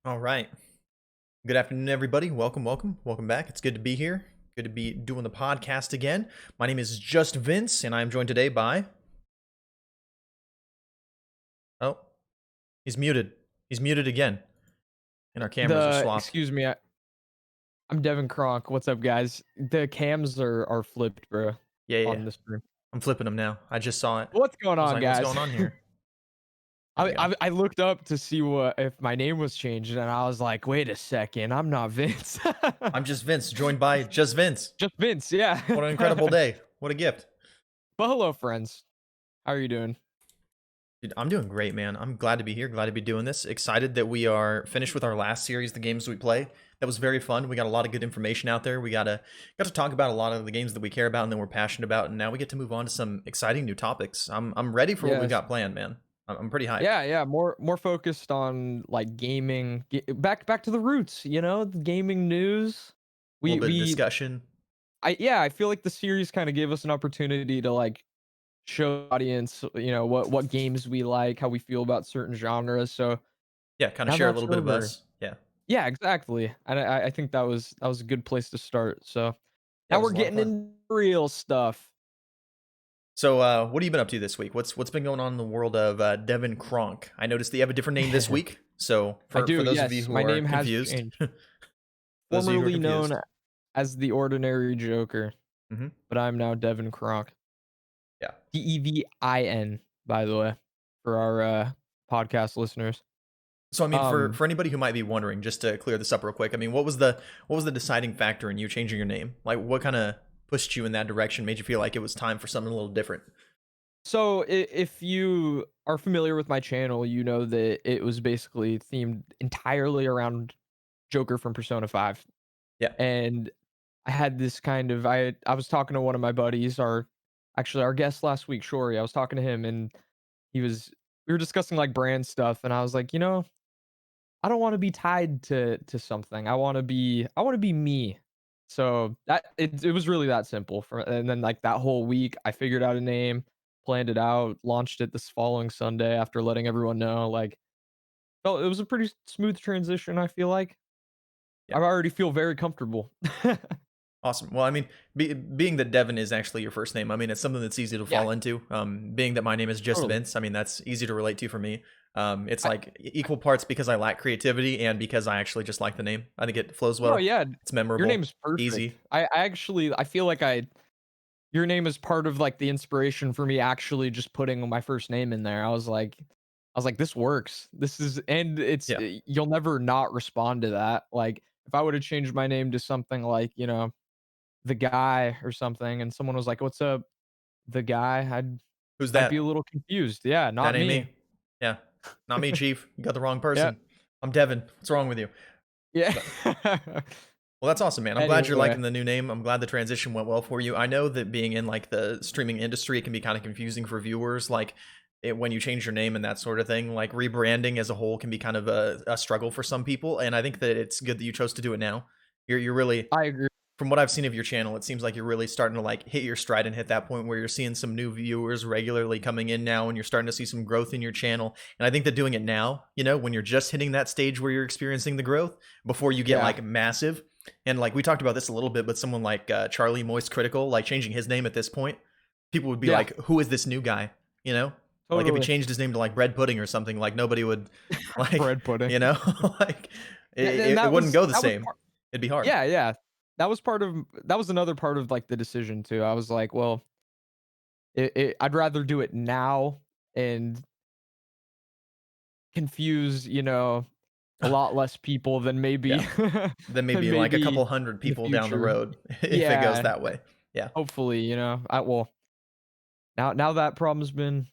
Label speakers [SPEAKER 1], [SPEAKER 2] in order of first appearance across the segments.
[SPEAKER 1] All right. Good afternoon, everybody. Welcome back. It's good to be here. Good to be doing the podcast again. My name is Just Vince, and I'm joined today by. Oh, he's muted. He's muted again, and our cameras are swapped.
[SPEAKER 2] Excuse me, I'm Devin Kronk. What's up, guys? The cams are flipped, bro,
[SPEAKER 1] Yeah, yeah, yeah.
[SPEAKER 2] on this stream.
[SPEAKER 1] I'm flipping them now. I just saw it.
[SPEAKER 2] What's going
[SPEAKER 1] I was
[SPEAKER 2] on,
[SPEAKER 1] like, what's
[SPEAKER 2] guys?
[SPEAKER 1] going on here? There we
[SPEAKER 2] I,
[SPEAKER 1] go.
[SPEAKER 2] I I looked up to see what if my name was changed, and I was like, wait a second, I'm not Vince.
[SPEAKER 1] I'm just Vince, joined by Just Vince.
[SPEAKER 2] Just Vince, yeah.
[SPEAKER 1] What an incredible day. What a gift.
[SPEAKER 2] But hello, friends. How are you doing?
[SPEAKER 1] Dude, I'm doing great, man. I'm glad to be here. Glad to be doing this. Excited that we are finished with our last series, the games we play. That was very fun. We got a lot of good information out there. We got to talk about a lot of the games that we care about and that we're passionate about. And now we get to move on to some exciting new topics. I'm ready for what we
[SPEAKER 2] Yes.
[SPEAKER 1] got planned, man. I'm pretty hyped.
[SPEAKER 2] Yeah. More focused on like gaming. Back to the roots. The gaming news.
[SPEAKER 1] A little
[SPEAKER 2] We
[SPEAKER 1] bit of
[SPEAKER 2] we
[SPEAKER 1] discussion.
[SPEAKER 2] I feel like the series kind of gave us an opportunity to like show the audience, what games we like, how we feel about certain genres. So
[SPEAKER 1] Yeah, kind of
[SPEAKER 2] now
[SPEAKER 1] share a
[SPEAKER 2] that's
[SPEAKER 1] little bit of
[SPEAKER 2] over.
[SPEAKER 1] us. Yeah,
[SPEAKER 2] Yeah, exactly. And I think that was a good place to start. So
[SPEAKER 1] yeah,
[SPEAKER 2] now
[SPEAKER 1] it was
[SPEAKER 2] we're
[SPEAKER 1] a lot of
[SPEAKER 2] getting
[SPEAKER 1] fun.
[SPEAKER 2] into real stuff.
[SPEAKER 1] So, what have you been up to this week? What's been going on in the world of Devin Kronk? I noticed that you have a different name this week. So,
[SPEAKER 2] I
[SPEAKER 1] for
[SPEAKER 2] do,
[SPEAKER 1] those of you
[SPEAKER 2] yes.
[SPEAKER 1] who
[SPEAKER 2] My
[SPEAKER 1] are
[SPEAKER 2] name has
[SPEAKER 1] confused,
[SPEAKER 2] changed.
[SPEAKER 1] those of you who are
[SPEAKER 2] Formerly known
[SPEAKER 1] confused.
[SPEAKER 2] as the Ordinary Joker,
[SPEAKER 1] Hmm.
[SPEAKER 2] but I'm now Devin Kronk.
[SPEAKER 1] Yeah.
[SPEAKER 2] Devin, by the way, for our podcast listeners.
[SPEAKER 1] So I mean, for
[SPEAKER 2] Um,
[SPEAKER 1] for anybody who might be wondering, just to clear this up real quick, I mean, what was the deciding factor in you changing your name? Like, what kind of pushed you in that direction? Made you feel like it was time for something a little different?
[SPEAKER 2] if you are familiar with my channel, you know that it was basically themed entirely around Joker from Persona 5.
[SPEAKER 1] Yeah.
[SPEAKER 2] And I had this kind of I was talking to one of my buddies, our guest last week, Shori. I was talking to him and he was we were discussing like brand stuff and I was like, I don't want to be tied to something. I want to be me. So it was really that simple and then like that whole week I figured out a name, planned it out, launched it this following Sunday after letting everyone know like felt it was a pretty smooth transition, I feel like.
[SPEAKER 1] Yeah.
[SPEAKER 2] I already feel very comfortable.
[SPEAKER 1] Awesome. Well, I mean, being that Devin is actually your first name, I mean, it's something that's easy to
[SPEAKER 2] Yeah,
[SPEAKER 1] fall into. Being that my name is just
[SPEAKER 2] totally.
[SPEAKER 1] Vince, I mean, that's easy to relate to for me. It's
[SPEAKER 2] I
[SPEAKER 1] like equal parts because I lack creativity and because I actually just like the name. I think it flows
[SPEAKER 2] No,
[SPEAKER 1] well.
[SPEAKER 2] yeah,
[SPEAKER 1] It's
[SPEAKER 2] your
[SPEAKER 1] memorable,
[SPEAKER 2] name is perfect.
[SPEAKER 1] easy.
[SPEAKER 2] I feel like your name is part of like the inspiration for me actually just putting my first name in there. I was like, this works. This is and
[SPEAKER 1] Yeah.
[SPEAKER 2] you'll never not respond to that. Like if I would have changed my name to something like, the guy or something, and someone was like, "What's up, the guy?"
[SPEAKER 1] Who's
[SPEAKER 2] I'd be a
[SPEAKER 1] that?
[SPEAKER 2] little confused. Yeah,
[SPEAKER 1] That
[SPEAKER 2] not
[SPEAKER 1] ain't
[SPEAKER 2] me.
[SPEAKER 1] me. Yeah. Not me, Chief. You got the wrong
[SPEAKER 2] Yeah.
[SPEAKER 1] person. I'm Devin. What's wrong with you?
[SPEAKER 2] Yeah.
[SPEAKER 1] But well, that's awesome, man. I'm glad you're
[SPEAKER 2] Anyway.
[SPEAKER 1] liking the new name. I'm glad the transition went well for you. I know that being in like the streaming industry, it can be kind of confusing for viewers. Like when you change your name and that sort of thing, like rebranding as a whole can be kind of a struggle for some people. And I think that it's good that you chose to do it now. You're really,
[SPEAKER 2] I agree.
[SPEAKER 1] from what I've seen of your channel, it seems like you're really starting to like hit your stride and hit that point where you're seeing some new viewers regularly coming in now and you're starting to see some growth in your channel. And I think that doing it now, when you're just hitting that stage where you're experiencing the growth before you get
[SPEAKER 2] Yeah.
[SPEAKER 1] like massive, and like we talked about this a little bit, but someone like Charlie Moist Critical, like changing his name at this point, people would be
[SPEAKER 2] Yeah,
[SPEAKER 1] like, who is this new guy? You know? Like if he
[SPEAKER 2] totally.
[SPEAKER 1] changed his name to like bread pudding or something, like nobody would like,
[SPEAKER 2] Bread pudding.
[SPEAKER 1] you know, like
[SPEAKER 2] Yeah, and
[SPEAKER 1] it wouldn't go the
[SPEAKER 2] that was
[SPEAKER 1] same.
[SPEAKER 2] part
[SPEAKER 1] It'd be hard.
[SPEAKER 2] yeah. That was another part of, like, the decision too. I was like, "Well, I'd rather do it now and confuse, a lot less people than maybe
[SPEAKER 1] Yeah. Then
[SPEAKER 2] than
[SPEAKER 1] maybe like a
[SPEAKER 2] maybe
[SPEAKER 1] couple hundred
[SPEAKER 2] in the
[SPEAKER 1] people down the
[SPEAKER 2] future."
[SPEAKER 1] road if it goes
[SPEAKER 2] Yeah,
[SPEAKER 1] that way. Yeah.
[SPEAKER 2] hopefully, now that problem's been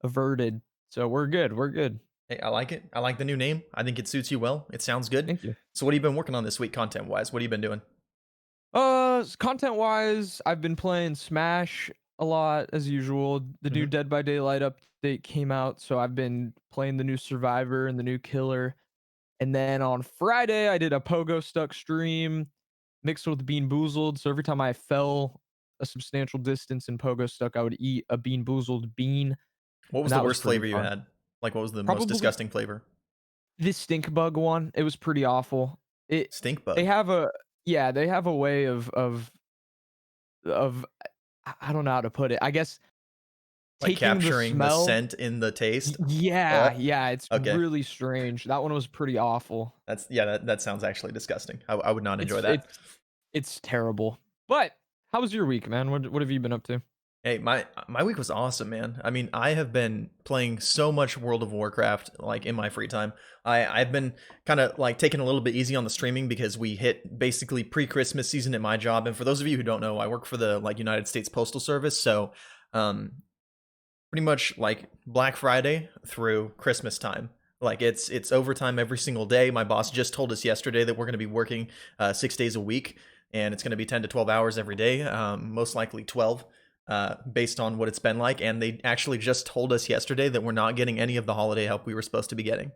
[SPEAKER 2] averted, so we're good, we're good.
[SPEAKER 1] Hey, I like it. I like the new name. I think it suits you well. It sounds good.
[SPEAKER 2] Thank you.
[SPEAKER 1] So what have you been working on this week content wise? What have you been doing?
[SPEAKER 2] Content-wise, I've been playing Smash a lot as usual. The new
[SPEAKER 1] Hmm.
[SPEAKER 2] Dead by Daylight update came out, so I've been playing the new Survivor and the new Killer. And then on Friday, I did a Pogo Stuck stream mixed with Bean Boozled. So every time I fell a substantial distance in Pogo Stuck, I would eat a Bean Boozled bean,
[SPEAKER 1] What was
[SPEAKER 2] and
[SPEAKER 1] the
[SPEAKER 2] that was
[SPEAKER 1] worst
[SPEAKER 2] pretty
[SPEAKER 1] flavor you
[SPEAKER 2] fun.
[SPEAKER 1] had? Like what was the most
[SPEAKER 2] Probably
[SPEAKER 1] disgusting flavor?
[SPEAKER 2] This stink bug one, it was pretty awful. It
[SPEAKER 1] Stink
[SPEAKER 2] they
[SPEAKER 1] bug.
[SPEAKER 2] have a yeah, they have a way of I don't know how to put it. I guess
[SPEAKER 1] Like
[SPEAKER 2] taking the
[SPEAKER 1] capturing the
[SPEAKER 2] smell.
[SPEAKER 1] scent in the taste.
[SPEAKER 2] Yeah,
[SPEAKER 1] Oh,
[SPEAKER 2] yeah, it's
[SPEAKER 1] okay.
[SPEAKER 2] really strange. That one was pretty awful.
[SPEAKER 1] That's yeah. That sounds actually disgusting. I would not enjoy
[SPEAKER 2] It's
[SPEAKER 1] that.
[SPEAKER 2] it's it's terrible. But how was your week, man? What have you been up to?
[SPEAKER 1] Hey, my week was awesome, man. I mean, I have been playing so much World of Warcraft like in my free time. I've been kind of like taking a little bit easy on the streaming because we hit basically pre-Christmas season at my job. And for those of you who don't know, I work for the like United States Postal Service, so um pretty much like Black Friday through Christmas time. Like it's overtime every single day. My boss just told us yesterday that we're going to be working 6 days a week, and it's going to be 10 to 12 hours every day, most likely 12, based on what it's been like. And they actually just told us yesterday that we're not getting any of the holiday help we were supposed to be getting.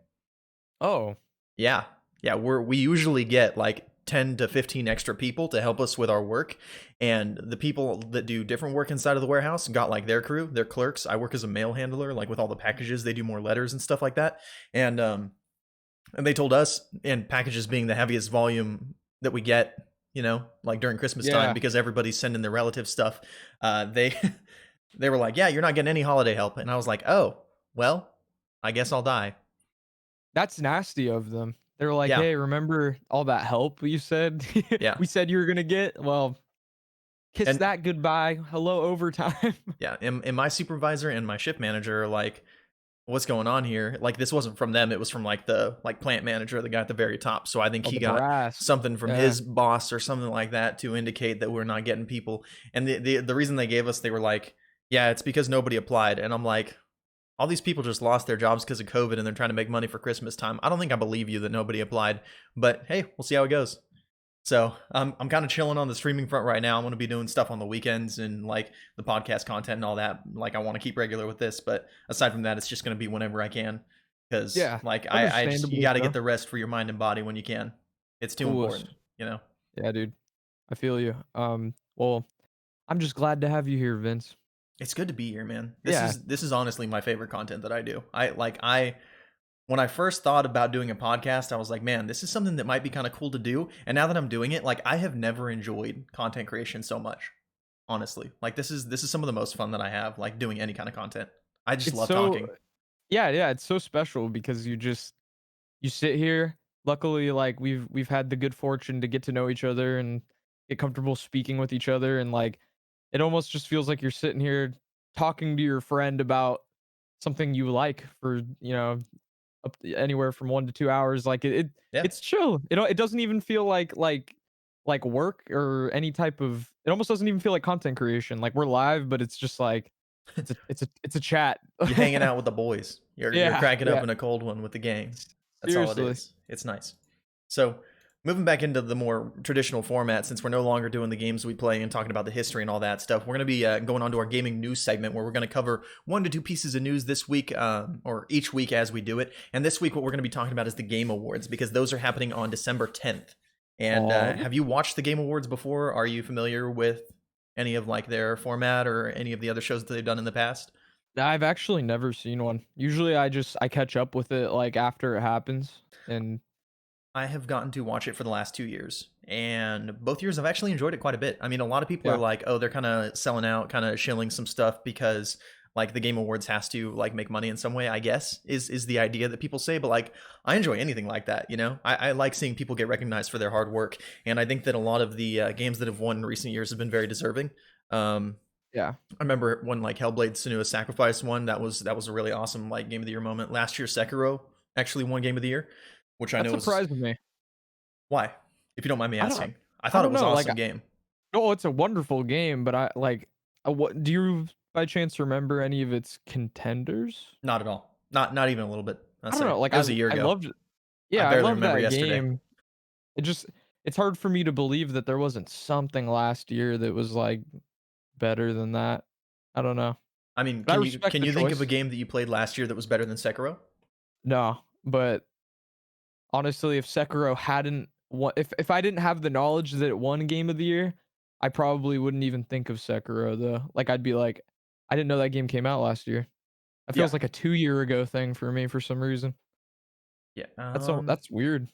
[SPEAKER 2] Oh,
[SPEAKER 1] Yeah. Yeah, we usually get like 10 to 15 extra people to help us with our work, and the people that do different work inside of the warehouse got like their crew, their clerks. I work as a mail handler, like with all the packages, they do more letters and stuff like that. And they told us, and packages being the heaviest volume that we get, like during Christmas time
[SPEAKER 2] yeah.
[SPEAKER 1] because everybody's sending their relative stuff, they they were like, "Yeah, you're not getting any holiday help." And I was like, "Oh, well, I guess I'll die."
[SPEAKER 2] That's nasty of them. They're like,
[SPEAKER 1] Yeah.
[SPEAKER 2] "Hey, remember all that help you said
[SPEAKER 1] Yeah.
[SPEAKER 2] we said you were gonna get? Well, kiss
[SPEAKER 1] And
[SPEAKER 2] that goodbye. Hello, overtime."
[SPEAKER 1] yeah, and my supervisor and my shift manager are like, "What's going on here?" Like this wasn't from them; it was from like the like plant manager, the guy at the very top. So I think
[SPEAKER 2] Oh,
[SPEAKER 1] he
[SPEAKER 2] the
[SPEAKER 1] got
[SPEAKER 2] brass.
[SPEAKER 1] something from
[SPEAKER 2] Yeah.
[SPEAKER 1] his boss or something like that to indicate that we're not getting people. And the reason they gave us, they were like, "Yeah, it's because nobody applied." And I'm like, all these people just lost their jobs because of COVID, and they're trying to make money for Christmas time. I don't think I believe you that nobody applied, but hey, we'll see how it goes. So I'm kind of chilling on the streaming front right now. I'm going to be doing stuff on the weekends and like the podcast content and all that. Like I want to keep regular with this, but aside from that, it's just going to be whenever I can, because
[SPEAKER 2] Yeah.
[SPEAKER 1] like I just you
[SPEAKER 2] Understandably
[SPEAKER 1] got to get
[SPEAKER 2] so.
[SPEAKER 1] the rest for your mind and body when you can. It's too
[SPEAKER 2] Coolest.
[SPEAKER 1] important.
[SPEAKER 2] Yeah, dude. I feel you. Well, I'm just glad to have you here, Vince.
[SPEAKER 1] It's good to be here, man. This
[SPEAKER 2] Yeah.
[SPEAKER 1] is this is honestly my favorite content that I do. I when I first thought about doing a podcast, I was like, man, this is something that might be kind of cool to do. And now that I'm doing it, like I have never enjoyed content creation so much. Honestly, like this is some of the most fun that I have, like doing any kind of content. I just
[SPEAKER 2] It's
[SPEAKER 1] love
[SPEAKER 2] so
[SPEAKER 1] talking.
[SPEAKER 2] yeah, yeah, it's so special because you sit here. Luckily, like we've had the good fortune to get to know each other and get comfortable speaking with each other, and like it almost just feels like you're sitting here talking to your friend about something you like for, up anywhere from 1 to 2 hours. Like
[SPEAKER 1] Yeah.
[SPEAKER 2] it's chill. It doesn't even feel like work or any type of, it almost doesn't even feel like content creation. Like we're live, but it's just like it's a chat.
[SPEAKER 1] You're hanging out with the boys. You're
[SPEAKER 2] Yeah,
[SPEAKER 1] cracking
[SPEAKER 2] yeah.
[SPEAKER 1] open a cold one with the gang. That's all it
[SPEAKER 2] Seriously.
[SPEAKER 1] is. It's nice. So, moving back into the more traditional format, since we're no longer doing the games we play and talking about the history and all that stuff, we're going to be going on to our gaming news segment where we're going to cover 1 to 2 pieces of news this week, or each week as we do it. And this week, what we're going to be talking about is the Game Awards because those are happening on December 10th. And
[SPEAKER 2] Oh,
[SPEAKER 1] have you watched the Game Awards before? Are you familiar with any of like their format or any of the other shows that they've done in the past?
[SPEAKER 2] I've actually never seen one. Usually I catch up with it like after it happens. And
[SPEAKER 1] I have gotten to watch it for the last 2 years, and both years I've actually enjoyed it quite a bit. I mean, a lot of people are
[SPEAKER 2] yeah,
[SPEAKER 1] like, "Oh, they're kind of selling out, kind of shilling some stuff because like the Game Awards has to like make money in some way." I guess is the idea that people say, but like I enjoy anything like that. I like seeing people get recognized for their hard work, and I think that a lot of the games that have won in recent years have been very deserving. Um,
[SPEAKER 2] yeah.
[SPEAKER 1] I remember when like Hellblade: Senua's Sacrifice won. That was a really awesome like Game of the Year moment. Last year, Sekiro actually won Game of the Year, which I
[SPEAKER 2] That
[SPEAKER 1] know is
[SPEAKER 2] surprised me.
[SPEAKER 1] why? If you don't mind me
[SPEAKER 2] I don't
[SPEAKER 1] asking. I
[SPEAKER 2] I
[SPEAKER 1] thought it
[SPEAKER 2] don't
[SPEAKER 1] was an
[SPEAKER 2] know. Like,
[SPEAKER 1] awesome game.
[SPEAKER 2] oh, it's a wonderful game, but I like, what do you by chance remember any of its contenders?
[SPEAKER 1] Not at all. Not even a little bit. I'll
[SPEAKER 2] I don't
[SPEAKER 1] say.
[SPEAKER 2] know. Like
[SPEAKER 1] It was a year
[SPEAKER 2] I
[SPEAKER 1] ago.
[SPEAKER 2] loved,
[SPEAKER 1] I
[SPEAKER 2] yeah, I
[SPEAKER 1] barely
[SPEAKER 2] love
[SPEAKER 1] remember
[SPEAKER 2] that
[SPEAKER 1] yesterday.
[SPEAKER 2] game. It just, it's hard for me to believe that there wasn't something last year that was like better than that. I don't know.
[SPEAKER 1] I mean,
[SPEAKER 2] But I
[SPEAKER 1] can you
[SPEAKER 2] respect
[SPEAKER 1] can
[SPEAKER 2] the
[SPEAKER 1] you think of a
[SPEAKER 2] choice.
[SPEAKER 1] game that you played last year that was better than Sekiro?
[SPEAKER 2] No, but honestly, if Sekiro hadn't won, if I didn't have the knowledge that it won Game of the Year, I probably wouldn't even think of Sekiro though. Like I'd be like, I didn't know that game came out last year. That
[SPEAKER 1] Yeah.
[SPEAKER 2] feels like a 2-year ago thing for me for some reason.
[SPEAKER 1] Yeah.
[SPEAKER 2] That's weird.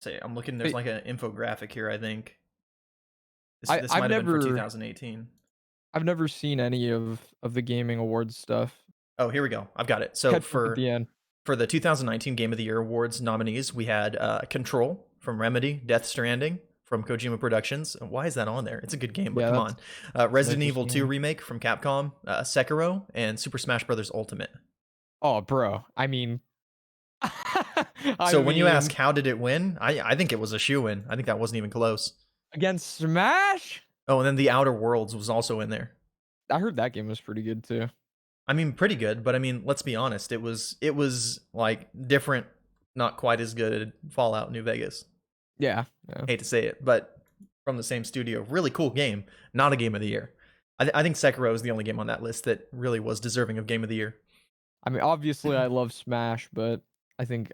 [SPEAKER 1] Say I'm looking. There's
[SPEAKER 2] Wait,
[SPEAKER 1] like an infographic here. I think
[SPEAKER 2] I
[SPEAKER 1] this
[SPEAKER 2] I've
[SPEAKER 1] might have been for
[SPEAKER 2] never
[SPEAKER 1] 2018.
[SPEAKER 2] I've never seen any of the gaming awards stuff.
[SPEAKER 1] Oh, here we go. I've got it. So
[SPEAKER 2] Catch up at the end.
[SPEAKER 1] for the 2019 Game of the Year awards nominees, we had Control from Remedy, Death Stranding from Kojima Productions. Why is that on there? It's a good game, but
[SPEAKER 2] Yeah,
[SPEAKER 1] come on.
[SPEAKER 2] that's an
[SPEAKER 1] Resident Evil
[SPEAKER 2] interesting
[SPEAKER 1] 2
[SPEAKER 2] one.
[SPEAKER 1] remake from Capcom, Sekiro, and Super Smash Bros. Ultimate.
[SPEAKER 2] Oh, bro. I mean, I
[SPEAKER 1] So when you ask
[SPEAKER 2] mean,
[SPEAKER 1] how did it win, I think it was a shoe in. I think that wasn't even close.
[SPEAKER 2] against Smash?
[SPEAKER 1] Oh, and then The Outer Worlds was also in there.
[SPEAKER 2] I heard that game was pretty good too.
[SPEAKER 1] I mean, pretty good, but I mean, let's be honest. It was like different, not quite as good Fallout New Vegas.
[SPEAKER 2] Yeah, yeah.
[SPEAKER 1] Hate to say it, but from the same studio, really cool game. Not a game of the year. I think Sekiro is the only game on that list that really was deserving of game of the year.
[SPEAKER 2] I mean, obviously, I love Smash, but I'm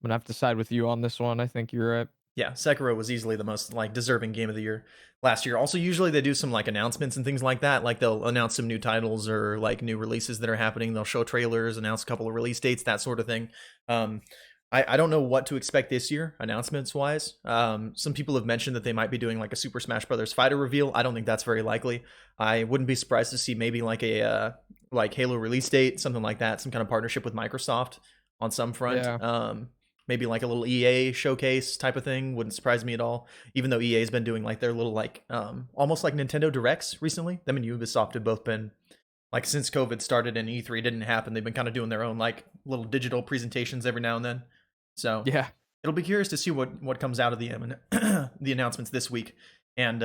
[SPEAKER 2] gonna have to side with you on this one. I think you're right.
[SPEAKER 1] Yeah, Sekiro was easily the most like deserving game of the year last year. Also, usually they do some like announcements and things like that. Like they'll announce some new titles or like new releases that are happening. They'll show trailers, announce a couple of release dates, that sort of thing. Um, I don't know what to expect this year, announcements wise. Some people have mentioned that they might be doing like a Super Smash Brothers Fighter reveal. I don't think that's very likely. I wouldn't be surprised to see maybe like a like Halo release date, something like that, some kind of partnership with Microsoft on some front.
[SPEAKER 2] Yeah,
[SPEAKER 1] Maybe like a little EA showcase type of thing wouldn't surprise me at all. Even though EA's been doing like their little like almost like Nintendo Directs recently. Them and Ubisoft have both been like since COVID started and E3 didn't happen, they've been kind of doing their own like little digital presentations every now and then. So
[SPEAKER 2] yeah,
[SPEAKER 1] it'll be curious to see what comes out of the the announcements this week. And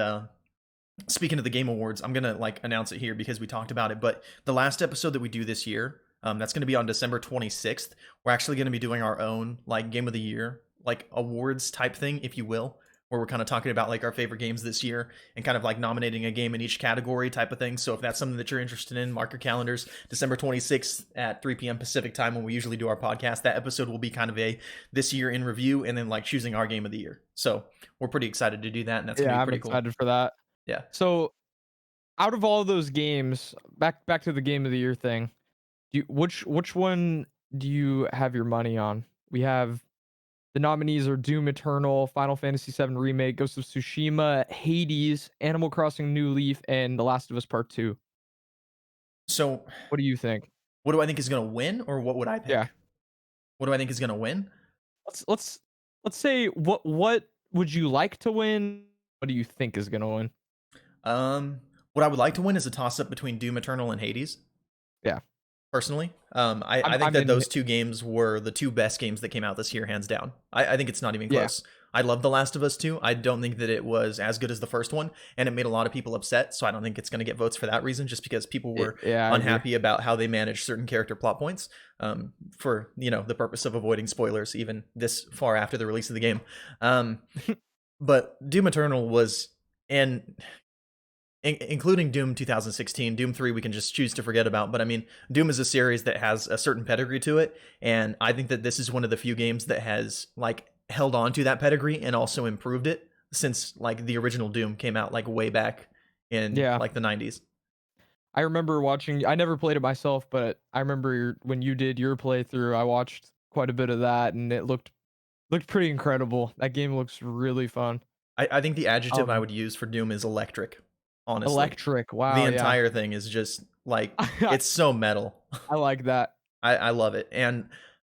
[SPEAKER 1] speaking of the Game Awards, I'm gonna like announce it here because we talked about it. But the last episode that we do this year, that's gonna be on December 26th. We're actually gonna be doing our own like Game of the Year, like awards type thing, if you will, where we're kind of talking about like our favorite games this year and kind of like nominating a game in each category type of thing. So if that's something that you're interested in, mark your calendars. December 26th at 3 p.m. Pacific time when we usually do our podcast. That episode will be kind of a this year in review and then like choosing our game of the year. So we're pretty excited to do that, and that's gonna
[SPEAKER 2] yeah.
[SPEAKER 1] be
[SPEAKER 2] I'm
[SPEAKER 1] pretty cool.
[SPEAKER 2] excited for that.
[SPEAKER 1] Yeah.
[SPEAKER 2] So, out of all those games, back to the game of the year thing. Which one do you have your money on? We have the nominees are Doom Eternal, Final Fantasy VII Remake, Ghost of Tsushima, Hades, Animal Crossing New Leaf, and The Last of Us Part 2.
[SPEAKER 1] So
[SPEAKER 2] What do you think?
[SPEAKER 1] what do I think is gonna win, or what would I
[SPEAKER 2] Yeah.
[SPEAKER 1] pick? What do I think is gonna win?
[SPEAKER 2] Let's let's say what would you like to win? What do you think is gonna win?
[SPEAKER 1] Um, what I would like to win is a toss up between Doom Eternal and Hades.
[SPEAKER 2] Yeah.
[SPEAKER 1] Personally, I think
[SPEAKER 2] I'm
[SPEAKER 1] that
[SPEAKER 2] in.
[SPEAKER 1] those two games were the two best games that came out this year, hands down. I think it's not even
[SPEAKER 2] Yeah.
[SPEAKER 1] close. I love The Last of Us 2. I don't think that it was as good as the first one, and it made a lot of people upset. So I don't think it's going to get votes for that reason, just because people were
[SPEAKER 2] Yeah, I agree.
[SPEAKER 1] unhappy about how they managed certain character plot points. For the purpose of avoiding spoilers, even this far after the release of the game. But Doom Eternal was, and including Doom 2016, Doom 3 we can just choose to forget about, but I mean, Doom is a series that has a certain pedigree to it, and I think that this is one of the few games that has like held on to that pedigree and also improved it since like the original Doom came out like way back in
[SPEAKER 2] Yeah.
[SPEAKER 1] like the 90s.
[SPEAKER 2] I remember watching. I never played it myself, but I remember when you did your playthrough, I watched quite a bit of that, and it looked pretty incredible. That game looks really fun.
[SPEAKER 1] I think the adjective I
[SPEAKER 2] Um,
[SPEAKER 1] would use for Doom is electric, honestly.
[SPEAKER 2] Electric.
[SPEAKER 1] The
[SPEAKER 2] Wow. Yeah.
[SPEAKER 1] entire thing is just like it's so metal.
[SPEAKER 2] I like that.
[SPEAKER 1] I love it.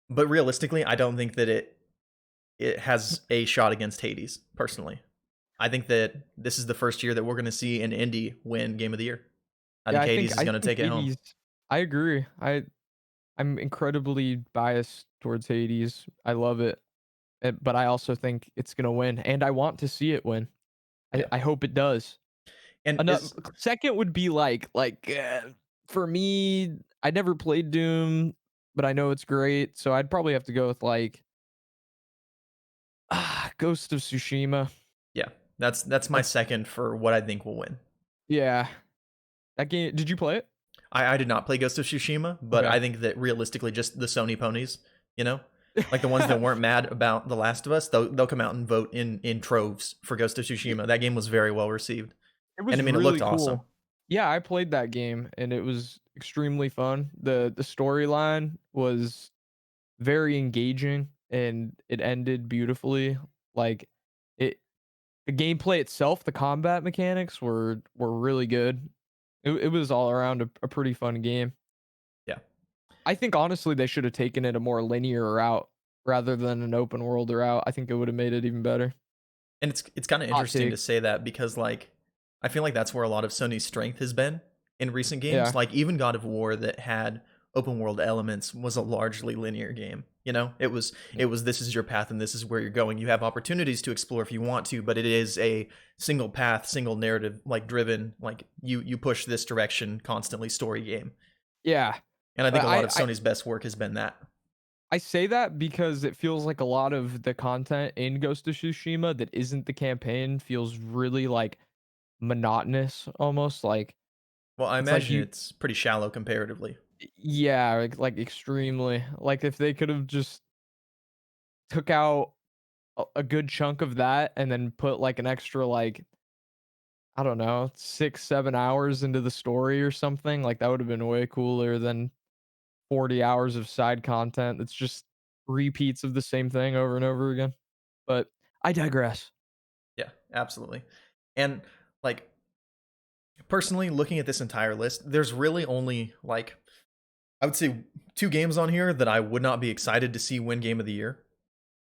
[SPEAKER 1] But realistically, I don't think that it has a shot against Hades, personally. I think that this is the first year that we're going to see an indie win Game of the Year. I
[SPEAKER 2] Yeah,
[SPEAKER 1] think Hades is
[SPEAKER 2] I
[SPEAKER 1] going to
[SPEAKER 2] think
[SPEAKER 1] take it home.
[SPEAKER 2] Hades. I agree. I'm incredibly biased towards Hades. I love it, but I also think it's gonna win, and I want to see it win.
[SPEAKER 1] Yeah.
[SPEAKER 2] I hope it does.
[SPEAKER 1] And
[SPEAKER 2] Ano
[SPEAKER 1] is
[SPEAKER 2] Second would be for me, I never played Doom, but I know it's great, so I'd probably have to go with, like, Ghost of Tsushima.
[SPEAKER 1] yeah, that's my
[SPEAKER 2] That's
[SPEAKER 1] second for what I think will win.
[SPEAKER 2] Yeah. That game, did you play it?
[SPEAKER 1] I did not play Ghost of Tsushima, but
[SPEAKER 2] Okay.
[SPEAKER 1] I think that realistically, just the Sony ponies, you know, like the ones that weren't mad about The Last of Us, they'll come out and vote in troves for Ghost of
[SPEAKER 2] It
[SPEAKER 1] Tsushima. That game was very well received,
[SPEAKER 2] it
[SPEAKER 1] and
[SPEAKER 2] was
[SPEAKER 1] I mean, it looked
[SPEAKER 2] really
[SPEAKER 1] awesome.
[SPEAKER 2] cool. Yeah, I played that game and it was extremely fun. The storyline was very engaging and it ended beautifully. Like it the gameplay itself, the combat mechanics were really good. It was all around a pretty fun game.
[SPEAKER 1] Yeah.
[SPEAKER 2] I think honestly they should have taken it a more linear route rather than an open world route. I think it would have made it even better.
[SPEAKER 1] And it's kind of
[SPEAKER 2] Hot
[SPEAKER 1] interesting
[SPEAKER 2] take.
[SPEAKER 1] to say that because like I feel like that's where a lot of Sony's strength has been in recent games.
[SPEAKER 2] Yeah.
[SPEAKER 1] Like even God of War that had open world elements was a largely linear game. You know, it was this is your path and this is where you're going. You have opportunities to explore if you want to, but it is a single path, single narrative like driven like you push this direction constantly story game.
[SPEAKER 2] Yeah.
[SPEAKER 1] And I think
[SPEAKER 2] But
[SPEAKER 1] a lot
[SPEAKER 2] I
[SPEAKER 1] of
[SPEAKER 2] I
[SPEAKER 1] Sony's best work has been that.
[SPEAKER 2] I say that because it feels like a lot of the content in Ghost of Tsushima that isn't the campaign feels really, like, monotonous almost, like,
[SPEAKER 1] Well, I
[SPEAKER 2] it's like
[SPEAKER 1] imagine
[SPEAKER 2] you
[SPEAKER 1] it's pretty shallow comparatively.
[SPEAKER 2] yeah, like, extremely. Like, if they could've just took out a good chunk of that and then put, like, an extra, like, I don't know, 6, 7 hours into the story or something, like, that would've been way cooler than 40 hours of side content that's just repeats of the same thing over and over again. But I digress.
[SPEAKER 1] Yeah, absolutely. And like personally, looking at this entire list, there's really only like I would say two games on here that I would not be excited to see win Game of the Year,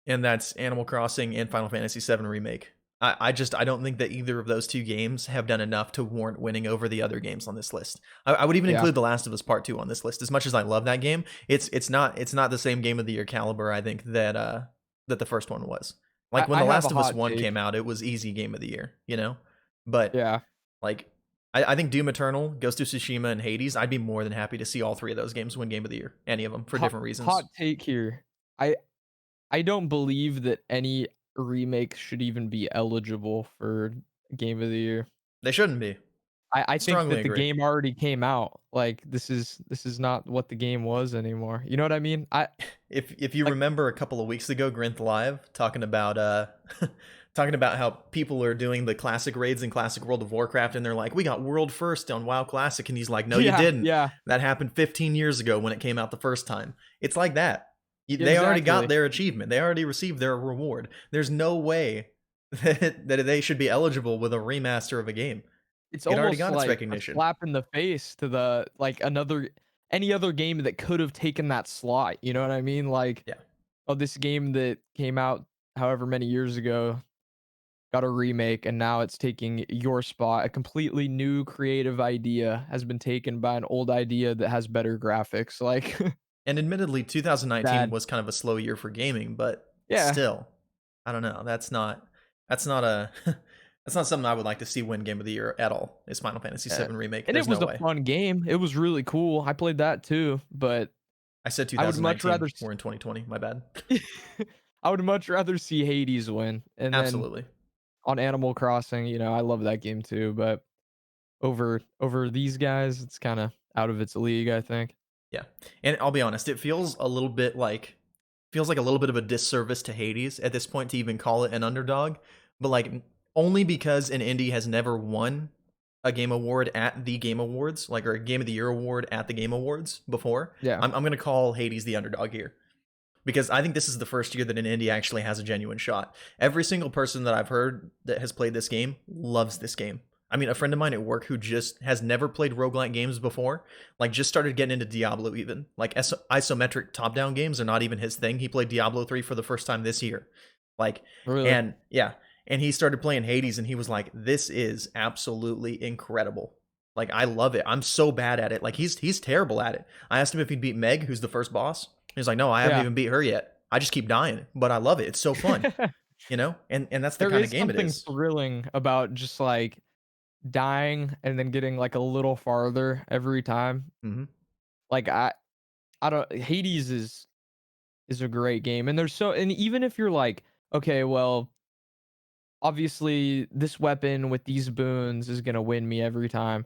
[SPEAKER 1] and that's Animal Crossing and Final Fantasy VII Remake. I don't think that either of those two games have done enough to warrant winning over the other games on this list. I would even
[SPEAKER 2] Yeah.
[SPEAKER 1] include The Last of Us Part Two on this list. As much as I love that game, it's not the same Game of the Year caliber. I think that the first one was. Like when
[SPEAKER 2] I
[SPEAKER 1] The
[SPEAKER 2] have a
[SPEAKER 1] Last of Us
[SPEAKER 2] hot
[SPEAKER 1] One came
[SPEAKER 2] take.
[SPEAKER 1] out, it was easy Game of the Year, you know. But
[SPEAKER 2] Yeah.
[SPEAKER 1] like I think Doom Eternal, Ghost of Tsushima, and Hades, I'd be more than happy to see all three of those games win Game of the Year. Any of them for different
[SPEAKER 2] Hot
[SPEAKER 1] reasons.
[SPEAKER 2] take here. I I don't believe that any remake should even be eligible for Game of the Year.
[SPEAKER 1] They shouldn't be.
[SPEAKER 2] I think
[SPEAKER 1] Strongly
[SPEAKER 2] that the
[SPEAKER 1] agree.
[SPEAKER 2] game already came out. Like, this is not what the game was anymore. You know what I mean? I
[SPEAKER 1] If you
[SPEAKER 2] like
[SPEAKER 1] remember a couple of weeks ago, Grinth Live talking about talking about how people are doing the classic raids in Classic World of Warcraft, and they're like, "We got world first on WoW Classic," and he's like, "No, you
[SPEAKER 2] yeah,
[SPEAKER 1] didn't.
[SPEAKER 2] yeah,
[SPEAKER 1] That happened 15 years ago when it came out the first time." It's like that. They already got
[SPEAKER 2] exactly.
[SPEAKER 1] their achievement. They already received their reward. There's no way that they should be eligible with a remaster of a game.
[SPEAKER 2] It's
[SPEAKER 1] It already
[SPEAKER 2] almost
[SPEAKER 1] got its
[SPEAKER 2] like a
[SPEAKER 1] recognition.
[SPEAKER 2] slap in the face to the like, another any other game that could have taken that slot, you know what I mean? Like,
[SPEAKER 1] Yeah.
[SPEAKER 2] oh, this game that came out however many years ago got a remake, and now it's taking your spot. A completely new creative idea has been taken by an old idea that has better graphics, like,
[SPEAKER 1] And admittedly, 2019
[SPEAKER 2] sad.
[SPEAKER 1] was kind of a slow year for gaming, but
[SPEAKER 2] Yeah,
[SPEAKER 1] still, I don't know. That's not a that's not something I would like to see win Game of the Year at all. Is Final Fantasy
[SPEAKER 2] yeah,
[SPEAKER 1] VII Remake?
[SPEAKER 2] and it
[SPEAKER 1] There's no
[SPEAKER 2] was a
[SPEAKER 1] way.
[SPEAKER 2] fun game. It was really cool. I played that too, but
[SPEAKER 1] I said
[SPEAKER 2] I would much rather
[SPEAKER 1] 2019. We're in 2020. My bad.
[SPEAKER 2] I would much rather see Hades win, and then
[SPEAKER 1] Absolutely.
[SPEAKER 2] on Animal Crossing, I love that game too, but over these guys, it's kinda out of its league, I think.
[SPEAKER 1] Yeah. And I'll be honest, it feels like a little bit of a disservice to Hades at this point to even call it an underdog, but like only because an indie has never won a game award at the Game Awards, like or a Game of the Year award at the Game Awards before.
[SPEAKER 2] Yeah,
[SPEAKER 1] I'm going to call Hades the underdog here because I think this is the first year that an indie actually has a genuine shot. Every single person that I've heard that has played this game loves this game. I mean, a friend of mine at work who just has never played roguelike games before, like just started getting into Diablo even. Like isometric top-down games are not even his thing. He played Diablo 3 for the first time this year. Like
[SPEAKER 2] really.
[SPEAKER 1] and yeah, and he started playing Hades and he was like, "This is absolutely incredible." Like I love it. I'm so bad at it. Like he's terrible at it. I asked him if he'd beat Meg, who's the first boss. He's like, "No, I haven't
[SPEAKER 2] Yeah.
[SPEAKER 1] even beat her yet. I just keep dying, but I love it. It's so fun." You know? And that's the
[SPEAKER 2] There
[SPEAKER 1] kind of
[SPEAKER 2] is
[SPEAKER 1] game it
[SPEAKER 2] something
[SPEAKER 1] is.
[SPEAKER 2] thrilling about just, like, dying and then getting, like, a little farther every time.
[SPEAKER 1] Mhm.
[SPEAKER 2] Like, I don't Hades is a great game, and there's so and even if you're like, "Okay, well, obviously, this weapon with these boons is gonna win me every time."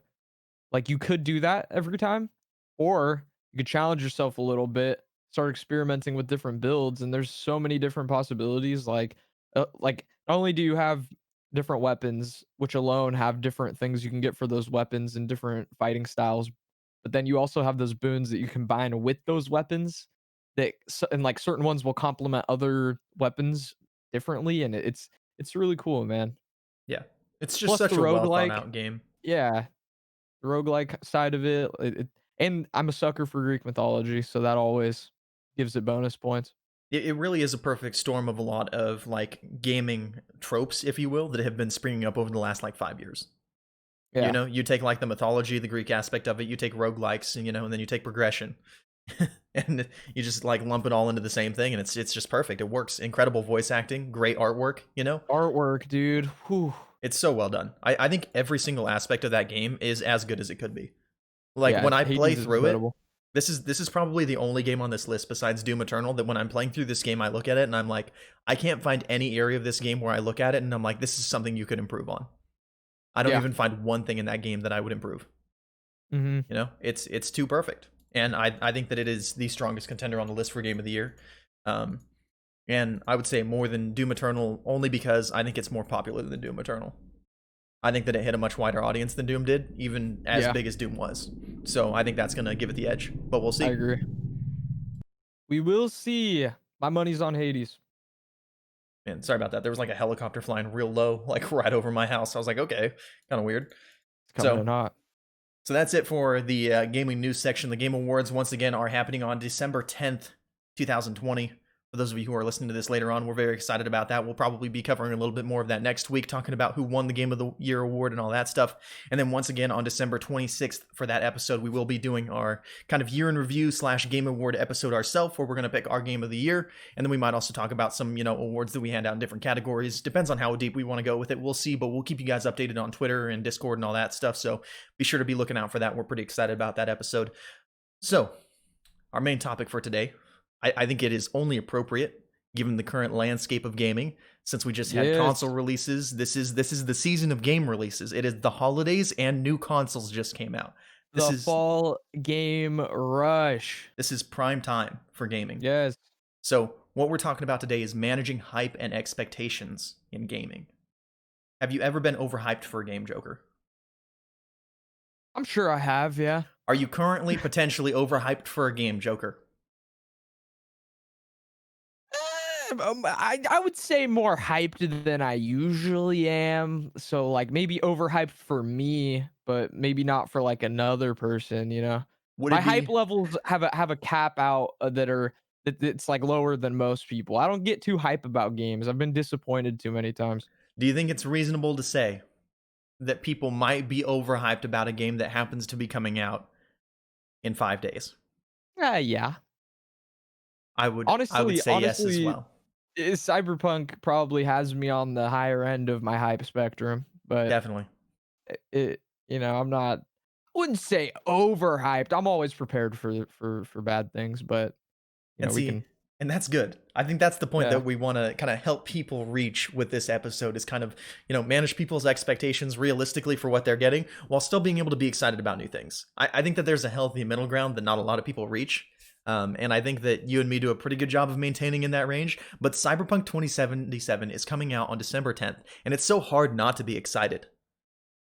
[SPEAKER 2] Like, you could do that every time, or you could challenge yourself a little bit, start experimenting with different builds, and there's so many different possibilities, like, not only do you have different weapons, which alone have different things you can get for those weapons and different fighting styles. But then you also have those boons that you combine with those weapons and like certain ones will complement other weapons differently, and it's really cool, man.
[SPEAKER 1] Yeah. It's just
[SPEAKER 2] Plus the
[SPEAKER 1] such a well thought
[SPEAKER 2] roguelike,
[SPEAKER 1] out game.
[SPEAKER 2] yeah, the roguelike side of and I'm a sucker for Greek mythology, so that always gives it bonus points.
[SPEAKER 1] It really is a perfect storm of a lot of like gaming tropes, if you will, that have been springing up over the last like 5 years. You
[SPEAKER 2] Yeah.
[SPEAKER 1] know, you take like the mythology, the Greek aspect of it, you take roguelikes, and and then you take progression. And you just like lump it all into the same thing, and it's just perfect. It works. Incredible voice acting, great artwork.
[SPEAKER 2] Artwork, dude. Whew.
[SPEAKER 1] It's so well done. I think every single aspect of that game is as good as it could be. Like
[SPEAKER 2] Yeah,
[SPEAKER 1] when I play
[SPEAKER 2] Hades is
[SPEAKER 1] through it,
[SPEAKER 2] incredible.
[SPEAKER 1] this is probably the only game on this list besides Doom Eternal that when I'm playing through this game, I look at it and I'm like, I can't find any area of this game where I look at it and I'm like, this is something you could improve on. I don't
[SPEAKER 2] Yeah.
[SPEAKER 1] even find one thing in that game that I would improve.
[SPEAKER 2] Mhm.
[SPEAKER 1] It's too perfect, and I think that it is the strongest contender on the list for Game of the Year. Um, and I would say more than Doom Eternal only because I think it's more popular than Doom Eternal. I think that it hit a much wider audience than Doom did, even as
[SPEAKER 2] Yeah,
[SPEAKER 1] big as Doom was. So I think that's gonna give it the edge, but we'll
[SPEAKER 2] I
[SPEAKER 1] see.
[SPEAKER 2] agree. We will see. My money's on Hades.
[SPEAKER 1] Man, sorry about that. There was like a helicopter flying real low, like right over my house. I was like, okay, kind of weird.
[SPEAKER 2] It's coming
[SPEAKER 1] So
[SPEAKER 2] in hot.
[SPEAKER 1] So that's it for the gaming news section. The Game Awards, once again, are happening on December 10th, 2020. For those of you who are listening to this later on, we're very excited about that. We'll probably be covering a little bit more of that next week, talking about who won the Game of the Year award and all that stuff. And then once again on December 26th for that episode, we will be doing our kind of year in review / Game Award episode ourselves, where we're going to pick our Game of the Year. And then we might also talk about some, awards that we hand out in different categories. Depends on how deep we want to go with it. We'll see, but we'll keep you guys updated on Twitter and Discord and all that stuff. So be sure to be looking out for that. We're pretty excited about that episode. So, our main topic for today, I think it is only appropriate given the current landscape of gaming. Since we just had console
[SPEAKER 2] Yes.
[SPEAKER 1] releases, this is the season of game releases. It is the holidays and new consoles just came out. This
[SPEAKER 2] The
[SPEAKER 1] is
[SPEAKER 2] fall game rush.
[SPEAKER 1] this is prime time for gaming.
[SPEAKER 2] Yes.
[SPEAKER 1] So, what we're talking about today is managing hype and expectations in gaming. Have you ever been overhyped for a game, Joker?
[SPEAKER 2] I'm sure I have, yeah.
[SPEAKER 1] Are you currently potentially overhyped for a game, Joker?
[SPEAKER 2] I would say more hyped than I usually am. So like maybe overhyped for me, but maybe not for like another person, you know.
[SPEAKER 1] Would
[SPEAKER 2] My
[SPEAKER 1] it
[SPEAKER 2] hype
[SPEAKER 1] be
[SPEAKER 2] levels have a cap out that's like lower than most people. I don't get too hype about games. I've been disappointed too many times.
[SPEAKER 1] Do you think it's reasonable to say that people might be overhyped about a game that happens to be coming out in 5 days?
[SPEAKER 2] Yeah.
[SPEAKER 1] I would say yes as
[SPEAKER 2] Honestly,
[SPEAKER 1] well.
[SPEAKER 2] Cyberpunk probably has me on the higher end of my hype spectrum, but
[SPEAKER 1] Definitely.
[SPEAKER 2] I'm not. I wouldn't say overhyped. I'm always prepared for bad things, but
[SPEAKER 1] And
[SPEAKER 2] we
[SPEAKER 1] see,
[SPEAKER 2] can.
[SPEAKER 1] and that's good. I think that's the point
[SPEAKER 2] Yeah,
[SPEAKER 1] that we want to kind of help people reach with this episode is kind of, manage people's expectations realistically for what they're getting while still being able to be excited about new things. I think that there's a healthy middle ground that not a lot of people reach. And I think that you and me do a pretty good job of maintaining in that range. But Cyberpunk 2077 is coming out on December 10th, and it's so hard not to be excited.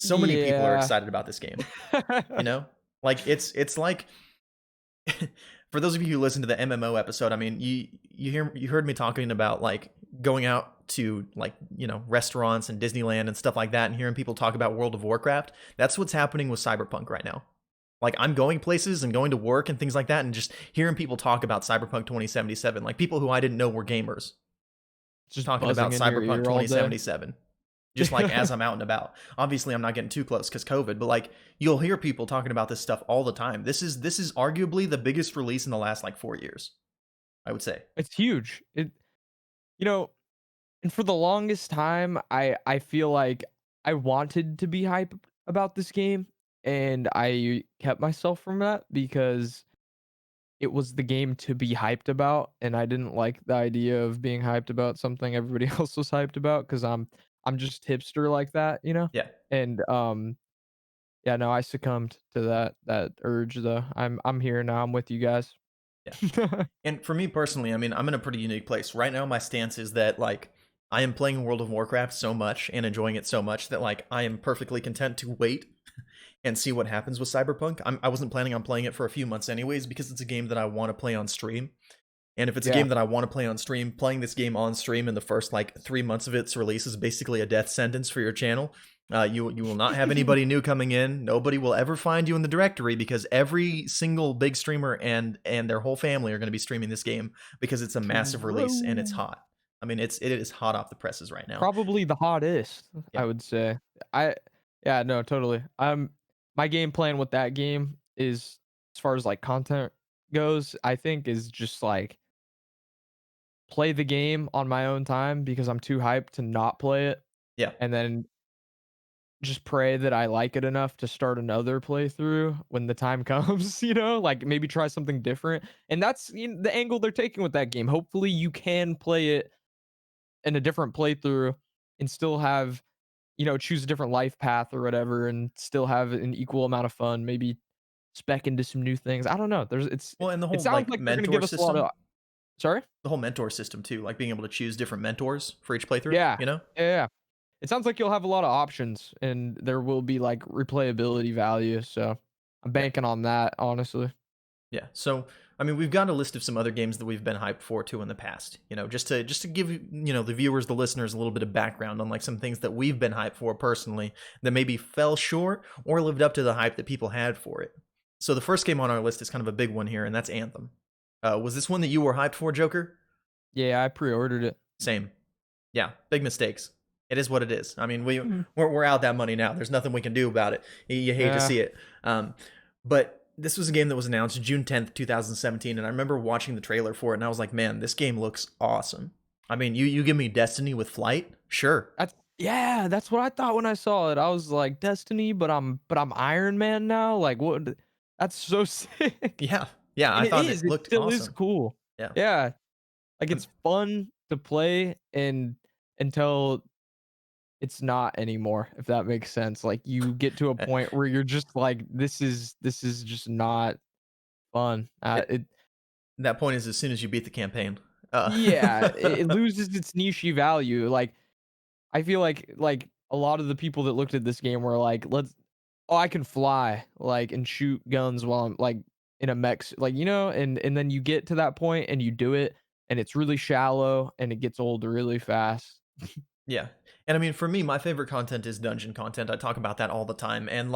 [SPEAKER 1] So many people are
[SPEAKER 2] yeah.
[SPEAKER 1] excited about this game. You know, like it's like for those of you who listen to the MMO episode, I mean, you heard me talking about like going out to like restaurants and Disneyland and stuff like that, and hearing people talk about World of Warcraft. That's what's happening with Cyberpunk right now. Like I'm going places and going to work and things like that, and just hearing people talk about Cyberpunk 2077, like people who I didn't know were gamers
[SPEAKER 2] Just
[SPEAKER 1] talking about
[SPEAKER 2] buzzing in your
[SPEAKER 1] Cyberpunk
[SPEAKER 2] ear all day.
[SPEAKER 1] 2077 just like as I'm out and about. Obviously, I'm not getting too close because COVID, but like you'll hear people talking about this stuff all the time. This is arguably the biggest release in the last like 4 years, I would say.
[SPEAKER 2] It's huge. You know, and for the longest time, I feel like I wanted to be hype about this game, and I kept myself from that because it was the game to be hyped about, and I didn't like the idea of being hyped about something everybody else was hyped about because I'm just hipster like that, you know?
[SPEAKER 1] Yeah,
[SPEAKER 2] And yeah, no, I succumbed to that urge though. I'm here now. I'm with you guys.
[SPEAKER 1] yeah. And for me personally, I mean, I'm in a pretty unique place right now. My stance is that like I am playing World of Warcraft so much and enjoying it so much that like I am perfectly content to wait and see what happens with Cyberpunk. I wasn't planning on playing it for a few months anyways because it's a game that I want to play on stream. And if it's a
[SPEAKER 2] Yeah.
[SPEAKER 1] game that I want to play on stream, playing this game on stream in the first like 3 months of its release is basically a death sentence for your channel. You will not have anybody new coming in. Nobody will ever find you in the directory because every single big streamer and their whole family are going to be streaming this game because it's a massive release and it's
[SPEAKER 2] True.
[SPEAKER 1] hot. I mean, it is hot off the presses right now.
[SPEAKER 2] Probably the hottest, I
[SPEAKER 1] Yeah,
[SPEAKER 2] would say. I Yeah, no, totally. My game plan with that game is, as far as, like, content goes, I think is just, like, play the game on my own time because I'm too hyped to not play it,
[SPEAKER 1] yeah.
[SPEAKER 2] and then just pray that I like it enough to start another playthrough when the time comes, like, maybe try something different, and that's, the angle they're taking with that game. Hopefully, you can play it in a different playthrough and still have, choose a different life path or whatever and still have an equal amount of fun, maybe spec into some new things. I don't know.
[SPEAKER 1] Well, and the
[SPEAKER 2] It
[SPEAKER 1] whole
[SPEAKER 2] sounds
[SPEAKER 1] like
[SPEAKER 2] like they're gonna give
[SPEAKER 1] mentor
[SPEAKER 2] us a lot
[SPEAKER 1] system,
[SPEAKER 2] of. Sorry?
[SPEAKER 1] the whole mentor system too, like being able to choose different mentors for each playthrough.
[SPEAKER 2] Yeah.
[SPEAKER 1] You know?
[SPEAKER 2] Yeah, yeah. It sounds like you'll have a lot of options and there will be, like, replayability value, so I'm
[SPEAKER 1] Yeah.
[SPEAKER 2] banking on that, honestly.
[SPEAKER 1] Yeah. So, I mean, we've got a list of some other games that we've been hyped for too in the past. Just to give the viewers, the listeners, a little bit of background on like some things that we've been hyped for personally that maybe fell short or lived up to the hype that people had for it. So the first game on our list is kind of a big one here, and that's Anthem. Was this one that you were hyped for, Joker?
[SPEAKER 2] Yeah, I pre-ordered it.
[SPEAKER 1] Same. Yeah, big mistakes. It is what it is. I mean,
[SPEAKER 2] Mhm.
[SPEAKER 1] we're out that money now. There's nothing we can do about it. You hate to
[SPEAKER 2] Yeah.
[SPEAKER 1] see it. But this was a game that was announced June 10th, 2017, and I remember watching the trailer for it, and I was like, man, this game looks awesome. I mean, you give me Destiny with flight, sure.
[SPEAKER 2] That's what I thought when I saw it. I was like, "Destiny, but I'm Iron Man now?" Like, what? That's so sick.
[SPEAKER 1] Yeah, yeah,
[SPEAKER 2] And
[SPEAKER 1] I
[SPEAKER 2] it
[SPEAKER 1] thought
[SPEAKER 2] is,
[SPEAKER 1] it
[SPEAKER 2] it
[SPEAKER 1] looked
[SPEAKER 2] still is
[SPEAKER 1] awesome.
[SPEAKER 2] cool.
[SPEAKER 1] Yeah.
[SPEAKER 2] Yeah, like,
[SPEAKER 1] Um,
[SPEAKER 2] it's fun to play and until it's not anymore, if that makes sense. Like, you get to a
[SPEAKER 1] eh,
[SPEAKER 2] point where you're just like, "This is just not fun."
[SPEAKER 1] it, that point is as soon as you beat the campaign. Uh,
[SPEAKER 2] Yeah, it loses its niche value. Like, I feel like a lot of the people that looked at this game were like, "Oh, I can fly, like, and shoot guns while I'm, like, in a mech like, and then you get to that point and you do it, and it's really shallow, and it gets old really fast."
[SPEAKER 1] Yeah. And I mean, for me, my favorite content is dungeon content. I talk about that all the time. And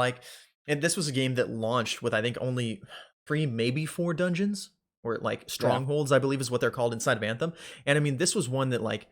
[SPEAKER 1] this was a game that launched with, I think, only three, maybe four dungeons, or like
[SPEAKER 2] Yeah.
[SPEAKER 1] strongholds, I believe is what they're called inside of Anthem. And I mean, this was one that, like,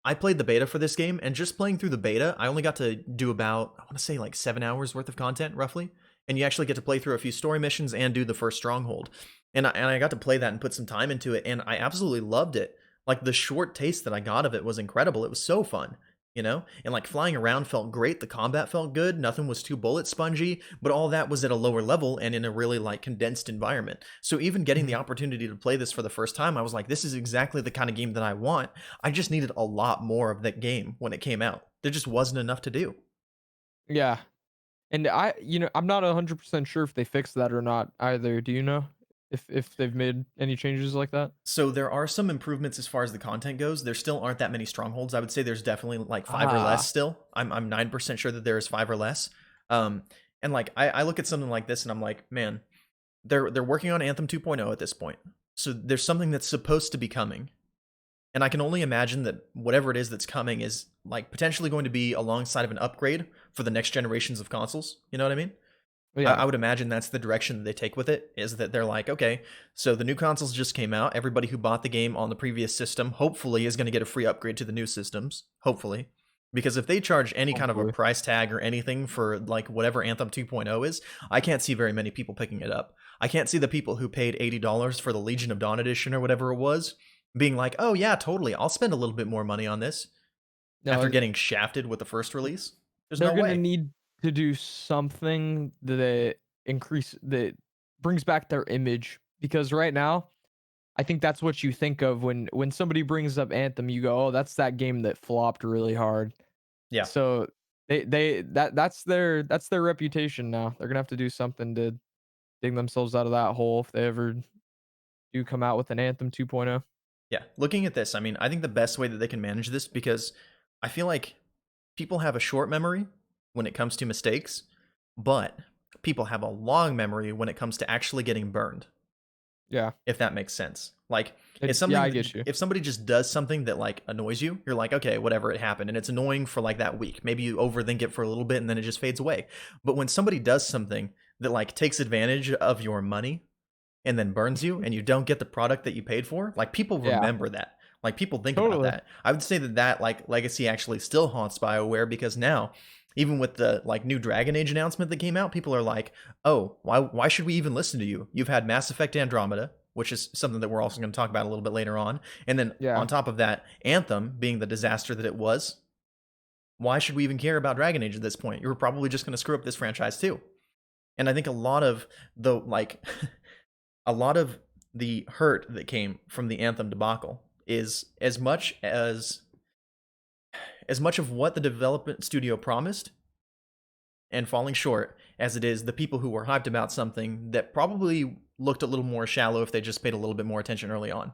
[SPEAKER 1] I played the beta for this game, and just playing through the beta, I only got to do about, I want to say, like 7 hours worth of content, roughly. And you actually get to play through a few story missions and do the first stronghold. And I got to play that and put some time into it, and I absolutely loved it. Like, the short taste that I got of it was incredible. It was so fun, you know? And like flying around felt great. The combat felt good. Nothing was too bullet spongy, but all that was at a lower level and in a really like condensed environment. So even getting the
[SPEAKER 2] Mhm.
[SPEAKER 1] opportunity to play this for the first time, I was like, this is exactly the kind of game that I want. I just needed a lot more of that game when it came out. There just wasn't enough to do.
[SPEAKER 2] Yeah, and I'm not 100% sure if they fixed that or not either. Do you know if they've made any changes like that?
[SPEAKER 1] So there are some improvements as far as the content goes. There still aren't that many strongholds. I would say there's definitely like five or less
[SPEAKER 2] Ah.
[SPEAKER 1] still. I'm 9% sure that there is five or less. Um, and like I look at something like this and I'm like, man, they're working on Anthem 2.0 at this point. So there's something that's supposed to be coming. And I can only imagine that whatever it is that's coming is like potentially going to be alongside of an upgrade for the next generations of consoles. You know what I mean? I
[SPEAKER 2] Yeah.
[SPEAKER 1] would imagine that's the direction that they take with it, is that they're like, okay, so the new consoles just came out. Everybody who bought the game on the previous system hopefully is going to get a free upgrade to the new systems. Hopefully. Because if they charge any kind of a
[SPEAKER 2] Hopefully.
[SPEAKER 1] price tag or anything for like whatever Anthem 2.0 is, I can't see very many people picking it up. I can't see the people who paid $80 for the Legion of Dawn edition or whatever it was being like, oh yeah, totally, I'll spend a little bit more money on this after
[SPEAKER 2] No,
[SPEAKER 1] getting shafted with the first release. There's
[SPEAKER 2] they're
[SPEAKER 1] no
[SPEAKER 2] gonna
[SPEAKER 1] way.
[SPEAKER 2] need to do something that brings back their image, because right now, I think that's what you think of when somebody brings up Anthem, you go, "Oh, that's that game that flopped really hard."
[SPEAKER 1] Yeah.
[SPEAKER 2] So that's their reputation now. They're gonna have to do something to dig themselves out of that hole if they ever do come out with an Anthem 2.0.
[SPEAKER 1] Yeah, looking at this, I mean, I think the best way that they can manage this, because I feel like people have a short memory when it comes to mistakes, but people have a long memory when it comes to actually getting burned,
[SPEAKER 2] Yeah.
[SPEAKER 1] if that makes sense. Like,
[SPEAKER 2] Yeah, I get you.
[SPEAKER 1] if somebody just does something that like annoys you, you're like, okay, whatever, it happened, and it's annoying for like that week. Maybe you overthink it for a little bit, and then it just fades away. But when somebody does something that like takes advantage of your money and then burns you and you don't get the product that you paid for, like people
[SPEAKER 2] Yeah,
[SPEAKER 1] remember that. Like people think about
[SPEAKER 2] totally.
[SPEAKER 1] that. I would say that that like legacy actually still haunts BioWare, because now, even with the like new Dragon Age announcement that came out, people are like, "Oh, why should we even listen to you? You've had Mass Effect Andromeda, which is something that we're also going to talk about a little bit later on, and then
[SPEAKER 2] Yeah.
[SPEAKER 1] on top of that, Anthem being the disaster that it was. Why should we even care about Dragon Age at this point? You're probably just going to screw up this franchise too." And I think a lot of the like a lot of the hurt that came from the Anthem debacle is as much of what the development studio promised and falling short as it is the people who were hyped about something that probably looked a little more shallow if they just paid a little bit more attention early on.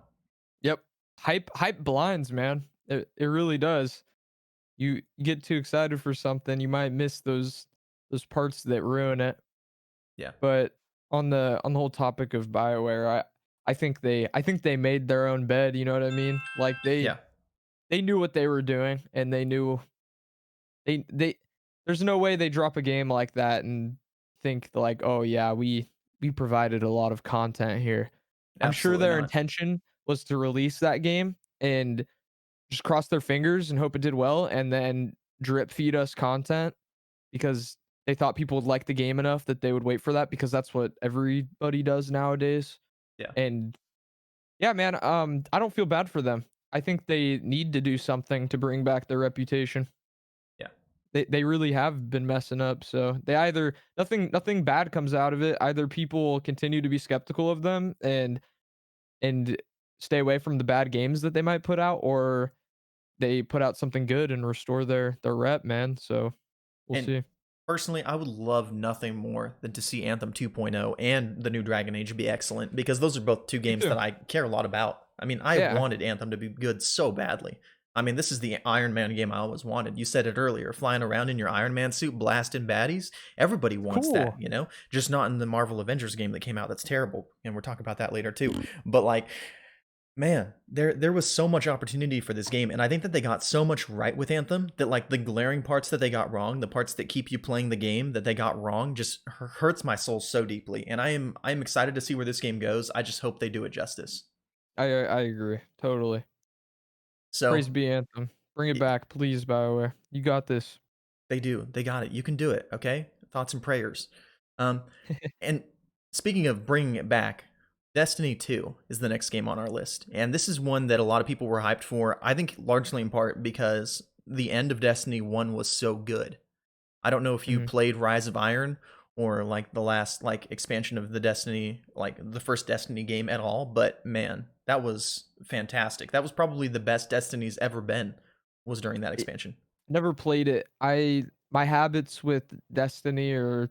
[SPEAKER 2] Yep. Hype blinds, man. It really does. You get too excited for something, you might miss those parts that ruin it.
[SPEAKER 1] Yeah.
[SPEAKER 2] But on the whole topic of BioWare, I think they made their own bed, you know what I mean? Like
[SPEAKER 1] Yeah.
[SPEAKER 2] they knew what they were doing and they knew they there's no way they drop a game like that and think like, "Oh yeah, we provided a lot of content here." I'm sure
[SPEAKER 1] Absolutely
[SPEAKER 2] their
[SPEAKER 1] not.
[SPEAKER 2] intention was to release that game and just cross their fingers and hope it did well and then drip feed us content because they thought people would like the game enough that they would wait for that because that's what everybody does nowadays.
[SPEAKER 1] Yeah.
[SPEAKER 2] And yeah, man, I don't feel bad for them. I think they need to do something to bring back their reputation.
[SPEAKER 1] Yeah.
[SPEAKER 2] They really have been messing up. So they either nothing bad comes out of it. Either people continue to be skeptical of them and stay away from the bad games that they might put out, or they put out something good and restore their rep, man. So we'll
[SPEAKER 1] And
[SPEAKER 2] see.
[SPEAKER 1] personally, I would love nothing more than to see Anthem 2.0 and the new Dragon Age be excellent, because those are both two
[SPEAKER 2] Me
[SPEAKER 1] games
[SPEAKER 2] too.
[SPEAKER 1] that I care a lot about. I mean, I
[SPEAKER 2] Yeah.
[SPEAKER 1] wanted Anthem to be good so badly. I mean, this is the Iron Man game I always wanted. You said it earlier, flying around in your Iron Man suit, blasting baddies. Everybody wants that,
[SPEAKER 2] Cool.
[SPEAKER 1] you know? Just not in the Marvel Avengers game that came out. That's terrible. And we're talking about that later too. But like, man, there was so much opportunity for this game, and I think that they got so much right with Anthem that like the glaring parts that they got wrong, the parts that keep you playing the game that they got wrong, just hurts my soul so deeply. And I am excited to see where this game goes. I just hope they do it justice.
[SPEAKER 2] I agree. Totally.
[SPEAKER 1] So
[SPEAKER 2] Praise be Anthem. Bring it
[SPEAKER 1] it,
[SPEAKER 2] back, please, BioWare. You got this.
[SPEAKER 1] they do, they got it. You can do it. Okay, thoughts and prayers. Um, and speaking of bringing it back, Destiny 2 is the next game on our list. And this is one that a lot of people were hyped for, I think largely in part because the end of Destiny 1 was so good. I don't know if you
[SPEAKER 2] Mhm.
[SPEAKER 1] played Rise of Iron or like the last like expansion of the Destiny, like the first Destiny game at all, but man, that was fantastic. That was probably the best Destiny's ever been, was during that
[SPEAKER 2] It
[SPEAKER 1] expansion.
[SPEAKER 2] Never played it. My habits with Destiny are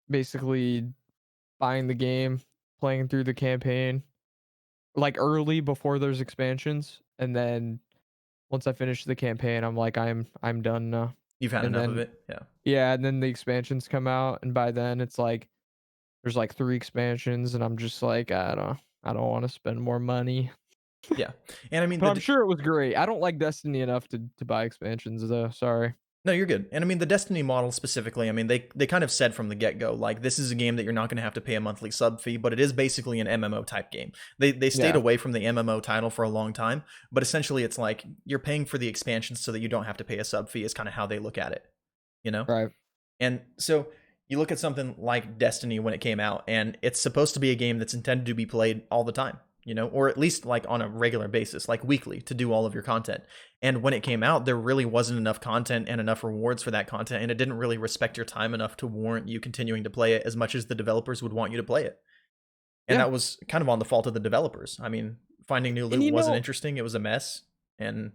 [SPEAKER 2] basically buying the game, playing through the campaign, like, early before there's expansions, and then once I finish the campaign, I'm like, I'm done now.
[SPEAKER 1] You've had
[SPEAKER 2] And
[SPEAKER 1] enough of
[SPEAKER 2] then
[SPEAKER 1] it? Yeah.
[SPEAKER 2] yeah, and then the expansions come out, and by then it's like there's like 3 expansions, and I'm just like, I don't wanna spend more money.
[SPEAKER 1] Yeah. And I mean
[SPEAKER 2] But I'm
[SPEAKER 1] the
[SPEAKER 2] sure it was great. I don't like Destiny enough to buy expansions though, sorry.
[SPEAKER 1] No, you're good. And I mean the Destiny model specifically, I mean they kind of said from the get-go like this is a game that you're not going to have to pay a monthly sub fee, but it is basically an MMO type game. They stayed
[SPEAKER 2] Yeah,
[SPEAKER 1] away from the MMO title for a long time, but essentially it's like you're paying for the expansions so that you don't have to pay a sub fee is kind of how they look at it, you know?
[SPEAKER 2] right.
[SPEAKER 1] And so you look at something like Destiny when it came out, and it's supposed to be a game that's intended to be played all the time, you know, or at least like on a regular basis, like weekly, to do all of your content. And when it came out, there really wasn't enough content and enough rewards for that content, and it didn't really respect your time enough to warrant you continuing to play it as much as the developers would want you to play it. And
[SPEAKER 2] Yeah,
[SPEAKER 1] that was kind of on the fault of the developers. I mean, finding new
[SPEAKER 2] and
[SPEAKER 1] loot
[SPEAKER 2] you
[SPEAKER 1] wasn't
[SPEAKER 2] know,
[SPEAKER 1] interesting, it was a mess. And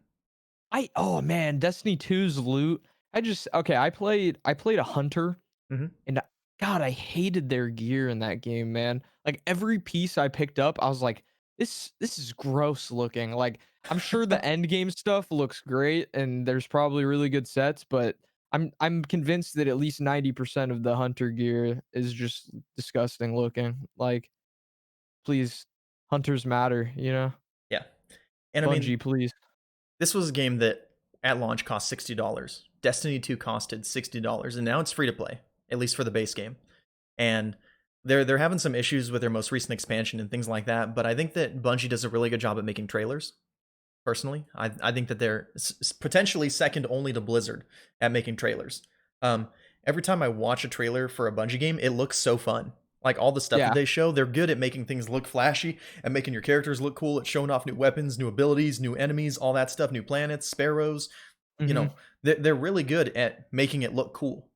[SPEAKER 2] oh man, Destiny 2's loot. I played a hunter
[SPEAKER 1] mhm,
[SPEAKER 2] and God, I hated their gear in that game, man. Like every piece I picked up, I was like, this is gross looking. Like, I'm sure the end game stuff looks great and there's probably really good sets, but I'm convinced that at least 90% of the hunter gear is just disgusting looking. Like, please, hunters matter, you know?
[SPEAKER 1] Yeah. And I mean,
[SPEAKER 2] Bungie, please.
[SPEAKER 1] this was a game that at launch cost $60. Destiny 2 costed $60, and now it's free to play, at least for the base game. And they're having some issues with their most recent expansion and things like that, but I think that Bungie does a really good job at making trailers. Personally, I think that they're potentially second only to Blizzard at making trailers. Um, every time I watch a trailer for a Bungie game, it looks so fun. Like all the stuff that
[SPEAKER 2] Yeah.
[SPEAKER 1] they show, they're good at making things look flashy and making your characters look cool. At showing off new weapons, new abilities, new enemies, all that stuff, new planets, sparrows. You
[SPEAKER 2] Mhm.
[SPEAKER 1] know, they're really good at making it look cool.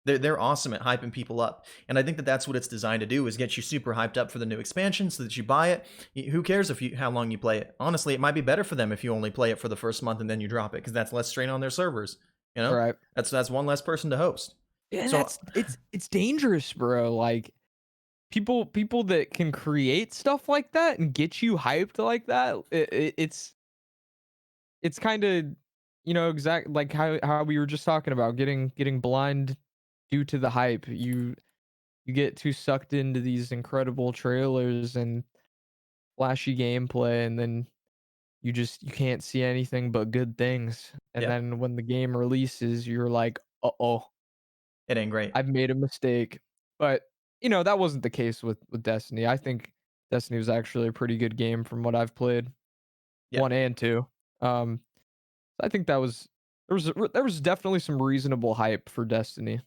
[SPEAKER 1] They're awesome at hyping people up, and I think that that's what it's designed to do, is get you super hyped up for the new expansion so that you buy it. Who cares if you how long you play it? Honestly, it might be better for them if you only play it for the first month and then you drop it, because that's less strain on their servers. You know,
[SPEAKER 2] Right.
[SPEAKER 1] that's one less person to host.
[SPEAKER 2] And
[SPEAKER 1] So
[SPEAKER 2] that's it's dangerous, bro. Like, people that can create stuff like that and get you hyped like that, it's kind of, you know, exact like how we were just talking about getting blind due to the hype. You get too sucked into these incredible trailers and flashy gameplay, and then you can't see anything but good things. And
[SPEAKER 1] yeah,
[SPEAKER 2] then when the game releases, you're like, "Uh-oh,
[SPEAKER 1] it ain't great.
[SPEAKER 2] I've made a mistake." But, you know, that wasn't the case with Destiny. I think Destiny was actually a pretty good game from what I've played,
[SPEAKER 1] Yeah.
[SPEAKER 2] 1 and 2. Um, I think there was definitely some reasonable hype for Destiny.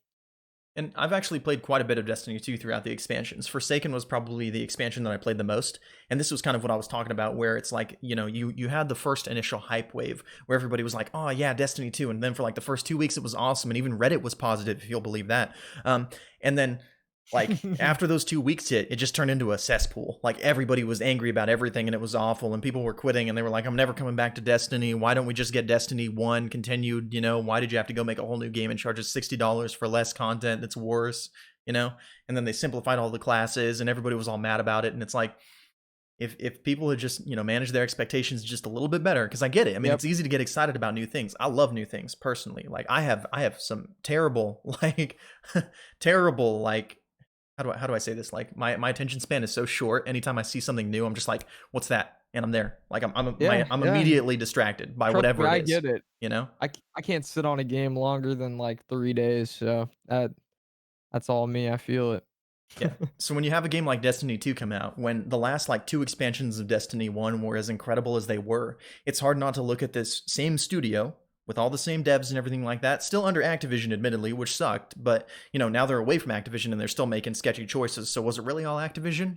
[SPEAKER 1] And I've actually played quite a bit of Destiny 2 throughout the expansions. Forsaken was probably the expansion that I played the most. And this was kind of what I was talking about, where it's like, you had the first initial hype wave where everybody was like, oh yeah, Destiny 2. And then for like the first 2 weeks, it was awesome. And even Reddit was positive, if you'll believe that. And then like after those 2 weeks hit, it just turned into a cesspool. Like everybody was angry about everything and it was awful, and people were quitting and they were like, I'm never coming back to Destiny. Why don't we just get Destiny 1 continued? Why did you have to go make a whole new game and charge us $60 for less content that's worse? And then they simplified all the classes and everybody was all mad about it. And it's like, if people had just managed their expectations just a little bit better, because I get it. I mean,
[SPEAKER 2] Yep.
[SPEAKER 1] it's easy to get excited about new things. I love new things personally. Like I have some terrible like terrible like how do I say this? Like my attention span is so short. Anytime I see something new, I'm just like, what's that? And I'm there. Like
[SPEAKER 2] Yeah,
[SPEAKER 1] I'm
[SPEAKER 2] yeah.
[SPEAKER 1] immediately distracted by
[SPEAKER 2] Trust
[SPEAKER 1] whatever
[SPEAKER 2] me,
[SPEAKER 1] it
[SPEAKER 2] I
[SPEAKER 1] is.
[SPEAKER 2] get it.
[SPEAKER 1] You know?
[SPEAKER 2] I can't sit on a game longer than, like, 3 days, so that's all me, I feel it.
[SPEAKER 1] Yeah. So when you have a game like Destiny 2 come out, when the last like two expansions of Destiny 1 were as incredible as they were, it's hard not to look at this same studio with all the same devs and everything like that, still under Activision admittedly, which sucked, but now they're away from Activision and they're still making sketchy choices. So was it really all Activision?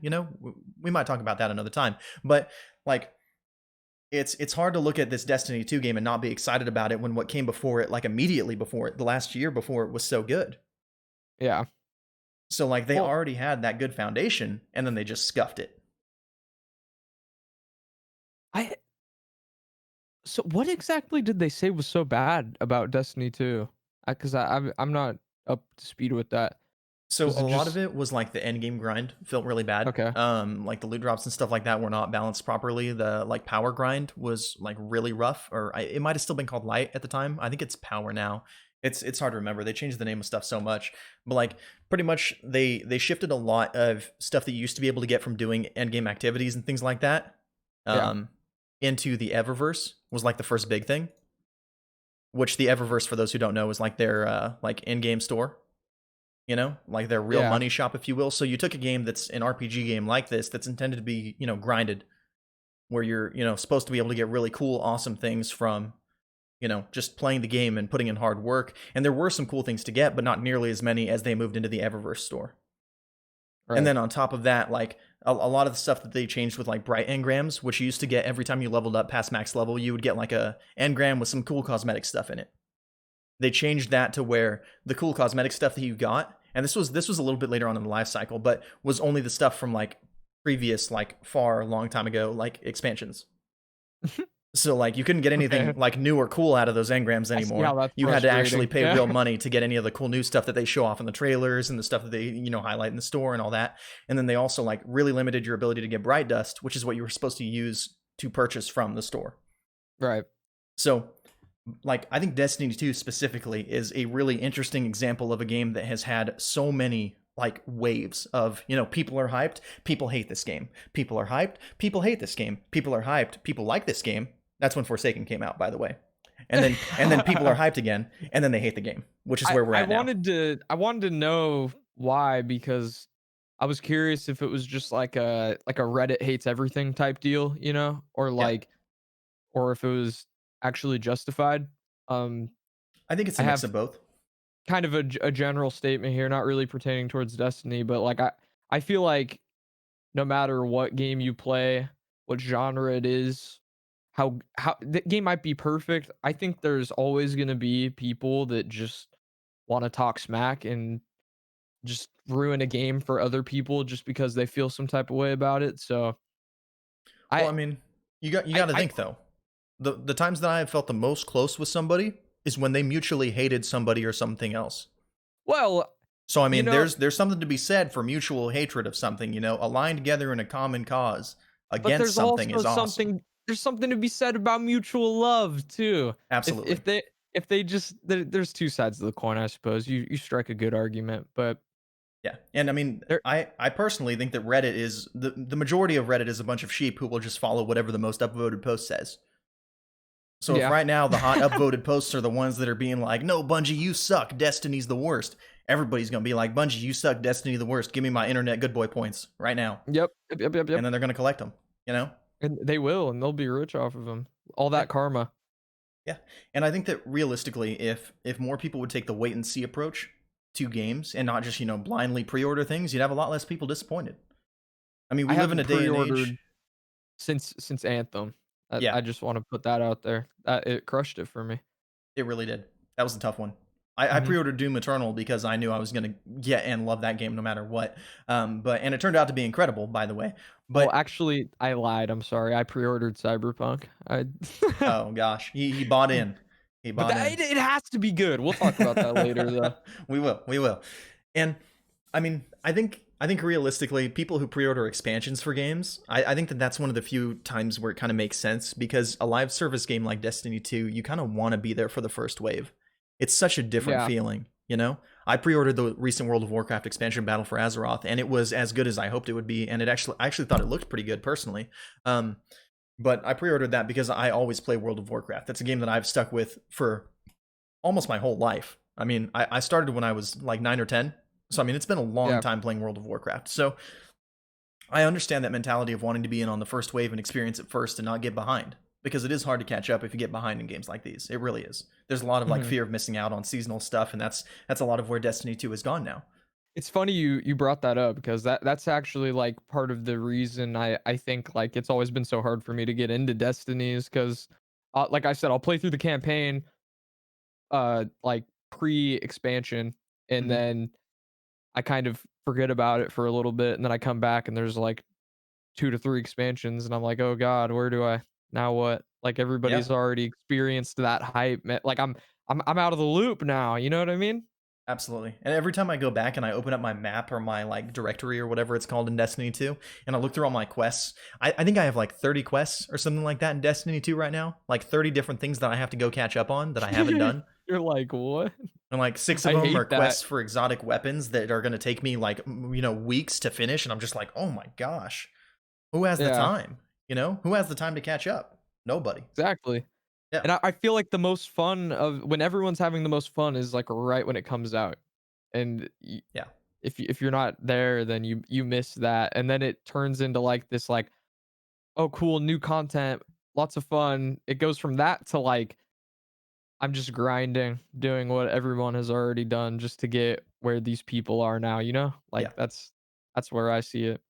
[SPEAKER 1] We might talk about that another time. But like it's hard to look at this Destiny 2 game and not be excited about it when what came before it, like immediately before it, the last year before it, was so good.
[SPEAKER 2] Yeah.
[SPEAKER 1] So like they
[SPEAKER 2] Well,
[SPEAKER 1] already had that good foundation and then they just scuffed it.
[SPEAKER 2] I so what exactly did they say was so bad about Destiny 2? 'Cause I'm not up to speed with that.
[SPEAKER 1] So
[SPEAKER 2] Was
[SPEAKER 1] a
[SPEAKER 2] it
[SPEAKER 1] lot of
[SPEAKER 2] just
[SPEAKER 1] it was like the end game grind felt really bad.
[SPEAKER 2] okay,
[SPEAKER 1] Like the loot drops and stuff like that were not balanced properly. The like power grind was like really rough, or it might have still been called light at the time. I think it's power now. It's hard to remember. They changed the name of stuff so much, but like pretty much they shifted a lot of stuff that you used to be able to get from doing end game activities and things like that,
[SPEAKER 2] yeah,
[SPEAKER 1] um, into the Eververse was like the first big thing. Which the Eververse, for those who don't know, is like their like in game store, like their real
[SPEAKER 2] yeah,
[SPEAKER 1] money shop, if you will. So you took a game that's an RPG game like this that's intended to be, grinded, where you're, supposed to be able to get really cool, awesome things from, just playing the game and putting in hard work. And there were some cool things to get, but not nearly as many as they moved into the Eververse store. And
[SPEAKER 2] right.
[SPEAKER 1] then on top of that, like a lot of the stuff that they changed with like bright engrams, which you used to get every time you leveled up past max level, you would get like a engram with some cool cosmetic stuff in it. They changed that to where the cool cosmetic stuff that you got, and this was a little bit later on in the life cycle, but was only the stuff from like previous, like far long time ago, like expansions. So like you couldn't get anything
[SPEAKER 2] Okay.
[SPEAKER 1] like new or cool out of those engrams
[SPEAKER 2] I see how
[SPEAKER 1] anymore.
[SPEAKER 2] that's
[SPEAKER 1] You had to actually
[SPEAKER 2] frustrating.
[SPEAKER 1] pay
[SPEAKER 2] Yeah.
[SPEAKER 1] real money to get any of the cool new stuff that they show off in the trailers and the stuff that they, highlight in the store and all that. And then they also like really limited your ability to get bright dust, which is what you were supposed to use to purchase from the store.
[SPEAKER 2] Right.
[SPEAKER 1] So like I think Destiny 2 specifically is a really interesting example of a game that has had so many like waves of, people are hyped, people hate this game. People are hyped, people hate this game. People are hyped, people like this game. That's when Forsaken came out, by the way. And then people are hyped again, and then they hate the game, which is
[SPEAKER 2] I
[SPEAKER 1] where we're
[SPEAKER 2] I
[SPEAKER 1] at now.
[SPEAKER 2] wanted to I wanted to know why, because I was curious if it was just like a Reddit hates everything type deal, or
[SPEAKER 1] Yeah.
[SPEAKER 2] or if it was actually justified. Um,
[SPEAKER 1] I think it's
[SPEAKER 2] I
[SPEAKER 1] a mix
[SPEAKER 2] have
[SPEAKER 1] of both.
[SPEAKER 2] kind of a general statement here, not really pertaining towards Destiny, but like I feel like no matter what game you play, what genre it is, how the game might be perfect. I think there's always gonna be people that just want to talk smack and just ruin a game for other people just because they feel some type of way about it. So
[SPEAKER 1] Well,
[SPEAKER 2] I
[SPEAKER 1] I mean, you got to
[SPEAKER 2] I
[SPEAKER 1] think though. The times that I have felt the most close with somebody is when they mutually hated somebody or something else.
[SPEAKER 2] well,
[SPEAKER 1] So I
[SPEAKER 2] you
[SPEAKER 1] mean,
[SPEAKER 2] know,
[SPEAKER 1] there's something to be said for mutual hatred of something, aligned together in a common cause
[SPEAKER 2] but
[SPEAKER 1] against something is awesome.
[SPEAKER 2] there's something to be said about mutual love too.
[SPEAKER 1] Absolutely.
[SPEAKER 2] If they just there's two sides of the coin, I suppose. You strike a good argument, but
[SPEAKER 1] Yeah. And I mean,
[SPEAKER 2] there
[SPEAKER 1] I personally think that Reddit is the majority of Reddit is a bunch of sheep who will just follow whatever the most upvoted post says. So if
[SPEAKER 2] yeah.
[SPEAKER 1] right now the hot upvoted posts are the ones that are being like, "No, Bungie, you suck. Destiny's the worst." Everybody's going to be like, "Bungie, you suck. Destiny the worst. Give me my internet good boy points right now."
[SPEAKER 2] Yep. Yep, yep, yep,
[SPEAKER 1] And
[SPEAKER 2] yep.
[SPEAKER 1] then they're going to collect them, you know?
[SPEAKER 2] And they will, and they'll be rich off of them. All
[SPEAKER 1] Yeah.
[SPEAKER 2] that karma.
[SPEAKER 1] Yeah. And I think that realistically, if more people would take the wait and see approach to games and not just, blindly pre-order things, you'd have a lot less people disappointed. I mean,
[SPEAKER 2] I
[SPEAKER 1] we live in
[SPEAKER 2] haven't
[SPEAKER 1] a day and age.
[SPEAKER 2] pre-ordered since Anthem.
[SPEAKER 1] Yeah,
[SPEAKER 2] I just want to put that out there. That it crushed it for me.
[SPEAKER 1] it really did. That was a tough one. I
[SPEAKER 2] Mhm.
[SPEAKER 1] pre-ordered Doom Eternal because I knew I was gonna get and love that game no matter what. But it turned out to be incredible, by the way.
[SPEAKER 2] Well,
[SPEAKER 1] But
[SPEAKER 2] actually, I lied. I'm sorry. I pre-ordered Cyberpunk. I
[SPEAKER 1] oh gosh, he bought in. He
[SPEAKER 2] But
[SPEAKER 1] bought
[SPEAKER 2] that
[SPEAKER 1] in.
[SPEAKER 2] it has to be good. We'll talk about that later, though.
[SPEAKER 1] We will. And I mean, I think realistically, people who pre-order expansions for games, I think that that's one of the few times where it kind of makes sense because a live service game like Destiny 2, you kind of want to be there for the first wave. It's such a different
[SPEAKER 2] Yeah.
[SPEAKER 1] feeling, you know? I pre-ordered the recent World of Warcraft expansion Battle for Azeroth, and it was as good as I hoped it would be, and I actually thought it looked pretty good personally. Um, but I pre-ordered that because I always play World of Warcraft. That's a game that I've stuck with for almost my whole life. I mean, I started when I was like 9 or 10. So, I mean, it's been a long
[SPEAKER 2] Yeah.
[SPEAKER 1] time playing World of Warcraft. So, I understand that mentality of wanting to be in on the first wave and experience it first and not get behind because it is hard to catch up if you get behind in games like these. It really is. There's a lot of like
[SPEAKER 2] Mhm.
[SPEAKER 1] fear of missing out on seasonal stuff, and that's a lot of where Destiny 2 has gone now.
[SPEAKER 2] It's funny you brought that up because that's actually, like, part of the reason I think, like, it's always been so hard for me to get into Destiny is 'cause, like I said, I'll play through the campaign, like, pre-expansion, and
[SPEAKER 1] Hmm.
[SPEAKER 2] then I kind of forget about it for a little bit, and then I come back and there's, like, 2 to 3 expansions, and I'm like, "Oh god, where do I now what?" Like,
[SPEAKER 1] Yeah.
[SPEAKER 2] everybody's already experienced that hype, ma like, I'm out of the loop now, you know what I mean?
[SPEAKER 1] Absolutely. And every time I go back and I open up my map or my like directory or whatever it's called in Destiny 2, and I look through all my quests, I think I have like 30 quests or something like that in Destiny 2 right now. Like 30 different things that I have to go catch up on that I haven't done.
[SPEAKER 2] You're like, "What?"
[SPEAKER 1] And like six of
[SPEAKER 2] I
[SPEAKER 1] them are
[SPEAKER 2] hate that.
[SPEAKER 1] quests for exotic weapons that are going to take me like, weeks to finish. And I'm just like, oh my gosh, who has the
[SPEAKER 2] Yeah,
[SPEAKER 1] time? Who has the time to catch up? Nobody.
[SPEAKER 2] exactly.
[SPEAKER 1] Yeah.
[SPEAKER 2] And I feel like the most fun of when everyone's having the most fun is, like, right when it comes out, and
[SPEAKER 1] Yeah.
[SPEAKER 2] if you're not there, then you miss that, and then it turns into, like, this, like, "Oh, cool, new content, lots of fun." It goes from that to, like, I'm just grinding, doing what everyone has already done just to get where these people are now, you know?
[SPEAKER 1] Yeah.
[SPEAKER 2] Like, that's where I see it.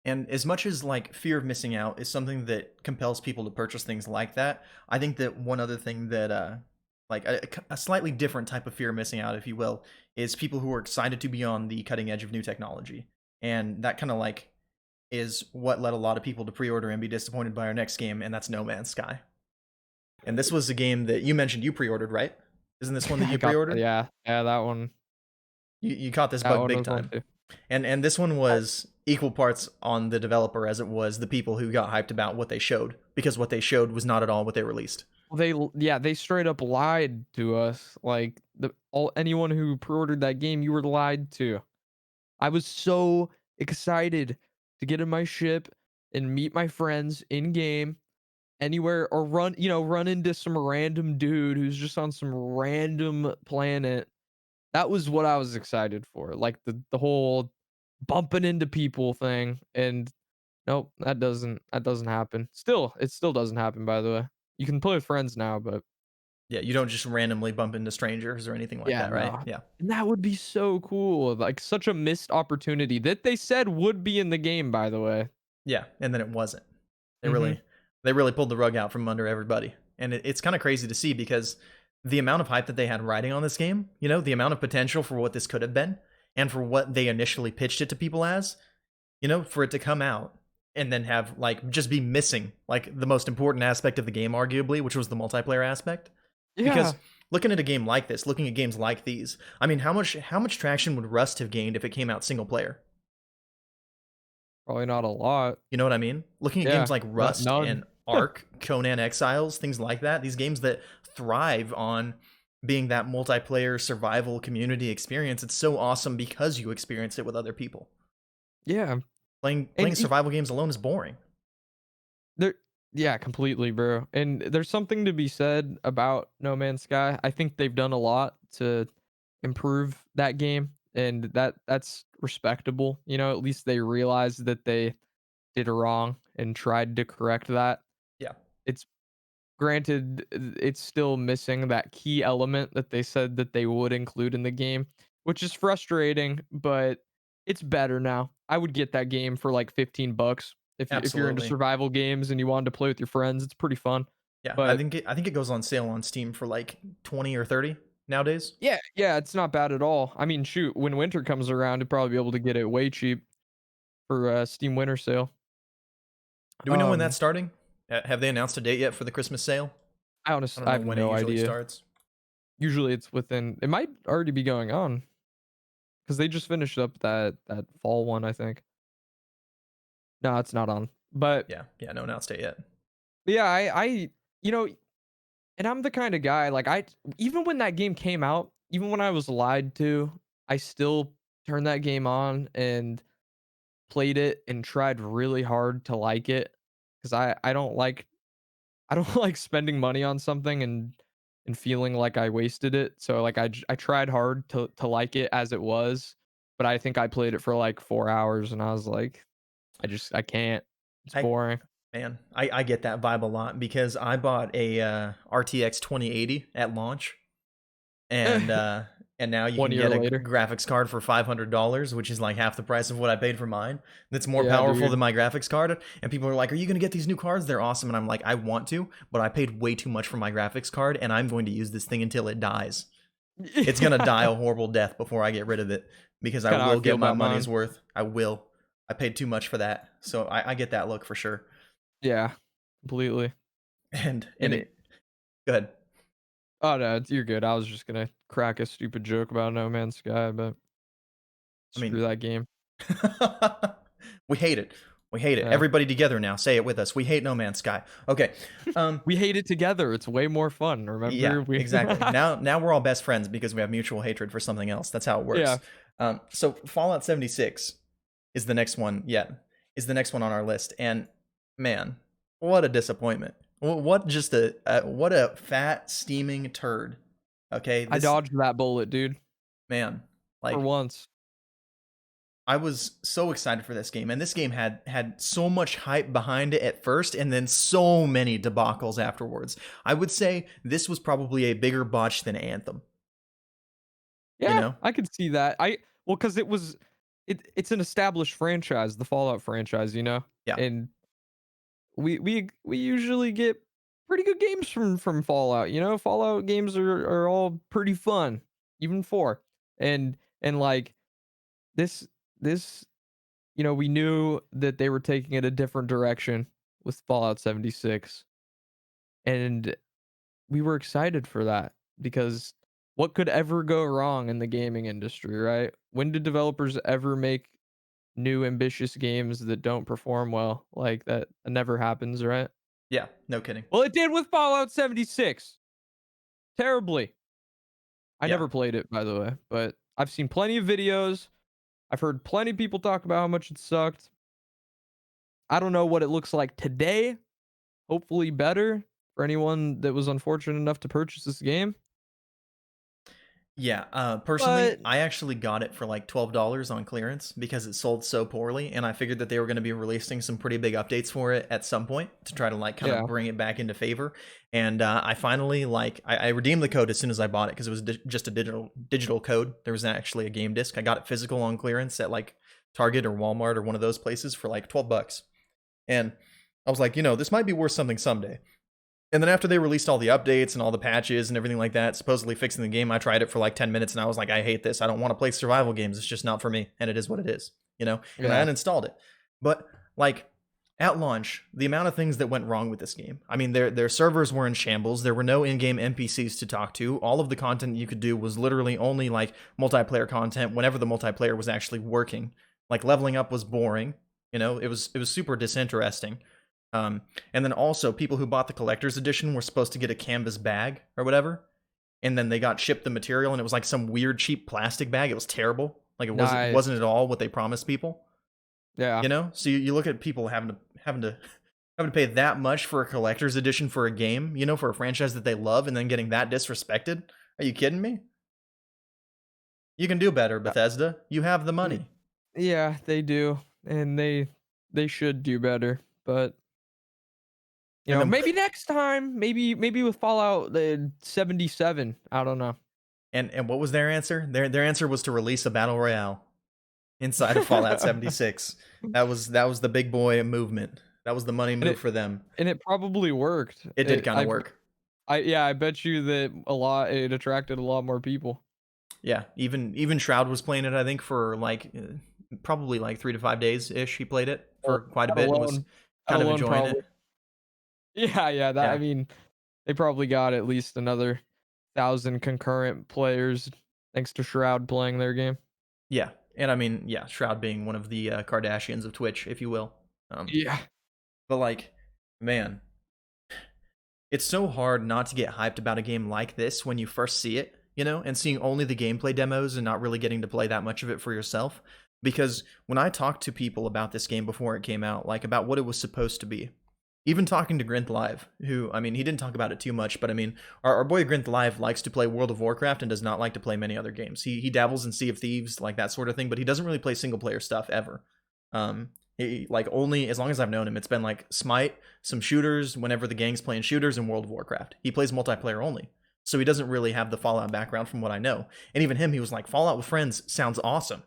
[SPEAKER 1] And as much as like fear of missing out is something that compels people to purchase things like that, I think that one other thing that like a slightly different type of fear of missing out, if you will, is people who are excited to be on the cutting edge of new technology. And that kind of like is what led a lot of people to pre-order and be disappointed by our next game, and that's No Man's Sky. And this was a game that you mentioned you pre-ordered, right? Isn't this one that
[SPEAKER 2] I
[SPEAKER 1] you
[SPEAKER 2] got
[SPEAKER 1] pre-ordered?
[SPEAKER 2] yeah, yeah,
[SPEAKER 1] You caught this
[SPEAKER 2] that
[SPEAKER 1] bug
[SPEAKER 2] one
[SPEAKER 1] big
[SPEAKER 2] was one
[SPEAKER 1] time.
[SPEAKER 2] too.
[SPEAKER 1] And this one
[SPEAKER 2] Oh,
[SPEAKER 1] was equal parts on the developer as it was the people who got hyped about what they showed, because what they showed was not at all what they released.
[SPEAKER 2] yeah, they straight up lied to us. Like the all anyone who pre-ordered that game, you were lied to. I was so excited to get in my ship and meet my friends in game anywhere or run into some random dude who's just on some random planet. That was what I was excited for. Like the whole bumping into people thing. And nope, that doesn't happen. It still doesn't happen, by the way. You can play with friends now, but
[SPEAKER 1] Yeah, you don't just randomly bump into strangers or anything like
[SPEAKER 2] yeah,
[SPEAKER 1] that, right?
[SPEAKER 2] no.
[SPEAKER 1] Yeah.
[SPEAKER 2] And that would be so cool. Like such a missed opportunity that they said would be in the game, by the way.
[SPEAKER 1] Yeah, and then it wasn't. They
[SPEAKER 2] Mhm.
[SPEAKER 1] really they really pulled the rug out from under everybody. And it's kind of crazy to see because the amount of hype that they had riding on this game, the amount of potential for what this could have been and for what they initially pitched it to people as, for it to come out and then have like just be missing like the most important aspect of the game arguably, which was the multiplayer aspect. Because
[SPEAKER 2] Yeah,
[SPEAKER 1] looking at a game like this, looking at games like these, I mean, how much traction would Rust have gained if it came out single player?
[SPEAKER 2] probably not a lot.
[SPEAKER 1] You know what I mean? Looking at games
[SPEAKER 2] Yeah,
[SPEAKER 1] like
[SPEAKER 2] not
[SPEAKER 1] Rust
[SPEAKER 2] none.
[SPEAKER 1] and Ark, Conan Exiles, things like that, these games that thrive on being that multiplayer survival community experience, it's so awesome because you experience it with other people.
[SPEAKER 2] Yeah,
[SPEAKER 1] Playing
[SPEAKER 2] and
[SPEAKER 1] survival games alone is boring.
[SPEAKER 2] there yeah, completely, bro. And there's something to be said about No Man's Sky. I think they've done a lot to improve that game, and that's respectable. At least they realized that they did wrong and tried to correct that.
[SPEAKER 1] Yeah.
[SPEAKER 2] It's granted, it's still missing that key element that they said that they would include in the game, which is frustrating, but it's better now. I would get that game for like 15 bucks if you're into
[SPEAKER 1] Absolutely.
[SPEAKER 2] survival games and you wanted to play with your friends. It's pretty fun.
[SPEAKER 1] Yeah, I
[SPEAKER 2] But
[SPEAKER 1] think it, I think it goes on sale on Steam for like 20 or 30 nowadays.
[SPEAKER 2] yeah, yeah, it's not bad at all. I mean, shoot, when winter comes around, you'd probably be able to get it way cheap for Steam Winter Sale.
[SPEAKER 1] Do we know when that's
[SPEAKER 2] Um,
[SPEAKER 1] starting? Have they announced a date yet for the Christmas sale? I don't
[SPEAKER 2] I
[SPEAKER 1] know
[SPEAKER 2] have
[SPEAKER 1] when it
[SPEAKER 2] no
[SPEAKER 1] usually
[SPEAKER 2] idea.
[SPEAKER 1] starts.
[SPEAKER 2] Usually it's it might already be going on because they just finished up that fall one, I think. No, it's not on. But
[SPEAKER 1] Yeah, yeah, no announced date yet.
[SPEAKER 2] yeah, you know, and I'm the kind of guy like even when that game came out, even when I was lied to, I still turned that game on and played it and tried really hard to like it because I don't like spending money on something and feeling like I wasted it. So like I tried hard to like it as it was, but I think I played it for like 4 hours and I was like, I can't. It's
[SPEAKER 1] I
[SPEAKER 2] boring.
[SPEAKER 1] Man, I get that vibe a lot because I bought a RTX 2080 at launch, and uh, and now you
[SPEAKER 2] One
[SPEAKER 1] can
[SPEAKER 2] year
[SPEAKER 1] get a
[SPEAKER 2] later.
[SPEAKER 1] graphics card for $500, which is like half the price of what I paid for mine. That's more
[SPEAKER 2] Yeah,
[SPEAKER 1] powerful
[SPEAKER 2] dude.
[SPEAKER 1] than my graphics card. And people are like, "Are you going to get these new cards? They're awesome." And I'm like, "I want to, but I paid way too much for my graphics card, and I'm going to use this thing until it dies. It's going to die a horrible death before I get rid of it because I
[SPEAKER 2] Kinda how I
[SPEAKER 1] will
[SPEAKER 2] feel
[SPEAKER 1] get my
[SPEAKER 2] about
[SPEAKER 1] money's
[SPEAKER 2] mine.
[SPEAKER 1] worth. I will. I paid too much for that, so I get that look for sure."
[SPEAKER 2] Yeah, completely.
[SPEAKER 1] And
[SPEAKER 2] And
[SPEAKER 1] it, go ahead.
[SPEAKER 2] oh no, you're good. I was just gonna crack a stupid joke about No Man's Sky, but
[SPEAKER 1] I mean,
[SPEAKER 2] screw that game.
[SPEAKER 1] we hate it. We hate it.
[SPEAKER 2] Yeah.
[SPEAKER 1] Everybody together now. Say it with us. We hate No Man's Sky. Okay. Um.
[SPEAKER 2] We hate it together. It's way more fun.
[SPEAKER 1] Yeah.
[SPEAKER 2] Remember? We
[SPEAKER 1] Exactly. Now we're all best friends because we have mutual hatred for something else. That's how it works.
[SPEAKER 2] Yeah.
[SPEAKER 1] So Fallout 76 is the next one. Yeah, is the next one on our list. And man, what a disappointment. What just what a fat steaming turd. Okay.
[SPEAKER 2] I
[SPEAKER 1] This
[SPEAKER 2] dodged that bullet, dude,
[SPEAKER 1] man.
[SPEAKER 2] for
[SPEAKER 1] Like
[SPEAKER 2] once.
[SPEAKER 1] I was so excited for this game, and this game had so much hype behind it at first, and then so many debacles afterwards. I would say this was probably a bigger botch than Anthem. You
[SPEAKER 2] Yeah,
[SPEAKER 1] know?
[SPEAKER 2] I could see that. Well, because it's an established franchise, the Fallout franchise,
[SPEAKER 1] Yeah.
[SPEAKER 2] and we usually get pretty good games from Fallout. Fallout games are all pretty fun, even four, and like this this we knew that they were taking it a different direction with Fallout 76, and we were excited for that because what could ever go wrong in the gaming industry, right? When do developers ever make new ambitious games that don't perform well? Like that never happens, right?
[SPEAKER 1] Yeah, no kidding.
[SPEAKER 2] Well, it did with Fallout 76. Terribly. I
[SPEAKER 1] Yeah.
[SPEAKER 2] never played it, by the way, but I've seen plenty of videos. I've heard plenty of people talk about how much it sucked. I don't know what it looks like today. Hopefully better for anyone that was unfortunate enough to purchase this game.
[SPEAKER 1] Yeah, personally,
[SPEAKER 2] But
[SPEAKER 1] I actually got it for like $12 on clearance because it sold so poorly, and I figured that they were going to be releasing some pretty big updates for it at some point to try to like kind of
[SPEAKER 2] yeah,
[SPEAKER 1] bring it back into favor. And I finally I redeemed the code as soon as I bought it because it was just a digital code. There was actually a game disc. I got it physical on clearance at like Target or Walmart or one of those places for like $12, and I was like, this might be worth something someday. And then after they released all the updates and all the patches and everything like that, supposedly fixing the game, I tried it for like 10 minutes and I was like, I hate this. I don't want to play survival games. It's just not for me. And it is what it is. And I
[SPEAKER 2] yeah.
[SPEAKER 1] uninstalled it. But like at launch, the amount of things that went wrong with this game. I mean, their servers were in shambles. There were no in-game NPCs to talk to. All of the content you could do was literally only like multiplayer content whenever the multiplayer was actually working. Like leveling up was boring. It was super disinteresting. And then also, people who bought the collector's edition were supposed to get a canvas bag or whatever, and then they got shipped the material, and it was like some weird cheap plastic bag. It was terrible. Like it wasn't
[SPEAKER 2] Nice.
[SPEAKER 1] at all what they promised people.
[SPEAKER 2] Yeah.
[SPEAKER 1] So you look at people having to pay that much for a collector's edition for a game, for a franchise that they love, and then getting that disrespected. Are you kidding me? You can do better,
[SPEAKER 2] Uh,
[SPEAKER 1] Bethesda. You have the
[SPEAKER 2] y
[SPEAKER 1] money.
[SPEAKER 2] yeah, they do, and they should do better, but,
[SPEAKER 1] And then
[SPEAKER 2] maybe next time, maybe with Fallout, 77, I don't know.
[SPEAKER 1] and what was their answer? Their answer was to release a battle royale inside of Fallout 76. That was the big boy movement. That was the money
[SPEAKER 2] And
[SPEAKER 1] move
[SPEAKER 2] it
[SPEAKER 1] for them.
[SPEAKER 2] and it probably worked.
[SPEAKER 1] It did kind of work.
[SPEAKER 2] I bet you that it attracted a lot more people.
[SPEAKER 1] Yeah, even Shroud was playing it. I think for like probably like 3 to 5 days ish. He played it
[SPEAKER 2] Well,
[SPEAKER 1] for quite a
[SPEAKER 2] that
[SPEAKER 1] bit and was
[SPEAKER 2] alone that
[SPEAKER 1] kind of
[SPEAKER 2] alone
[SPEAKER 1] enjoying it.
[SPEAKER 2] probably Yeah, yeah, that I
[SPEAKER 1] Yeah,
[SPEAKER 2] mean, they probably got at least another 1,000 concurrent players thanks to Shroud playing their game.
[SPEAKER 1] yeah, and I mean, yeah, Shroud being one of the Kardashians of Twitch, if you will. Um,
[SPEAKER 2] Yeah.
[SPEAKER 1] but like, man, it's so hard not to get hyped about a game like this when you first see it, and seeing only the gameplay demos and not really getting to play that much of it for yourself. Because when I talked to people about this game before it came out, like about what it was supposed to be, even talking to Grinth Live, who, I mean, he didn't talk about it too much, but I mean, our boy Grinth Live likes to play World of Warcraft and does not like to play many other games. He dabbles in Sea of Thieves, like that sort of thing, but he doesn't really play single player stuff ever. He, like, only as long as I've known him, it's been like Smite, some shooters whenever the gang's playing shooters, and World of Warcraft. He plays multiplayer only. So he doesn't really have the Fallout background from what I know. And even him, he was like, Fallout with friends sounds awesome.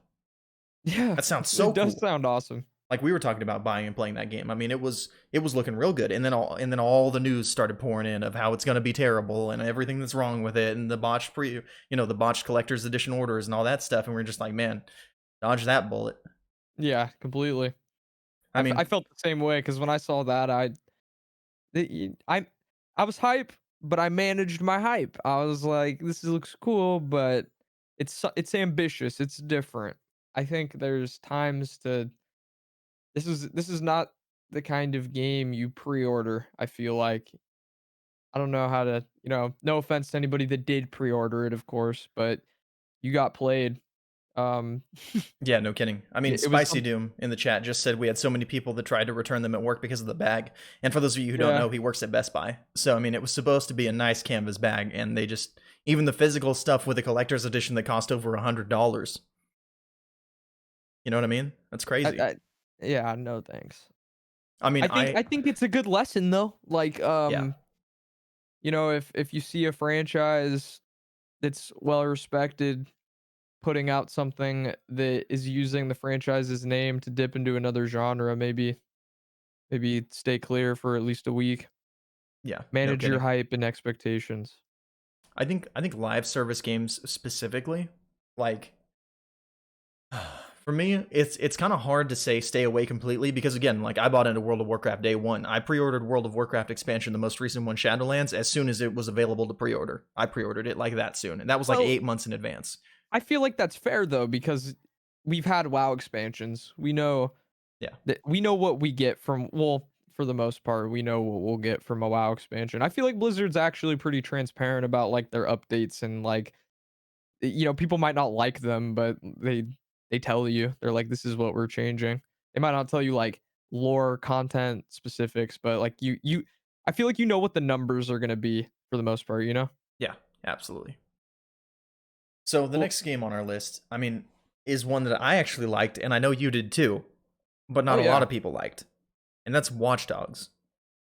[SPEAKER 2] Yeah,
[SPEAKER 1] That sounds so
[SPEAKER 2] it does
[SPEAKER 1] cool.
[SPEAKER 2] sound awesome.
[SPEAKER 1] Like we were talking about buying and playing that game. I mean, it was looking real good. And then all the news started pouring in of how it's going to be terrible and everything that's wrong with it and the botched collector's edition orders and all that stuff. And we're just like, man, dodge that bullet.
[SPEAKER 2] Yeah, completely.
[SPEAKER 1] I
[SPEAKER 2] I
[SPEAKER 1] mean,
[SPEAKER 2] felt the same way because when I saw that, the I was hype, but I managed my hype. I was like, "This looks cool, but it's ambitious, it's different." I think there's times to this is not the kind of game you pre-order, I feel like. I don't know how to, no offense to anybody that did pre-order it, of course, but you got played. Um,
[SPEAKER 1] yeah, no kidding. I mean,
[SPEAKER 2] it was
[SPEAKER 1] Spicy Doom in the chat just said we had so many people that tried to return them at work because of the bag. And for those of you who don't
[SPEAKER 2] yeah.
[SPEAKER 1] know, he works at Best Buy. So I mean, it was supposed to be a nice canvas bag, and they just even the physical stuff with the collector's edition that cost over $100. You know what I mean? That's crazy.
[SPEAKER 2] I yeah, no thanks.
[SPEAKER 1] I mean,
[SPEAKER 2] I think it's a good lesson though. Like,
[SPEAKER 1] yeah.
[SPEAKER 2] if you see a franchise that's well respected putting out something that is using the franchise's name to dip into another genre, maybe stay clear for at least a week.
[SPEAKER 1] Yeah, no
[SPEAKER 2] Manage your
[SPEAKER 1] kidding.
[SPEAKER 2] hype and expectations.
[SPEAKER 1] I think live service games specifically, like For me, it's kind of hard to say stay away completely because again, like I bought into World of Warcraft day one. I pre-ordered World of Warcraft expansion, the most recent one, Shadowlands, as soon as it was available to pre-order. I pre-ordered it like that soon, and that was like
[SPEAKER 2] Well,
[SPEAKER 1] 8 months in advance.
[SPEAKER 2] I feel like that's fair though because we've had WoW expansions.
[SPEAKER 1] Yeah,
[SPEAKER 2] We know what we get from, well, for the most part, we know what we'll get from a WoW expansion. I feel like Blizzard's actually pretty transparent about like their updates and like people might not like them, but they tell you. They're like, this is what we're changing. They might not tell you like lore content specifics, but like I feel like you know what the numbers are gonna be for the most part, you know?
[SPEAKER 1] yeah, absolutely. So the
[SPEAKER 2] Well,
[SPEAKER 1] next game on our list, I mean, is one that I actually liked, and I know you did too, but
[SPEAKER 2] oh
[SPEAKER 1] not a lot
[SPEAKER 2] yeah.
[SPEAKER 1] of people liked, and that's Watch Dogs.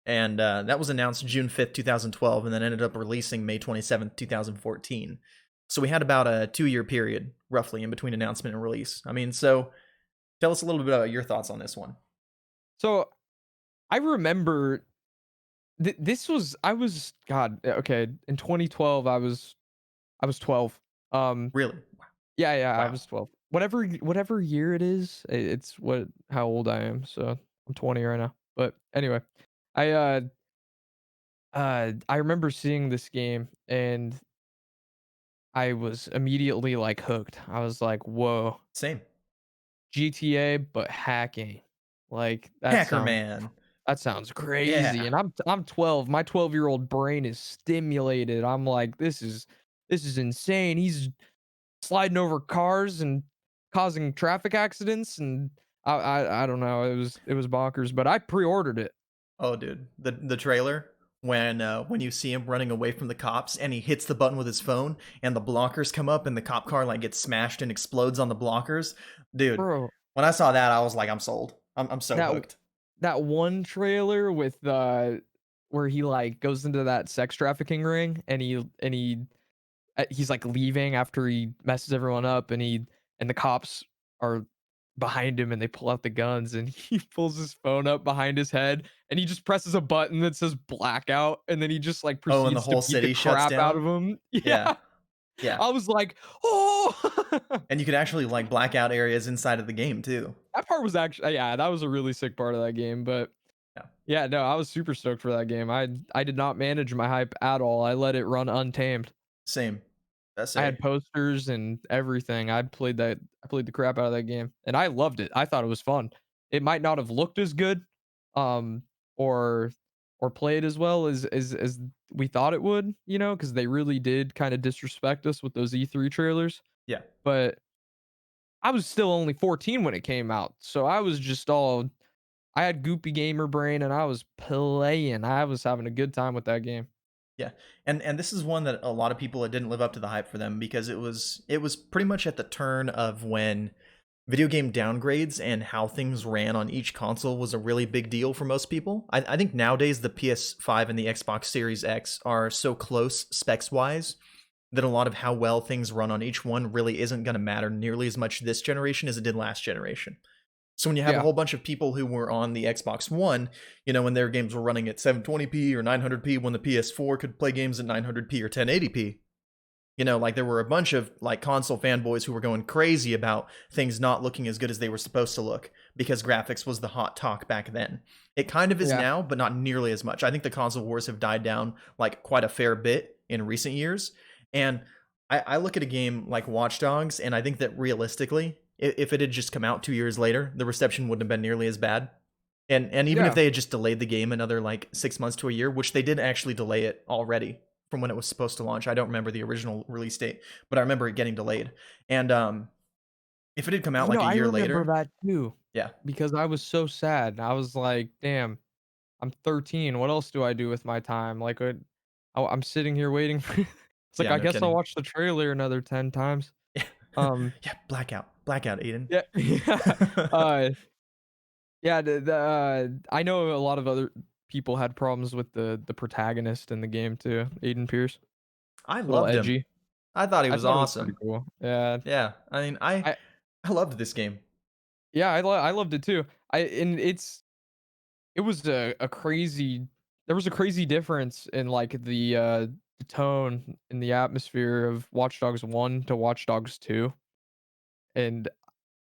[SPEAKER 1] And that was announced June 5th, 2012, and then ended up releasing May 27th, 2014. So we had about a 2 year period, roughly, in between announcement and release. I mean, so tell us a little bit about your thoughts on this one.
[SPEAKER 2] So I remember this was I was God, okay, in 2012 I was 12. Um
[SPEAKER 1] Really?
[SPEAKER 2] yeah, yeah, I
[SPEAKER 1] Wow.
[SPEAKER 2] was 12. Whatever year it is, it's what how old I am. So I'm 20 right now. But anyway, I I remember seeing this game and I was immediately like hooked. I was like, "Whoa,
[SPEAKER 1] Same.
[SPEAKER 2] GTA but hacking." Like
[SPEAKER 1] Hacker Man.
[SPEAKER 2] that sounds crazy.
[SPEAKER 1] Yeah.
[SPEAKER 2] And I'm 12. My 12-year-old brain is stimulated. I'm like, this is insane. He's sliding over cars and causing traffic accidents and I don't know. It was bonkers, but I pre-ordered it.
[SPEAKER 1] Oh, dude, the trailer when you see him running away from the cops and he hits the button with his phone and the blockers come up and the cop car like gets smashed and explodes on the blockers, dude.
[SPEAKER 2] Bro,
[SPEAKER 1] When I saw that, I was like, I'm sold. I'm so
[SPEAKER 2] that
[SPEAKER 1] hooked.
[SPEAKER 2] that one trailer with where he like goes into that sex trafficking ring and he's like leaving after he messes everyone up and the cops are behind him and they pull out the guns and he pulls his phone up behind his head and he just presses a button that says blackout and then he just like
[SPEAKER 1] Oh, and the
[SPEAKER 2] proceeds to
[SPEAKER 1] whole
[SPEAKER 2] beat the
[SPEAKER 1] city shuts
[SPEAKER 2] crap out
[SPEAKER 1] down.
[SPEAKER 2] of him.
[SPEAKER 1] Yeah,
[SPEAKER 2] Yeah.
[SPEAKER 1] yeah.
[SPEAKER 2] I was like, "Oh."
[SPEAKER 1] And you could actually like black out areas inside of the game too.
[SPEAKER 2] That part was actually, yeah, that was a really sick part of that game, but
[SPEAKER 1] Yeah,
[SPEAKER 2] yeah, no, I was super stoked for that game. I did not manage my hype at all. I let it run untamed.
[SPEAKER 1] same. That's
[SPEAKER 2] I had
[SPEAKER 1] a
[SPEAKER 2] posters and everything. I played the crap out of that game, and I loved it. I thought it was fun. It might not have looked as good, um, or played as well as we thought it would, because they really did kinda disrespect us with those E3 trailers,
[SPEAKER 1] yeah.
[SPEAKER 2] but I was still only 14 when it came out, so I was just all I had goopy gamer brain, and I was playing. I was having a good time with that game.
[SPEAKER 1] Yeah, and this is one that a lot of people it didn't live up to the hype for them because it was pretty much at the turn of when video game downgrades and how things ran on each console was a really big deal for most people. I think nowadays the PS5 and the Xbox Series X are so close specs wise that a lot of how well things run on each one really isn't going to matter nearly as much this generation as it did last generation. So when you have a
[SPEAKER 2] Yeah.
[SPEAKER 1] whole bunch of people who were on the Xbox One, when their games were running at 720p or 900p, when the PS4 could play games at 900p or 1080p, like there were a bunch of like console fanboys who were going crazy about things not looking as good as they were supposed to look because graphics was the hot talk back then. It kind of is
[SPEAKER 2] Yeah.
[SPEAKER 1] now, but not nearly as much. I think the console wars have died down like quite a fair bit in recent years. And I look at a game like Watch Dogs, and I think that realistically, if it had just come out 2 years later, the reception wouldn't have been nearly as bad. And even if
[SPEAKER 2] Yeah.
[SPEAKER 1] they had just delayed the game another like 6 months to a year, which they did actually delay it already from when it was supposed to launch. I don't remember the original release date, but I remember it getting delayed. And if it had come out like a
[SPEAKER 2] I
[SPEAKER 1] year
[SPEAKER 2] remember
[SPEAKER 1] later,
[SPEAKER 2] that too
[SPEAKER 1] yeah,
[SPEAKER 2] because I was so sad. I was like, "Damn, I'm 13. What else do I do with my time?" Like, I'm sitting here waiting for it's like,
[SPEAKER 1] yeah,
[SPEAKER 2] I
[SPEAKER 1] no
[SPEAKER 2] guess I'll
[SPEAKER 1] kidding.
[SPEAKER 2] watch the trailer another 10 times.
[SPEAKER 1] Yeah,
[SPEAKER 2] Um,
[SPEAKER 1] yeah, blackout, Aiden.
[SPEAKER 2] yeah, yeah, uh, yeah, I know a lot of other people had problems with the protagonist in the game too, Aiden Pierce.
[SPEAKER 1] I
[SPEAKER 2] A little
[SPEAKER 1] loved him.
[SPEAKER 2] edgy.
[SPEAKER 1] I thought he
[SPEAKER 2] I
[SPEAKER 1] was
[SPEAKER 2] thought it was pretty
[SPEAKER 1] awesome.
[SPEAKER 2] cool. Yeah.
[SPEAKER 1] Yeah, I mean, I
[SPEAKER 2] I
[SPEAKER 1] I loved this game.
[SPEAKER 2] yeah, I loved it too. I and it was a crazy there was a crazy difference in like the tone and the atmosphere of Watch Dogs 1 to Watch Dogs 2. And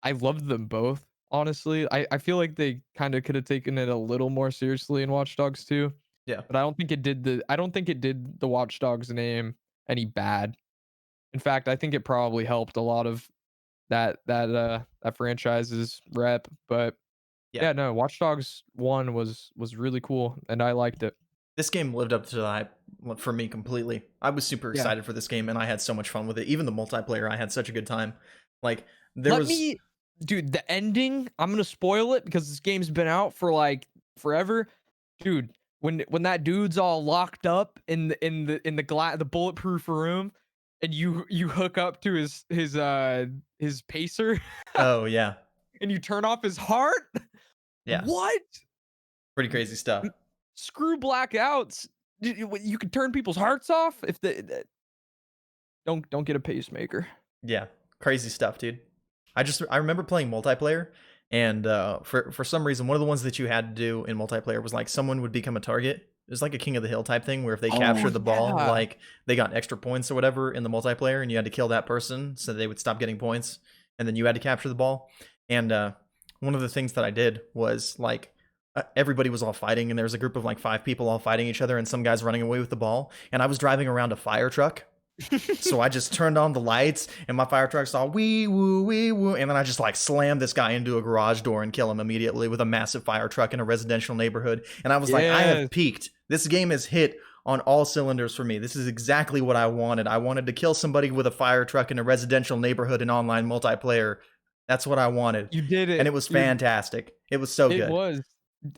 [SPEAKER 2] I loved them both, honestly. I feel like they kinda coulda taken it a little more seriously in Watch Dogs 2,
[SPEAKER 1] Yeah,
[SPEAKER 2] but I don't think it did the Watch Dogs name any bad. In fact, I think it probably helped a lot of that franchise's rep, but
[SPEAKER 1] yeah.
[SPEAKER 2] yeah, no, Watch Dogs 1 was really cool, and I liked it.
[SPEAKER 1] This game lived up to the hype for me completely. I was super
[SPEAKER 2] Yeah.
[SPEAKER 1] excited for this game, and I had so much fun with it. Even the multiplayer, I had such a good time. Like there
[SPEAKER 2] Let
[SPEAKER 1] was,
[SPEAKER 2] me dude, the ending, I'm gonna spoil it because this game's been out for, like, forever. Dude, when that dude's all locked up in the bulletproof room, and you hook up to his pacer,
[SPEAKER 1] oh yeah,
[SPEAKER 2] and you turn off his heart?
[SPEAKER 1] yeah,
[SPEAKER 2] What?
[SPEAKER 1] pretty crazy stuff.
[SPEAKER 2] N Screw blackouts. You can turn people's hearts off if the don't get a pacemaker.
[SPEAKER 1] Yeah, crazy stuff, dude. I remember playing multiplayer, and for some reason, one of the ones that you had to do in multiplayer was like someone would become a target. It was like a King of the Hill type thing where if they
[SPEAKER 2] Oh,
[SPEAKER 1] captured the ball,
[SPEAKER 2] yeah.
[SPEAKER 1] like they got extra points or whatever in the multiplayer, and you had to kill that person so they would stop getting points, and then you had to capture the ball. And one of the things that I did was like everybody was all fighting, and there was a group of like 5 people all fighting each other, and some guys running away with the ball, and I was driving around a fire truck. So I just turned on the lights, and my fire truck saw wee woo, and then I just like slammed this guy into a garage door and kill him immediately with a massive fire truck in a residential neighborhood. And I was like, I have
[SPEAKER 2] Yes.
[SPEAKER 1] peaked. This game has hit on all cylinders for me. This is exactly what I wanted. I wanted to kill somebody with a fire truck in a residential neighborhood in online multiplayer. That's what I wanted,
[SPEAKER 2] You did
[SPEAKER 1] and
[SPEAKER 2] it.
[SPEAKER 1] it was
[SPEAKER 2] You're
[SPEAKER 1] fantastic. It was so
[SPEAKER 2] It
[SPEAKER 1] good.
[SPEAKER 2] was.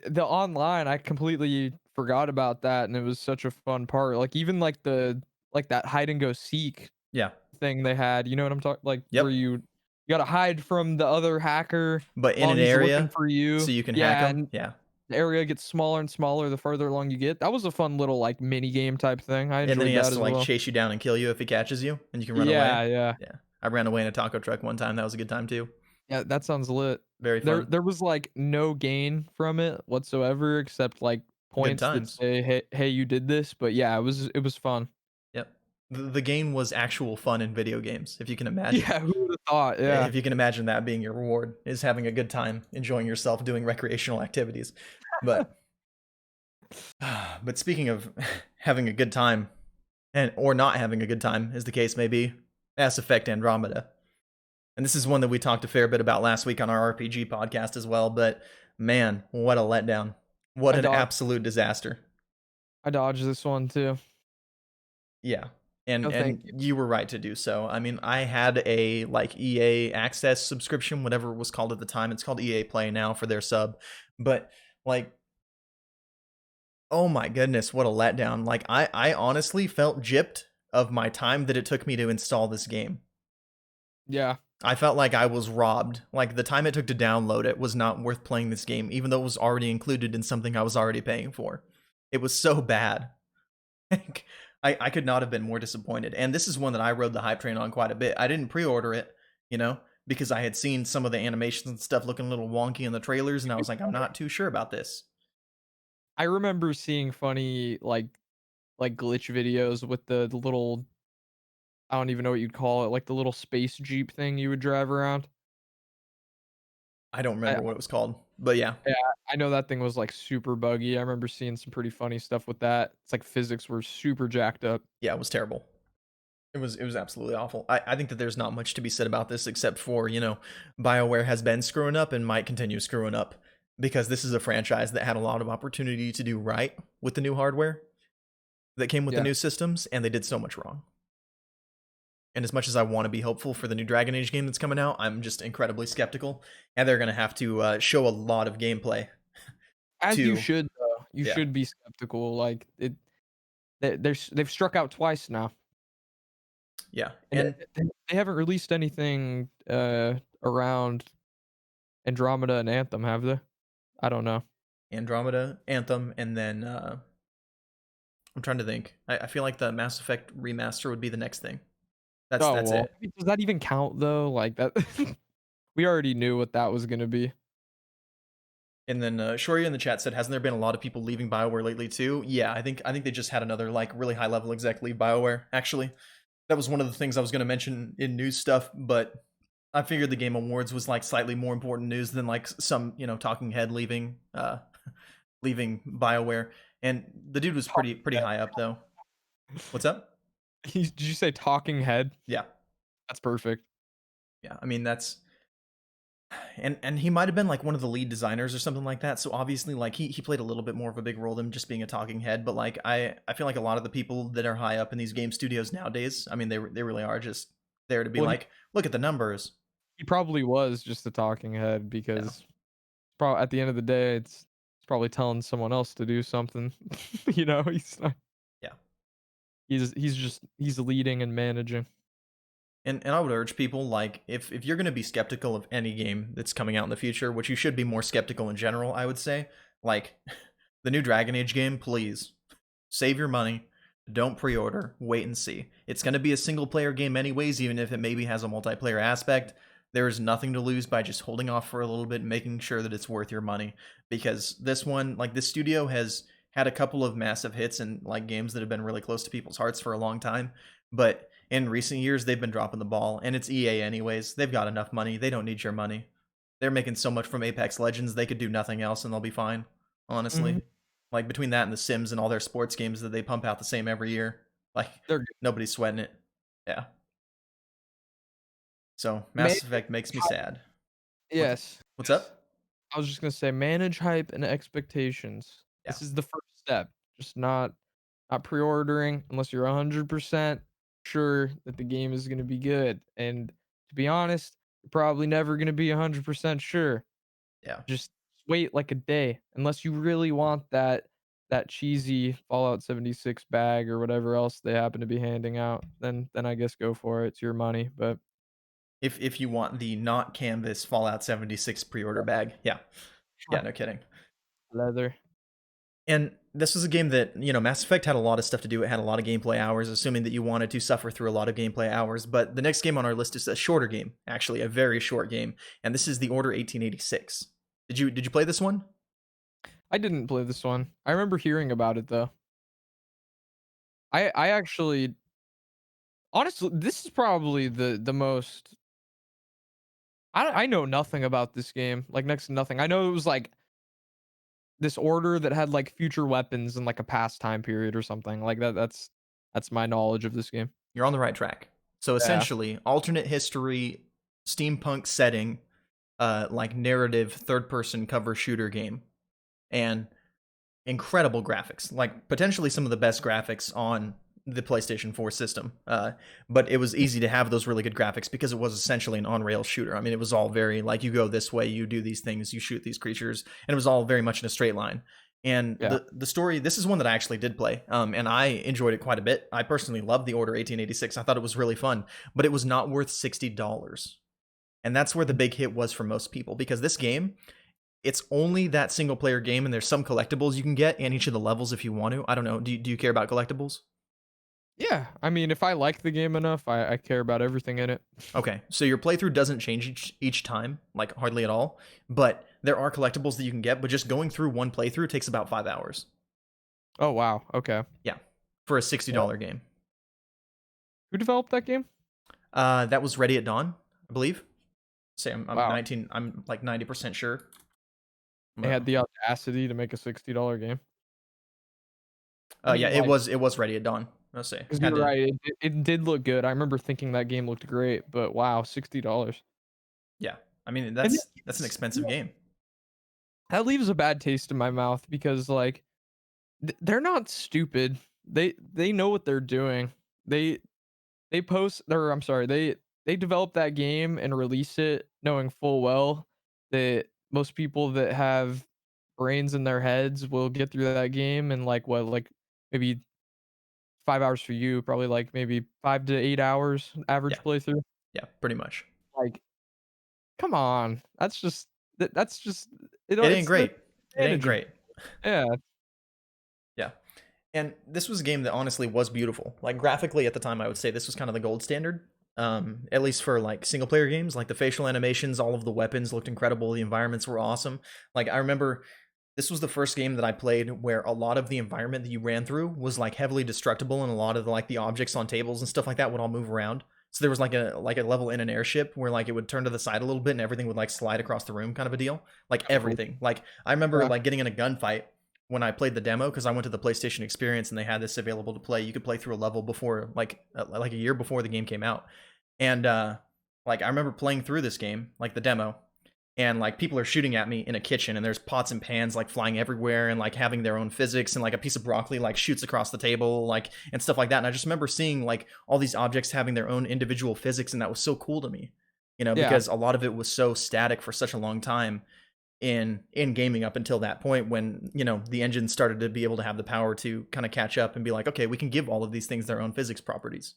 [SPEAKER 2] The online, I completely forgot about that, and it was such a fun part. Like, even, like, that hide and go seek
[SPEAKER 1] Yeah.
[SPEAKER 2] thing they had, you know what I'm talking, like, where
[SPEAKER 1] Yep.
[SPEAKER 2] you gotta hide from the other hacker
[SPEAKER 1] But in
[SPEAKER 2] while
[SPEAKER 1] an
[SPEAKER 2] he's looking
[SPEAKER 1] area,
[SPEAKER 2] for you.
[SPEAKER 1] so you can hack
[SPEAKER 2] Yeah,
[SPEAKER 1] them.
[SPEAKER 2] and
[SPEAKER 1] Yeah.
[SPEAKER 2] the area gets smaller and smaller the further along you get. That was a fun little, like, mini game type thing. I
[SPEAKER 1] And then he
[SPEAKER 2] enjoyed
[SPEAKER 1] has
[SPEAKER 2] that
[SPEAKER 1] to
[SPEAKER 2] as
[SPEAKER 1] like
[SPEAKER 2] well.
[SPEAKER 1] chase you down and kill you if he catches you, and you can run away.
[SPEAKER 2] Yeah, yeah.
[SPEAKER 1] Yeah, I ran away in a taco truck one time. That was a good time too.
[SPEAKER 2] Yeah, that sounds lit.
[SPEAKER 1] Very fun.
[SPEAKER 2] There was, like, no gain from it whatsoever except, like,
[SPEAKER 1] Good
[SPEAKER 2] points that
[SPEAKER 1] times.
[SPEAKER 2] say, "Hey, you did this," but yeah, it was fun.
[SPEAKER 1] Yep. The game was actual fun in video games, if you can imagine.
[SPEAKER 2] Yeah, who would've thought? Yeah.
[SPEAKER 1] If you can imagine that being your reward, is having a good time, enjoying yourself, doing recreational activities. But but speaking of having a good time and or not having a good time, as the case may be, Mass Effect Andromeda. And this is one that we talked a fair bit about last week on our RPG podcast as well, but man, what a letdown. What
[SPEAKER 2] I
[SPEAKER 1] an
[SPEAKER 2] dodged
[SPEAKER 1] absolute disaster.
[SPEAKER 2] I dodged this one too.
[SPEAKER 1] Yeah.
[SPEAKER 2] No, thank
[SPEAKER 1] And
[SPEAKER 2] you.
[SPEAKER 1] you were right to do so. I mean, I had a like EA Access subscription, whatever it was called at the time. It's called EA Play now for their sub. But like, oh my goodness, what a letdown. Like I honestly felt gypped of my time that it took me to install this game.
[SPEAKER 2] Yeah.
[SPEAKER 1] I felt like I was robbed. Like the time it took to download it was not worth playing this game, even though it was already included in something I was already paying for. It was so bad. Like, I could not have been more disappointed. And this is one that I rode the hype train on quite a bit. I didn't pre-order it, you know, because I had seen some of the animations and stuff looking a little wonky in the trailers, and I was like, I'm not too sure about this.
[SPEAKER 2] I remember seeing funny, like, glitch videos with the little, I don't even know what you'd call it, like, the little space jeep thing you would drive around.
[SPEAKER 1] I don't
[SPEAKER 2] I
[SPEAKER 1] remember what it was called, but yeah,
[SPEAKER 2] Yeah, I know that thing was, like, super buggy. I remember seeing some pretty funny stuff with that. It's like physics were super jacked up.
[SPEAKER 1] yeah, it was terrible. It was absolutely awful. I think that there's not much to be said about this except for, you know, BioWare has been screwing up and might continue screwing up because this is a franchise that had a lot of opportunity to do right with the new hardware that came with the
[SPEAKER 2] Yeah.
[SPEAKER 1] new systems, and they did so much wrong. And as much as I want to be hopeful for the new Dragon Age game that's coming out, I'm just incredibly skeptical, and they're going to have to show a lot of gameplay
[SPEAKER 2] As you
[SPEAKER 1] to,
[SPEAKER 2] should, though. You
[SPEAKER 1] yeah,
[SPEAKER 2] should be skeptical, like, they've struck out twice now.
[SPEAKER 1] yeah,
[SPEAKER 2] And
[SPEAKER 1] and
[SPEAKER 2] they haven't released anything, around Andromeda and Anthem, have they? I don't know.
[SPEAKER 1] Andromeda, Anthem, and then I'm trying to think. I feel like the Mass Effect remaster would be the next thing.
[SPEAKER 2] Oh,
[SPEAKER 1] That's
[SPEAKER 2] well,
[SPEAKER 1] it.
[SPEAKER 2] I mean, does that even count, though? Like, that we already knew what that was gonna be.
[SPEAKER 1] And then Shoria in the chat said, "Hasn't there been a lot of people leaving Bioware lately too?" Yeah, I think they just had another like really high level exec leave Bioware. Actually, that was one of the things I was going to mention in news stuff, but I figured the Game Awards was like slightly more important news than like some, talking head leaving leaving BioWare. And the dude was pretty
[SPEAKER 2] Talking
[SPEAKER 1] high up though. What's up?
[SPEAKER 2] Did you say talking head?
[SPEAKER 1] Yeah.
[SPEAKER 2] That's perfect.
[SPEAKER 1] Yeah. I mean, that's and he might have been like one of the lead designers or something like that. So obviously like he played a little bit more of a big role than just being a talking head, but like I feel like a lot of the people that are high up in these game studios nowadays, I mean they really are just there to be
[SPEAKER 2] Well,
[SPEAKER 1] like, look at the numbers.
[SPEAKER 2] he probably was just a talking head
[SPEAKER 1] Yeah.
[SPEAKER 2] because at the end of the day, it's probably telling someone else to do something. He's not
[SPEAKER 1] Yeah.
[SPEAKER 2] he's leading and managing.
[SPEAKER 1] And I would urge people like if you're going to be skeptical of any game that's coming out in the future, which you should be more skeptical in general, I would say, like the new Dragon Age game, please save your money. Don't pre-order. Wait and see. It's going to be a single player game anyways, even if it maybe has a multiplayer aspect. There is nothing to lose by just holding off for a little bit and making sure that it's worth your money, because this one, like this studio has had a couple of massive hits and like games that have been really close to people's hearts for a long time, but in recent years they've been dropping the ball, and it's EA anyways. They've got enough money. They don't need your money. They're making so much from Apex Legends, they could do nothing else and they'll be fine, honestly.
[SPEAKER 2] Mhm.
[SPEAKER 1] Like between that and The Sims and all their sports games that they pump out the same every year, like
[SPEAKER 2] They're good.
[SPEAKER 1] nobody's sweating it. Yeah. So
[SPEAKER 2] Man
[SPEAKER 1] Mass Effect makes me sad. What's
[SPEAKER 2] Yes,
[SPEAKER 1] what's
[SPEAKER 2] yes.
[SPEAKER 1] up?
[SPEAKER 2] I was just gonna say manage hype and expectations.
[SPEAKER 1] Yeah.
[SPEAKER 2] This is the first step. Just not pre-ordering unless you're 100% sure that the game is gonna be good, and to be honest, you're probably never gonna be 100% sure.
[SPEAKER 1] Yeah.
[SPEAKER 2] Just wait like a day unless you really want that cheesy Fallout 76 bag or whatever else they happen to be handing out, then I guess go for it. It's your money, but
[SPEAKER 1] If you want the not canvas Fallout 76 pre-order bag. Yeah. Yeah, no kidding.
[SPEAKER 2] leather.
[SPEAKER 1] And this was a game that, Mass Effect had a lot of stuff to do. It had a lot of gameplay hours, assuming that you wanted to suffer through a lot of gameplay hours. But the next game on our list is a shorter game, actually, a very short game. And this is The Order 1886. Did you play this one?
[SPEAKER 2] I didn't play this one. I remember hearing about it though. I actually honestly, this is probably the most I know nothing about this game, like next to nothing. I know it was like this order that had like future weapons in like a past time period or something. Like that's my knowledge of this game.
[SPEAKER 1] You're on the right track. So
[SPEAKER 2] Yeah.
[SPEAKER 1] essentially, alternate history, steampunk setting, like narrative third person cover shooter game. And incredible graphics, like potentially some of the best graphics on the PlayStation 4 system. But it was easy to have those really good graphics because it was essentially an on-rail shooter. I mean, it was all very like you go this way, you do these things, you shoot these creatures, and it was all very much in a straight line. And
[SPEAKER 2] Yeah.
[SPEAKER 1] the story, this is one that I actually did play, and I enjoyed it quite a bit. I personally loved The Order 1886. I thought it was really fun, but it was not worth $60. And that's where the big hit was for most people, because this game, it's only that single player game, and there's some collectibles you can get in each of the levels if you want to. I don't know. Do you care about collectibles?
[SPEAKER 2] Yeah. I mean, if I like the game enough, I care about everything in it.
[SPEAKER 1] Okay, so your playthrough doesn't change each time, like hardly at all. But there are collectibles that you can get. But just going through one playthrough takes about 5 hours.
[SPEAKER 2] Oh wow. Okay.
[SPEAKER 1] Yeah, for a $60
[SPEAKER 2] Yeah.
[SPEAKER 1] game.
[SPEAKER 2] Who developed that game?
[SPEAKER 1] That was Ready at Dawn, I believe. Say I'm
[SPEAKER 2] Wow.
[SPEAKER 1] 19. I'm like 90% sure.
[SPEAKER 2] They had the audacity to make a $60 game. I
[SPEAKER 1] Yeah,
[SPEAKER 2] mean, like,
[SPEAKER 1] it was Ready at Dawn. I'll say
[SPEAKER 2] 'cause
[SPEAKER 1] had
[SPEAKER 2] you're
[SPEAKER 1] to.
[SPEAKER 2] right, it did look good. I remember thinking that game looked great, but wow, $60.
[SPEAKER 1] Yeah, I mean
[SPEAKER 2] And
[SPEAKER 1] that's an
[SPEAKER 2] it's
[SPEAKER 1] expensive game.
[SPEAKER 2] that leaves a bad taste in my mouth because, like, they're not stupid. They know what they're doing. They they post or I'm sorry, they develop that game and release it knowing full well that most people that have brains in their heads will get through that game in, like, what, like, maybe 5 hours for you, probably, like, maybe 5 to 8 hours
[SPEAKER 1] Yeah,
[SPEAKER 2] average playthrough.
[SPEAKER 1] yeah, pretty much.
[SPEAKER 2] Like, come on. That's just
[SPEAKER 1] It ain't
[SPEAKER 2] it's the
[SPEAKER 1] great. It ain't
[SPEAKER 2] managing.
[SPEAKER 1] great.
[SPEAKER 2] Yeah.
[SPEAKER 1] Yeah. And this was a game that honestly was beautiful. Like graphically at the time, I would say this was kind of the gold standard. At least for like single player games, like the facial animations, all of the weapons looked incredible. The environments were awesome. Like I remember this was the first game that I played where a lot of the environment that you ran through was like heavily destructible, and a lot of the, like the objects on tables and stuff like that would all move around. So there was like a level in an airship where like it would turn to the side a little bit and everything would like slide across the room, kind of a deal. Like
[SPEAKER 2] That's cool.
[SPEAKER 1] everything. Like I remember
[SPEAKER 2] Yeah.
[SPEAKER 1] like getting in a gunfight when I played the demo because I went to the PlayStation Experience and they had this available to play. You could play through a level before like a year before the game came out, and like I remember playing through this game like the demo, and like people are shooting at me in a kitchen and there's pots and pans like flying everywhere and like having their own physics, and like a piece of broccoli like shoots across the table like and stuff like that. And I just remember seeing like all these objects having their own individual physics, and that was so cool to me,
[SPEAKER 2] Yeah.
[SPEAKER 1] because a lot of it was so static for such a long time in gaming up until that point when the engine started to be able to have the power to kind of catch up and be like, okay, we can give all of these things their own physics properties.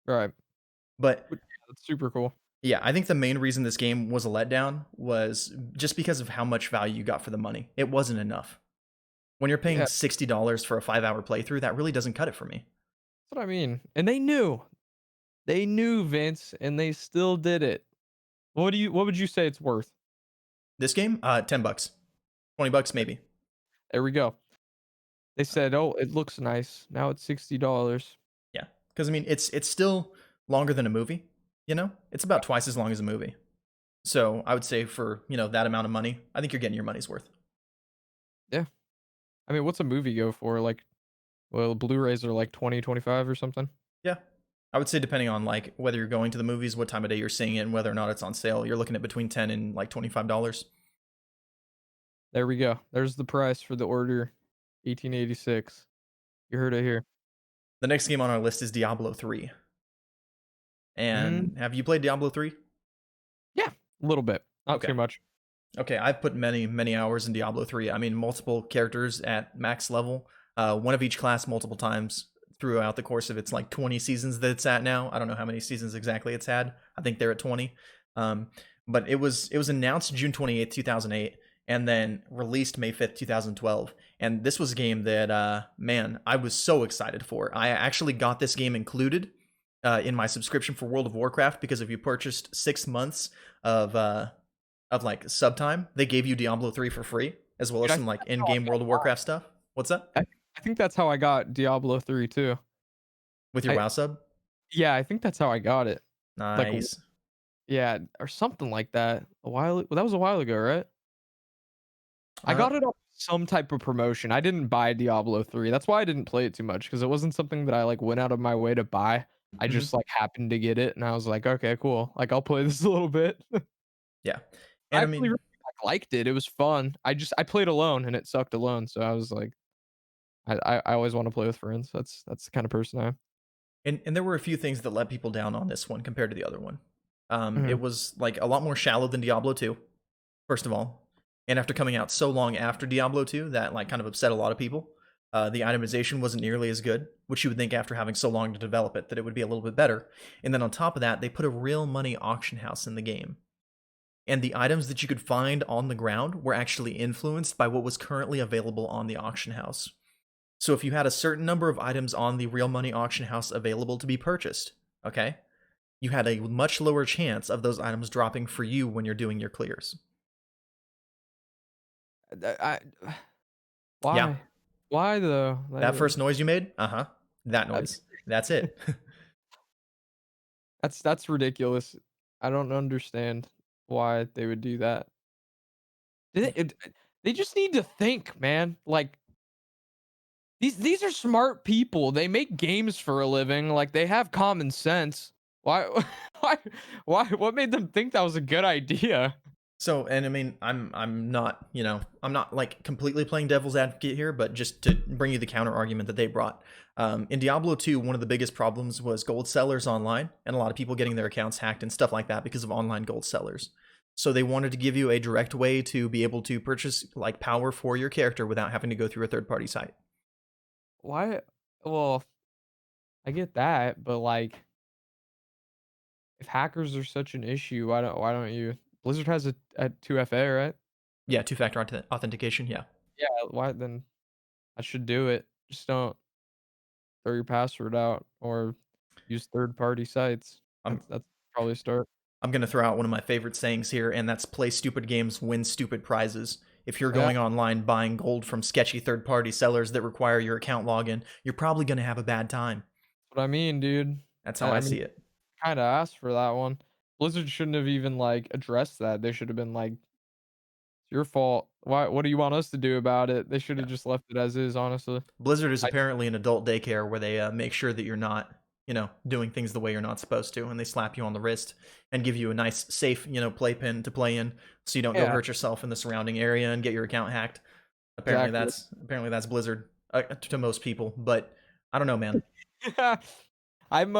[SPEAKER 2] Right.
[SPEAKER 1] But
[SPEAKER 2] But yeah, that's super cool.
[SPEAKER 1] yeah, I think the main reason this game was a letdown was just because of how much value you got for the money. It wasn't enough. When you're paying
[SPEAKER 2] Yeah,
[SPEAKER 1] $60 for a 5-hour playthrough, that really doesn't cut it for me.
[SPEAKER 2] that's what I mean. And they knew. They knew, Vince, and they still did it. What would you say it's worth?
[SPEAKER 1] This game, $10, $20 maybe.
[SPEAKER 2] There we go. They said, "Oh, it looks nice." Now it's $60.
[SPEAKER 1] Yeah, because I mean, it's still longer than a movie. It's about twice as long as a movie. So I would say for that amount of money, I think you're getting your money's worth.
[SPEAKER 2] Yeah. I mean, what's a movie go for? Like, well, Blu-rays are like 20, 25 or something.
[SPEAKER 1] Yeah, I would say depending on like whether you're going to the movies, what time of day you're seeing it, and whether or not it's on sale, you're looking at between 10 and like $25.
[SPEAKER 2] There we go. There's the price for the order 1886. You heard it here.
[SPEAKER 1] The next game on our list is Diablo 3.
[SPEAKER 2] Mm,
[SPEAKER 1] And have you played Diablo 3?
[SPEAKER 2] yeah, a little bit. Not
[SPEAKER 1] Okay.
[SPEAKER 2] too much.
[SPEAKER 1] Okay, I've put many, many hours in Diablo 3. I mean, multiple characters at max level, one of each class multiple times throughout the course of its like 20 seasons that it's at now. I don't know how many seasons exactly it's had. I think they're at 20. Um, but it was announced June 28th, 2008, and then released May 5th, 2012. And this was a game that, man, I was so excited for. I actually got this game included in my subscription for World of Warcraft because if you purchased 6 months of like sub time, they gave you Diablo 3 for free, as well
[SPEAKER 2] Dude,
[SPEAKER 1] as
[SPEAKER 2] I
[SPEAKER 1] some
[SPEAKER 2] think
[SPEAKER 1] like
[SPEAKER 2] that's how
[SPEAKER 1] in-game World of Warcraft stuff. What's that?
[SPEAKER 2] I think that's how I got Diablo 3 too.
[SPEAKER 1] With your
[SPEAKER 2] I
[SPEAKER 1] WoW sub?
[SPEAKER 2] Yeah, I think that's how I got it. Like,
[SPEAKER 1] Nice.
[SPEAKER 2] yeah, or something like that. Well, that was a while ago, right? I
[SPEAKER 1] Uh,
[SPEAKER 2] got it off some type of promotion. I didn't buy Diablo 3. That's why I didn't play it too much because it wasn't something that I, like, went out of my way to buy. I just,
[SPEAKER 1] mhm.
[SPEAKER 2] like, happened to get it, and I was like, "Okay, cool. Like, I'll play this a little bit."
[SPEAKER 1] Yeah.
[SPEAKER 2] I
[SPEAKER 1] And I
[SPEAKER 2] actually
[SPEAKER 1] mean,
[SPEAKER 2] really, like, liked it. It was fun. I played alone, and it sucked alone, so I was like, I always wanna play with friends. That's the kinda person I am.
[SPEAKER 1] and there were a few things that let people down on this one compared to the other one. It
[SPEAKER 2] Mhm.
[SPEAKER 1] was like a lot more shallow than Diablo 2, first of all. And after coming out so long after Diablo 2, that like kind of upset a lot of people. The itemization wasn't nearly as good, which you would think after having so long to develop it that it would be a little bit better. And then on top of that, they put a real money auction house in the game. And the items that you could find on the ground were actually influenced by what was currently available on the auction house. So if you had a certain number of items on the real money auction house available to be purchased, okay, you had a much lower chance of those items dropping for you when you're doing your clears.
[SPEAKER 2] I
[SPEAKER 1] Yeah,
[SPEAKER 2] why? Why though?
[SPEAKER 1] that
[SPEAKER 2] Like,
[SPEAKER 1] first noise you made, that
[SPEAKER 2] uh,
[SPEAKER 1] noise. That's it.
[SPEAKER 2] that's ridiculous. I don't understand why they would do that. They just need to think, man. Like, these are smart people. They make games for a living. Like, they have common sense. Why why what made them think that was a good idea?
[SPEAKER 1] So, and I mean, I'm not like completely playing devil's advocate here, but just to bring you the counter argument that they brought. In Diablo 2, one of the biggest problems was gold sellers online, and a lot of people getting their accounts hacked and stuff like that because of online gold sellers. So they wanted to give you a direct way to be able to purchase like power for your character without having to go through a third party site.
[SPEAKER 2] Why well, I get that, but, like, if hackers are such an issue, why don't you Blizzard has a 2FA, right?
[SPEAKER 1] Yeah, two-factor authentication. Yeah,
[SPEAKER 2] Yeah, why then I should do it. Just don't throw your password out or use third-party sites.
[SPEAKER 1] I'm
[SPEAKER 2] That's probably a start.
[SPEAKER 1] I'm going to throw out one of my favorite sayings here, and that's play stupid games, win stupid prizes. If you're
[SPEAKER 2] Yeah,
[SPEAKER 1] going online buying gold from sketchy third party sellers that require your account login, you're probably going to have a bad time.
[SPEAKER 2] that's what I mean, dude.
[SPEAKER 1] That's how
[SPEAKER 2] I
[SPEAKER 1] I
[SPEAKER 2] mean,
[SPEAKER 1] see it.
[SPEAKER 2] kinda asked for that one. Blizzard shouldn't have even, like, addressed that. They should have been like, "It's your fault. Why what do you want us to do about it?" They should
[SPEAKER 1] Yeah.
[SPEAKER 2] have just left it as is, honestly.
[SPEAKER 1] Blizzard is
[SPEAKER 2] I
[SPEAKER 1] apparently an adult daycare where they make sure that you're not, doing things the way you're not supposed to, and they slap you on the wrist and give you a nice, safe, playpen to play in, so you don't go
[SPEAKER 2] Yeah,
[SPEAKER 1] hurt yourself in the surrounding area and get your account hacked.
[SPEAKER 2] exactly.
[SPEAKER 1] Apparently that's Blizzard to most people, but I don't know, man.
[SPEAKER 2] I'm,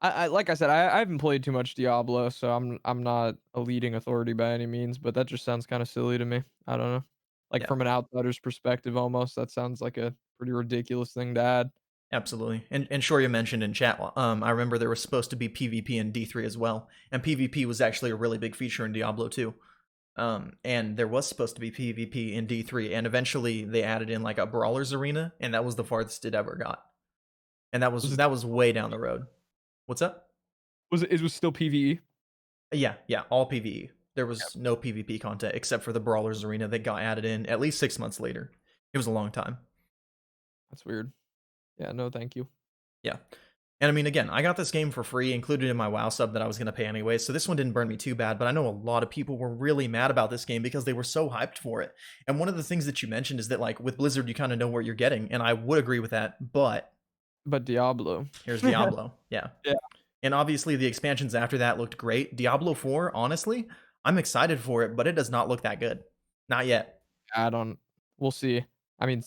[SPEAKER 2] I like I said, I haven't played too much Diablo, so I'm not a leading authority by any means, but that just sounds kinda silly to me. I don't know. Like,
[SPEAKER 1] Yeah.
[SPEAKER 2] from an outsider's perspective almost, that sounds like a pretty ridiculous thing to add.
[SPEAKER 1] Absolutely. And sure, you mentioned in chat, I remember there was supposed to be PvP in D3 as well, and PvP was actually a really big feature in Diablo 2. And there was supposed to be PvP in D3, and eventually they added in like a brawlers arena, and that was the farthest it ever got. And that was
[SPEAKER 2] Was it
[SPEAKER 1] that was way down the road. What's up?
[SPEAKER 2] it was still PvE?
[SPEAKER 1] Yeah, yeah, all PvE. There was no PvP content except for the brawlers arena that got added in at least 6 months later. It was a long time.
[SPEAKER 2] That's weird. Yeah, no, thank you.
[SPEAKER 1] Yeah. And I mean, again, I got this game for free, included in my WoW sub that I was going to pay anyway, so this one didn't burn me too bad, but I know a lot of people were really mad about this game because they were so hyped for it. And one of the things that you mentioned is that, like, with Blizzard, you kind of know what you're getting, and I would agree with that, but
[SPEAKER 2] But Diablo.
[SPEAKER 1] here's Diablo. Yeah.
[SPEAKER 2] Yeah,
[SPEAKER 1] And obviously, the expansions after that looked great. Diablo 4, honestly, I'm excited for it, but it does not look that good. Not yet.
[SPEAKER 2] I don't we'll see. I mean,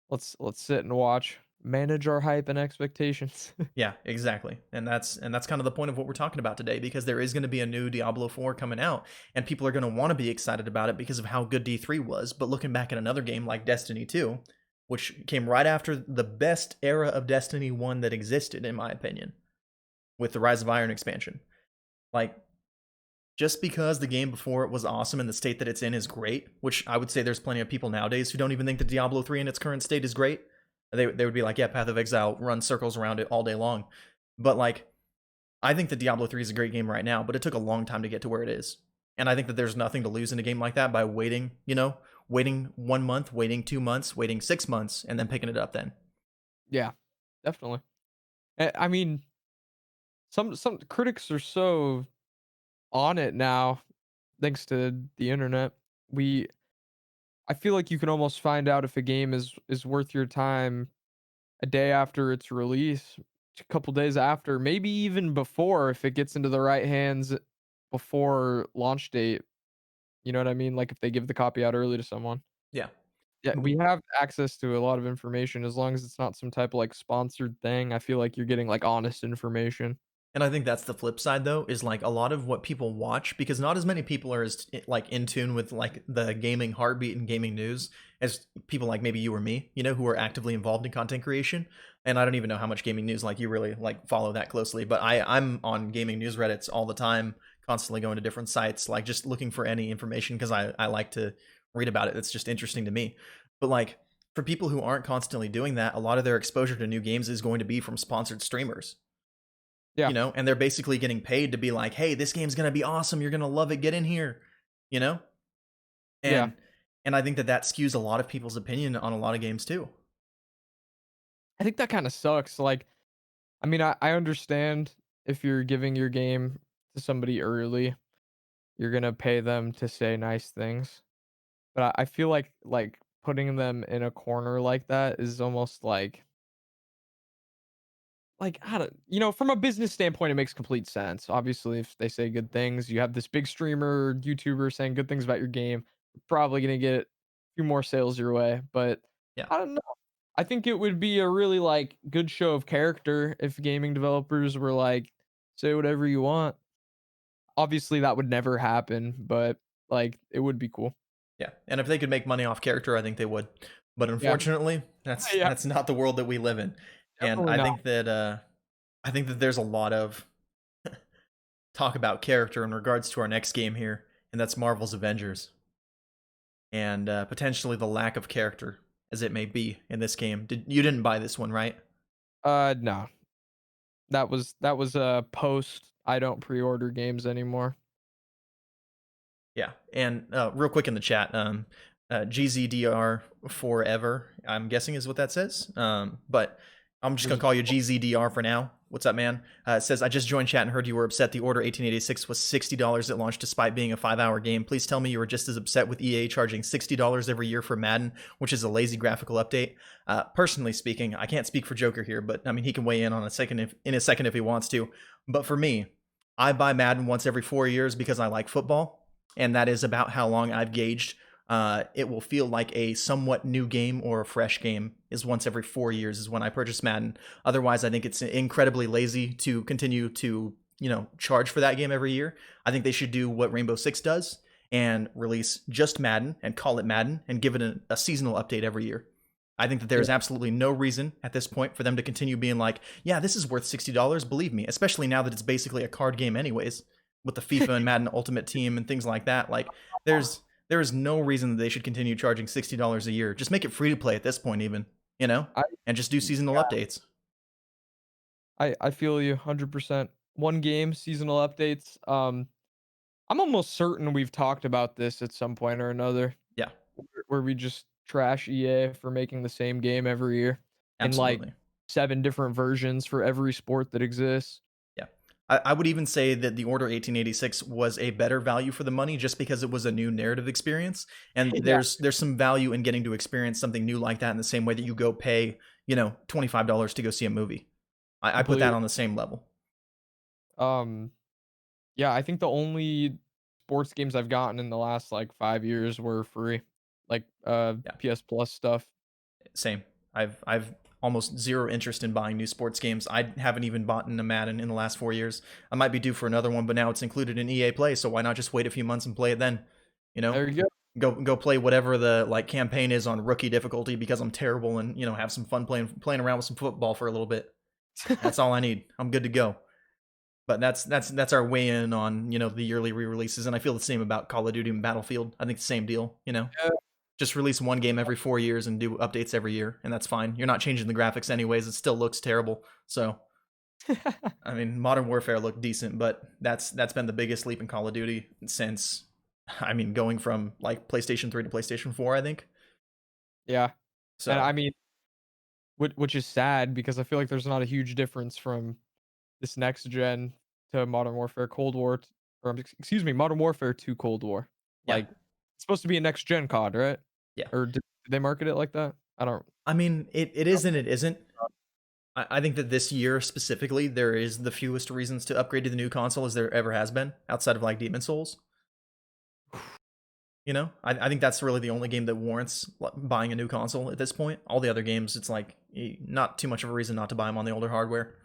[SPEAKER 2] let's sit and watch. Manage our hype and expectations.
[SPEAKER 1] Yeah, exactly. And that's kind of the point of what we're talking about today, because there is going to be a new Diablo 4 coming out, and people are going to want to be excited about it because of how good D3 was. But looking back at another game like Destiny 2, which came right after the best era of Destiny 1 that existed, in my opinion, with the Rise of Iron expansion. Like, just because the game before it was awesome and the state that it's in is great, which I would say there's plenty of people nowadays who don't even think that Diablo 3 in its current state is great. They would be like, yeah, Path of Exile, run circles around it all day long. But like, I think that Diablo 3 is a great game right now, but it took a long time to get to where it is. And I think that there's nothing to lose in a game like that by waiting, waiting 1 month, waiting 2 months, waiting 6 months, and then picking it up then.
[SPEAKER 2] Yeah, definitely. I mean, some critics are so on it now, thanks to the internet. We I feel like you can almost find out if a game is worth your time a day after its release, a couple days after, maybe even before if it gets into the right hands before launch date. You know what I mean? Like if they give the copy out early to someone.
[SPEAKER 1] Yeah.
[SPEAKER 2] Yeah, we have access to a lot of information as long as it's not some type of like sponsored thing. I feel like you're getting like honest information.
[SPEAKER 1] And I think that's the flip side, though, is like a lot of what people watch, because not as many people are as like in tune with like the gaming heartbeat and gaming news as people like maybe you or me, who are actively involved in content creation. And I don't even know how much gaming news like you really like follow that closely, but I'm on gaming news Reddits all the time, constantly going to different sites, like just looking for any information because I like to read about it. It's just interesting to me. But like for people who aren't constantly doing that, a lot of their exposure to new games is going to be from sponsored streamers,
[SPEAKER 2] Yeah.
[SPEAKER 1] and they're basically getting paid to be like, hey, this game's gonna be awesome, you're gonna love it, get in here, you know
[SPEAKER 2] Yeah.
[SPEAKER 1] and and I think that that skews a lot of people's opinion on a lot of games too.
[SPEAKER 2] I think that kind of sucks. Like, I mean, I understand if you're giving your game to somebody early, you're gonna pay them to say nice things. But I feel like putting them in a corner like that is almost like, I don't from a business standpoint, it makes complete sense. Obviously, if they say good things, you have this big streamer, YouTuber saying good things about your game, you're probably gonna get a few more sales your way. But
[SPEAKER 1] Yeah,
[SPEAKER 2] I don't know. I think it would be a really like good show of character if gaming developers were like, say whatever you want. Obviously, that would never happen, but like it would be cool.
[SPEAKER 1] yeah, and if they could make money off character, I think they would, but
[SPEAKER 2] Yeah.
[SPEAKER 1] unfortunately that's
[SPEAKER 2] Yeah.
[SPEAKER 1] that's not the world that we live in. And
[SPEAKER 2] Definitely
[SPEAKER 1] I
[SPEAKER 2] not.
[SPEAKER 1] think that there's a lot of talk about character in regards to our next game here, and that's Marvel's Avengers, and potentially the lack of character as it may be in this game. You didn't buy this one, right?
[SPEAKER 2] No. That was a post. I don't pre-order games anymore.
[SPEAKER 1] Yeah, and real quick in the chat, GZDR forever, I'm guessing is what that says. But I'm just gonna
[SPEAKER 2] There's
[SPEAKER 1] call you GZDR for now. What's up, man? It says I just joined chat and heard you were upset the Order 1886 was $60 at launch despite being a 5-hour game. Please tell me you were just as upset with EA charging $60 every year for Madden, which is a lazy graphical update. Personally speaking, I can't speak for Joker here, but I mean he can weigh in on in a second if he wants to. But for me, I buy Madden once every 4 years because I like football, and that is about how long I've gauged it will feel like a somewhat new game or a fresh game is once every 4 years is when I purchase Madden. Otherwise, I think it's incredibly lazy to continue to, charge for that game every year. I think they should do what Rainbow Six does and release just Madden and call it Madden and give it a seasonal update every year. I think that there
[SPEAKER 2] yeah,
[SPEAKER 1] is absolutely no reason at this point for them to continue being like, yeah, this is worth $60, believe me, especially now that it's basically a card game anyways, with the FIFA and Madden Ultimate Team and things like that. Like there is no reason that they should continue charging $60 a year. Just make it free to play at this point even, you know?
[SPEAKER 2] I
[SPEAKER 1] And just do seasonal updates.
[SPEAKER 2] I feel you 100%. One game, seasonal updates. I'm almost certain we've talked about this at some point or another,
[SPEAKER 1] Yeah,
[SPEAKER 2] where we just trash EA for making the same game every year in like
[SPEAKER 1] absolutely.
[SPEAKER 2] 7 different versions for every sport that exists.
[SPEAKER 1] Yeah. I would even say that the Order 1886 was a better value for the money just because it was a new narrative experience. And
[SPEAKER 2] Yeah,
[SPEAKER 1] there's some value in getting to experience something new like that in the same way that you go pay, $25 to go see a movie. I put that
[SPEAKER 2] completely.
[SPEAKER 1] on the same level.
[SPEAKER 2] Um, yeah, I think the only sports games I've gotten in the last like 5 years were free, like
[SPEAKER 1] Yeah.
[SPEAKER 2] PS Plus stuff.
[SPEAKER 1] Same. I've almost zero interest in buying new sports games. I haven't even bought in a Madden in the last 4 years. I might be due for another one, but now it's included in EA Play, so why not just wait a few months and play it then? You know,
[SPEAKER 2] There you go.
[SPEAKER 1] go play whatever the like campaign is on rookie difficulty because I'm terrible, and have some fun playing around with some football for a little bit. That's all I need. I'm good to go. But that's our weigh in on the yearly re-releases, and I feel the same about Call of Duty and Battlefield. I think the same deal. Just release one game every 4 years and do updates every year, and that's fine. You're not changing the graphics anyways. It still looks terrible. So,
[SPEAKER 2] Yeah.
[SPEAKER 1] I mean, Modern Warfare looked decent, but that's been the biggest leap in Call of Duty since, I mean, going from like PlayStation 3 to PlayStation 4, I think.
[SPEAKER 2] Yeah, and
[SPEAKER 1] So,
[SPEAKER 2] I mean, which is sad because I feel like there's not a huge difference from this next gen to Modern Warfare Cold War, excuse me, Modern Warfare 2 Cold War.
[SPEAKER 1] yeah,
[SPEAKER 2] Like, it's supposed to be a next gen COD, right?
[SPEAKER 1] yeah.
[SPEAKER 2] Or did they market it like that? I don't
[SPEAKER 1] I mean, it is and it isn't.
[SPEAKER 2] know.
[SPEAKER 1] I think that this year specifically, there is the fewest reasons to upgrade to the new console as there ever has been, outside of like Demon Souls. I think that's really the only game that warrants buying a new console at this point. All the other games, it's like not too much of a reason not to buy them on the older hardware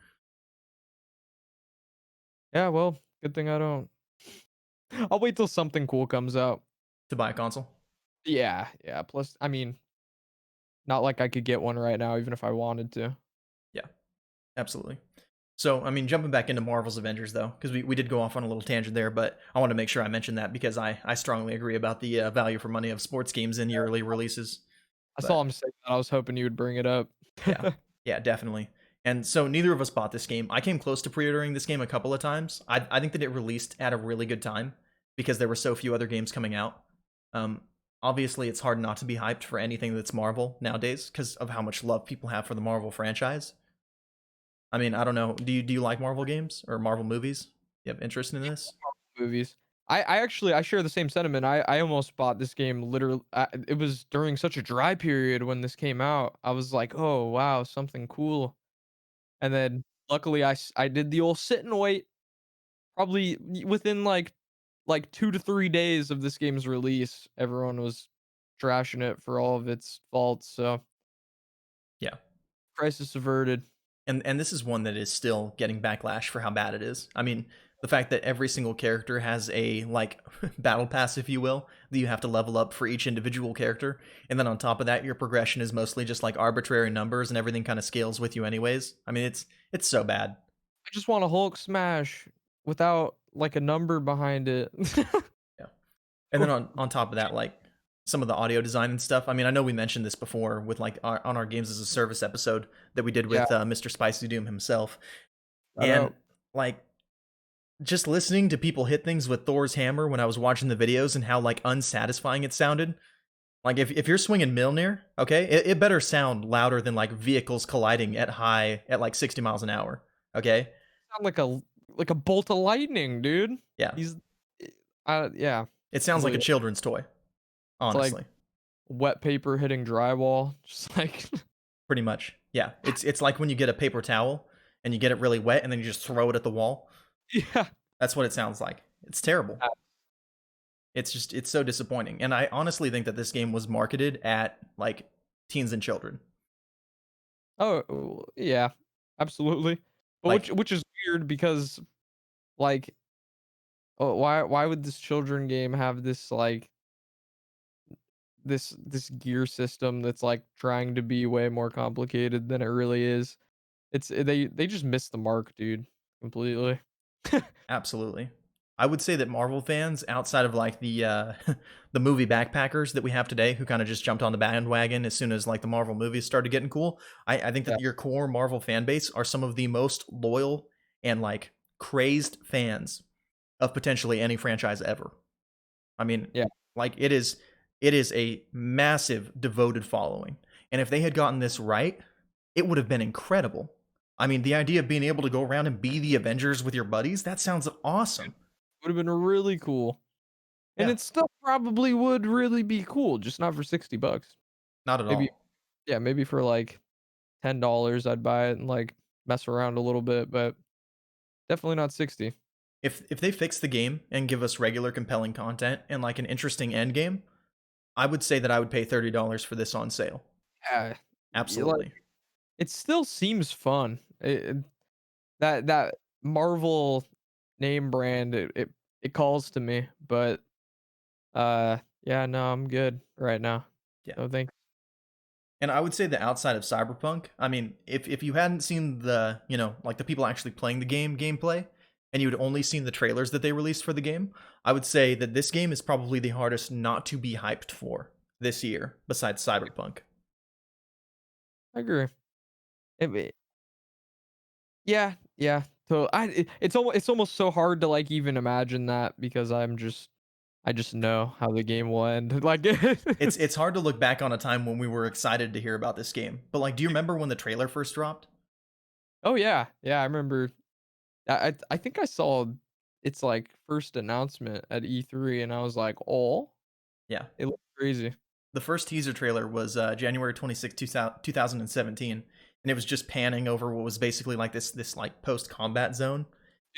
[SPEAKER 2] Yeah, well, good thing I don't. I'll wait till something cool comes out.
[SPEAKER 1] to buy a console.
[SPEAKER 2] Yeah, yeah, plus, I mean, not like I could get one right now even if I wanted to.
[SPEAKER 1] Yeah, absolutely. So, I mean, jumping back into Marvel's Avengers, though, because we did go off on a little tangent there, but I want to make sure I mention that because I strongly agree about the value for money of sports games in yearly releases.
[SPEAKER 2] That's all
[SPEAKER 1] But
[SPEAKER 2] I'm saying. I was hoping you would bring it up.
[SPEAKER 1] yeah, yeah, definitely. And so neither of us bought this game. I came close to pre-ordering this game a couple of times. I think that it released at a really good time because there were so few other games coming out. Um, Obviously, it's hard not to be hyped for anything that's Marvel nowadays because of how much love people have for the Marvel franchise. I mean, I don't know. Do you like Marvel games or Marvel movies? You have interest in this?
[SPEAKER 2] Movies. I actually I share the same sentiment. I almost bought this game literally. It was during such a dry period when this came out. I was like, "Oh, wow, something cool." And then luckily I did the old sit and wait. Probably within like 2 to 3 days of this game's release, everyone was trashing it for all of its faults, so
[SPEAKER 1] Yeah.
[SPEAKER 2] crisis averted.
[SPEAKER 1] And this is one that is still getting backlash for how bad it is. I mean, the fact that every single character has a like battle pass, if you will, that you have to level up for each individual character, and then on top of that, your progression is mostly just like arbitrary numbers, and everything kind of scales with you anyways. I mean, it's so bad.
[SPEAKER 2] I just want a Hulk smash without, like, a number behind it.
[SPEAKER 1] Yeah. And then on top of that, like some of the audio design and stuff. I mean, I know we mentioned this before with like on our games as a service episode that we did
[SPEAKER 2] Yeah,
[SPEAKER 1] with Mr. Spicy Doom himself,
[SPEAKER 2] shout
[SPEAKER 1] and
[SPEAKER 2] out.
[SPEAKER 1] like just listening to people hit things with Thor's hammer when I was watching the videos and how like unsatisfying it sounded. Like if you're swinging Milner, okay, it better sound louder than like vehicles colliding at like 60 miles an hour. Okay,
[SPEAKER 2] Sound like a bolt of lightning, dude.
[SPEAKER 1] yeah,
[SPEAKER 2] He's yeah,
[SPEAKER 1] it sounds like a
[SPEAKER 2] completely.
[SPEAKER 1] children's toy.
[SPEAKER 2] It's like
[SPEAKER 1] Honestly,
[SPEAKER 2] wet paper hitting drywall, just like
[SPEAKER 1] pretty much. Yeah, it's like when you get a paper towel and you get it really wet and then you just throw it at the wall.
[SPEAKER 2] yeah.
[SPEAKER 1] That's what it sounds like. It's terrible. It's so disappointing. And I honestly think that this game was marketed at like teens and children.
[SPEAKER 2] Oh, yeah, absolutely. But
[SPEAKER 1] Like
[SPEAKER 2] which is weird because, like, oh, why would this children game have this, like, this gear system that's, like, trying to be way more complicated than it really is? They just missed the mark, dude, completely.
[SPEAKER 1] absolutely. I would say that Marvel fans, outside of like the the movie backpackers that we have today, who kind of just jumped on the bandwagon as soon as like the Marvel movies started getting cool, I think
[SPEAKER 2] Yeah,
[SPEAKER 1] that your core Marvel fan base are some of the most loyal and like crazed fans of potentially any franchise ever. I mean,
[SPEAKER 2] yeah.
[SPEAKER 1] like it is a massive devoted following. And if they had gotten this right, it would have been incredible. I mean, the idea of being able to go around and be the Avengers with your buddies, that sounds awesome.
[SPEAKER 2] Would've been really cool. And
[SPEAKER 1] Yeah,
[SPEAKER 2] it still probably would really be cool, just not for $60.
[SPEAKER 1] not at
[SPEAKER 2] Maybe
[SPEAKER 1] all.
[SPEAKER 2] yeah, maybe for, like, $10, I'd buy it and, like, mess around a little bit, but definitely not 60.
[SPEAKER 1] If they fix the game and give us regular compelling content and like an interesting end game, I would say that I would pay $30 for this on sale.
[SPEAKER 2] Yeah, like,
[SPEAKER 1] Absolutely.
[SPEAKER 2] it still seems fun. That Marvel name brand, it calls to me, but, yeah, no, I'm good right now.
[SPEAKER 1] Yeah.
[SPEAKER 2] No thanks.
[SPEAKER 1] And I would say that outside of Cyberpunk, I mean, if you hadn't seen the, like the people actually playing the game gameplay, and you had only seen the trailers that they released for the game, I would say that this game is probably the hardest not to be hyped for this year, besides Cyberpunk.
[SPEAKER 2] I agree. It yeah, yeah, so it's almost so hard to, like, even imagine that because I just know how the game will end, like
[SPEAKER 1] It's hard to look back on a time when we were excited to hear about this game. But like, do you remember when the trailer first dropped?
[SPEAKER 2] Oh, yeah, yeah, I remember I think I saw its, like, first announcement at E3, and I was like, "Oh,
[SPEAKER 1] Yeah.
[SPEAKER 2] it looks crazy."
[SPEAKER 1] The first teaser trailer was January 26th, 2017, and it was just panning over what was basically like this like post combat zone,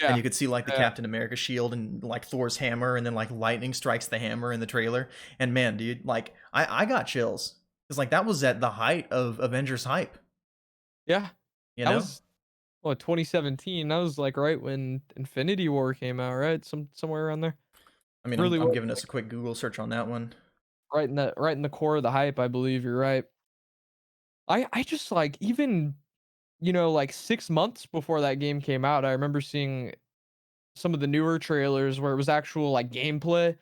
[SPEAKER 1] and
[SPEAKER 2] Yeah,
[SPEAKER 1] you could see like the
[SPEAKER 2] yeah,
[SPEAKER 1] Captain America shield and like Thor's hammer, and then like lightning strikes the hammer in the trailer. And man, dude, like I got chills because like that was at the height of Avengers hype,
[SPEAKER 2] yeah.
[SPEAKER 1] you
[SPEAKER 2] That
[SPEAKER 1] know.
[SPEAKER 2] was, what, 2017? That was, like, right when Infinity War came out, right? Somewhere around there.
[SPEAKER 1] I mean, I'm
[SPEAKER 2] Really
[SPEAKER 1] I'm
[SPEAKER 2] was,
[SPEAKER 1] giving us
[SPEAKER 2] like,
[SPEAKER 1] a quick Google search on that one.
[SPEAKER 2] right in the core of the hype, I believe you're right. I just, like, even, like, 6 months before that game came out, I remember seeing some of the newer trailers where it was actual, like, gameplay,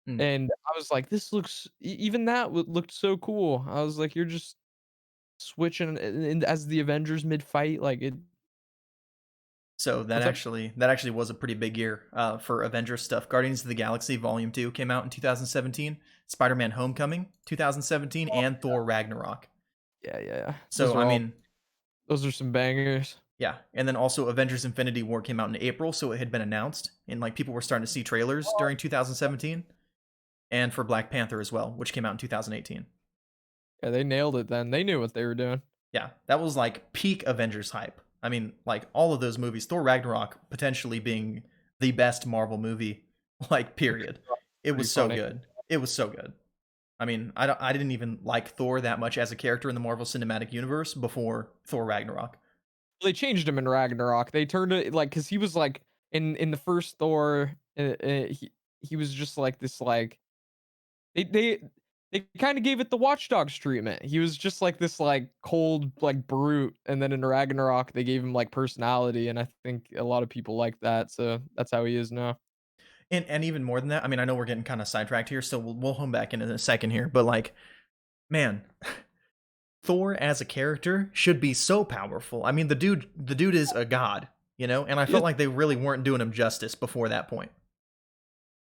[SPEAKER 1] Hmm.
[SPEAKER 2] and I was like, "This looks" even that looked so cool. I was like, "You're just switching in as the Avengers mid-fight," like, it
[SPEAKER 1] So that
[SPEAKER 2] what's up?
[SPEAKER 1] actually that actually was a pretty big year for Avengers stuff. Guardians of the Galaxy Volume 2 came out in 2017. Spider-Man: Homecoming 2017,
[SPEAKER 2] Oh,
[SPEAKER 1] and Thor: Ragnarok.
[SPEAKER 2] yeah, yeah, yeah.
[SPEAKER 1] So I mean,
[SPEAKER 2] Those are some bangers.
[SPEAKER 1] yeah, and then also Avengers: Infinity War came out in April, so it had been announced, and like people were starting to see trailers during 2017, and for Black Panther as well, which came out in 2018.
[SPEAKER 2] Yeah, they nailed it then. They knew what they were doing.
[SPEAKER 1] Yeah, that was like peak Avengers hype. I mean, like all of those movies, Thor: Ragnarok potentially being the best Marvel movie, like period. It
[SPEAKER 2] Pretty
[SPEAKER 1] was so
[SPEAKER 2] funny.
[SPEAKER 1] good. It was so good. I mean, I didn't even like Thor that much as a character in the Marvel Cinematic Universe before Thor: Ragnarok.
[SPEAKER 2] They changed him in Ragnarok. They turned it like because he was like in the first Thor, he was just like this like they they they kind of gave it the Watch Dogs treatment. He was just like this like cold like brute, and then in Ragnarok they gave him like personality, and I think a lot of people like that. So that's how he is now.
[SPEAKER 1] And even more than that, I mean, I know we're getting kind of sidetracked here, so we'll home back in a second here. But like, man, Thor as a character should be so powerful. I mean, the dude is a god, and I
[SPEAKER 2] He is-
[SPEAKER 1] felt like they really weren't doing him justice before that point.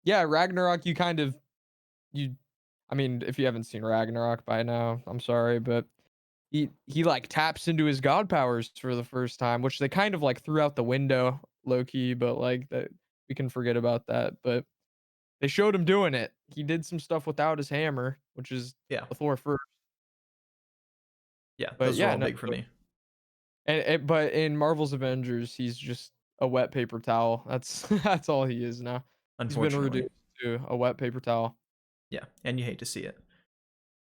[SPEAKER 2] yeah, Ragnarok. You kind of you. I mean, if you haven't seen Ragnarok by now, I'm sorry, but he like taps into his god powers for the first time, which they kind of like threw out the window low key, but like that we can forget about that. But they showed him doing it. He did some stuff without his hammer, which is
[SPEAKER 1] Yeah,
[SPEAKER 2] the Thor first.
[SPEAKER 1] yeah,
[SPEAKER 2] But
[SPEAKER 1] those are
[SPEAKER 2] yeah,
[SPEAKER 1] all
[SPEAKER 2] no,
[SPEAKER 1] big for me.
[SPEAKER 2] but in Marvel's Avengers, he's just a wet paper towel. That's that's all he is now. He's been
[SPEAKER 1] Unfortunately,
[SPEAKER 2] reduced to a wet paper towel.
[SPEAKER 1] yeah, and you hate to see it.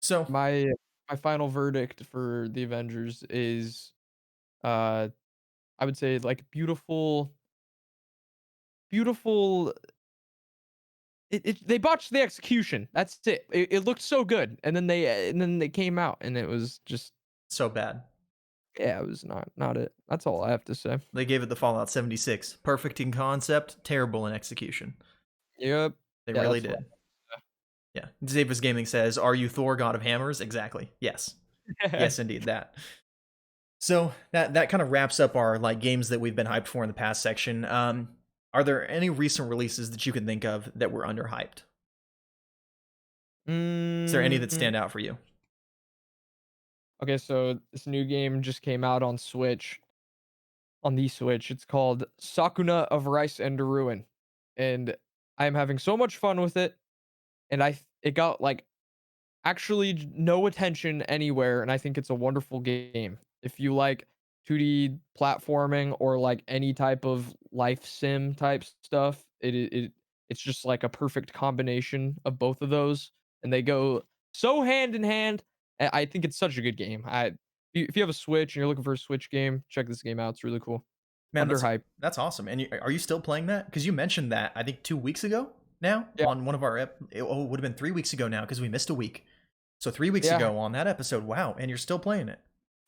[SPEAKER 1] So
[SPEAKER 2] My my final verdict for the Avengers is, uh, I would say, like, beautiful they botched the execution, that's it. It looked so good, and then they came out, and it was just
[SPEAKER 1] so bad.
[SPEAKER 2] yeah, it was not it. That's all I have to say.
[SPEAKER 1] They gave it the Fallout 76. Perfect in concept, terrible in execution.
[SPEAKER 2] Yep.
[SPEAKER 1] They
[SPEAKER 2] Yeah,
[SPEAKER 1] really
[SPEAKER 2] that's what
[SPEAKER 1] did. Yeah. Davis Gaming says, "Are you Thor, God of Hammers?" Exactly. Yes.
[SPEAKER 2] I
[SPEAKER 1] Yes, indeed. That. So that kind of wraps up our like games that we've been hyped for in the past section. Are there any recent releases that you can think of that were underhyped? Is there any that
[SPEAKER 2] Mm,
[SPEAKER 1] stand out for you?
[SPEAKER 2] okay, so this new game just came out on the Switch. It's called Sakuna of Rice and Ruin, and I am having so much fun with it, and it got, like, actually no attention anywhere, and I think it's a wonderful game. If you like 2D platforming or like any type of life sim type stuff, it's just like a perfect combination of both of those, and they go so hand in hand. I think it's such a good game. If you have a Switch and you're looking for a Switch game, check this game out. It's really cool.
[SPEAKER 1] Man,
[SPEAKER 2] Underhyped.
[SPEAKER 1] that's awesome. And are you still playing that? Because you mentioned that I think 2 weeks ago now
[SPEAKER 2] Yeah,
[SPEAKER 1] on one of our oh, it would have been 3 weeks ago now because we missed a week. So 3 weeks
[SPEAKER 2] yeah.
[SPEAKER 1] ago on that episode, wow, and you're still playing it.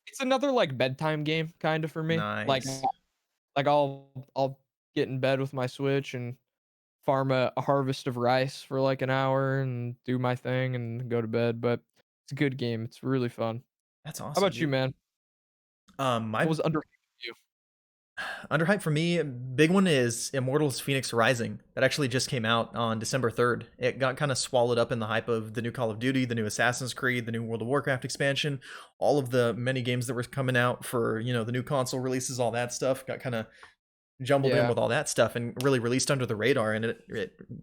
[SPEAKER 2] It's another like bedtime game kind of for me.
[SPEAKER 1] Nice.
[SPEAKER 2] I'll get in bed with my Switch and farm a harvest of rice for like an hour and do my thing and go to bed, but it's a good game. It's really fun.
[SPEAKER 1] That's
[SPEAKER 2] How
[SPEAKER 1] awesome,
[SPEAKER 2] about you,
[SPEAKER 1] dude.
[SPEAKER 2] man? What
[SPEAKER 1] My
[SPEAKER 2] was under you?
[SPEAKER 1] underhype for me, big one is Immortals Phoenix Rising. That actually just came out on December 3rd. It got kind of swallowed up in the hype of the new Call of Duty, the new Assassin's Creed, the new World of Warcraft expansion, all of the many games that were coming out for, the new console releases, all that stuff got kind of jumbled in
[SPEAKER 2] Yeah.
[SPEAKER 1] with all that stuff and really released under the radar. And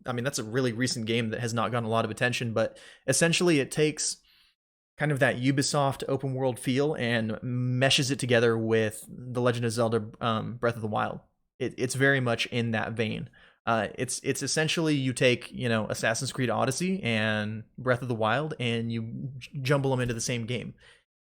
[SPEAKER 1] I mean, that's a really recent game that has not gotten a lot of attention, but essentially it takes kind of that Ubisoft open world feel and meshes it together with The Legend of Zelda Breath of the Wild. It's very much in that vein. It's essentially you take Assassin's Creed Odyssey and Breath of the Wild and you jumble them into the same game,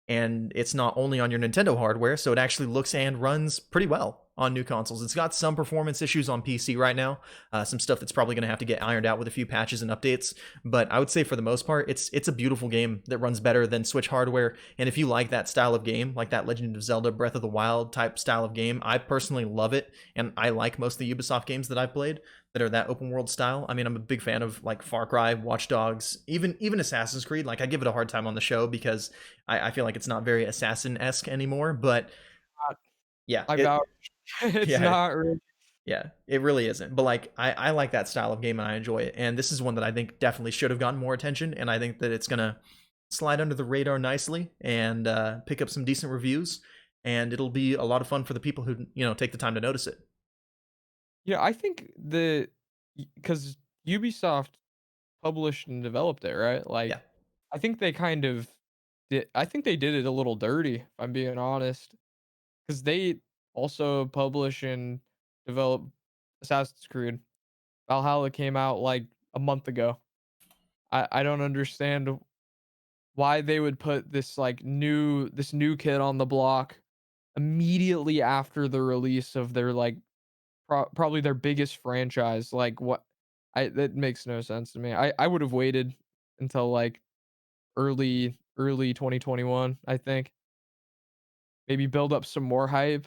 [SPEAKER 1] and it's not only on your Nintendo hardware, so it actually looks and runs pretty well on new consoles. It's got some performance issues on PC right now, some stuff that's probably going to have to get ironed out with a few patches and updates. But I would say for the most part, it's a beautiful game that runs better than Switch hardware. And if you like that style of game, like that Legend of Zelda Breath of the Wild type style of game, I personally love it, and I like most of the Ubisoft games that I've played that are that open world style. I mean, I'm a big fan of like Far Cry, Watch Dogs, even Assassin's Creed. Like I give it a hard time on the show because I feel like it's not very assassin esque anymore. But
[SPEAKER 2] Uh,
[SPEAKER 1] yeah,
[SPEAKER 2] I vouch. It's
[SPEAKER 1] yeah,
[SPEAKER 2] not really.
[SPEAKER 1] yeah, it really isn't. But like I like that style of game and I enjoy it. And this is one that I think definitely should have gotten more attention. And I think that it's gonna slide under the radar nicely and pick up some decent reviews. And it'll be a lot of fun for the people who take the time to notice it.
[SPEAKER 2] Yeah, I think because Ubisoft published and developed it, right?
[SPEAKER 1] Yeah.
[SPEAKER 2] Like, I think they kind of I think they did it a little dirty, if I'm being honest. Because they also publish and develop Assassin's Creed. Valhalla came out like a month ago. I don't understand why they would put this new kid on the block immediately after the release of their like probably their biggest franchise. Like what I that makes no sense to me. I would have waited until like early 2021, I think. Maybe build up some more hype.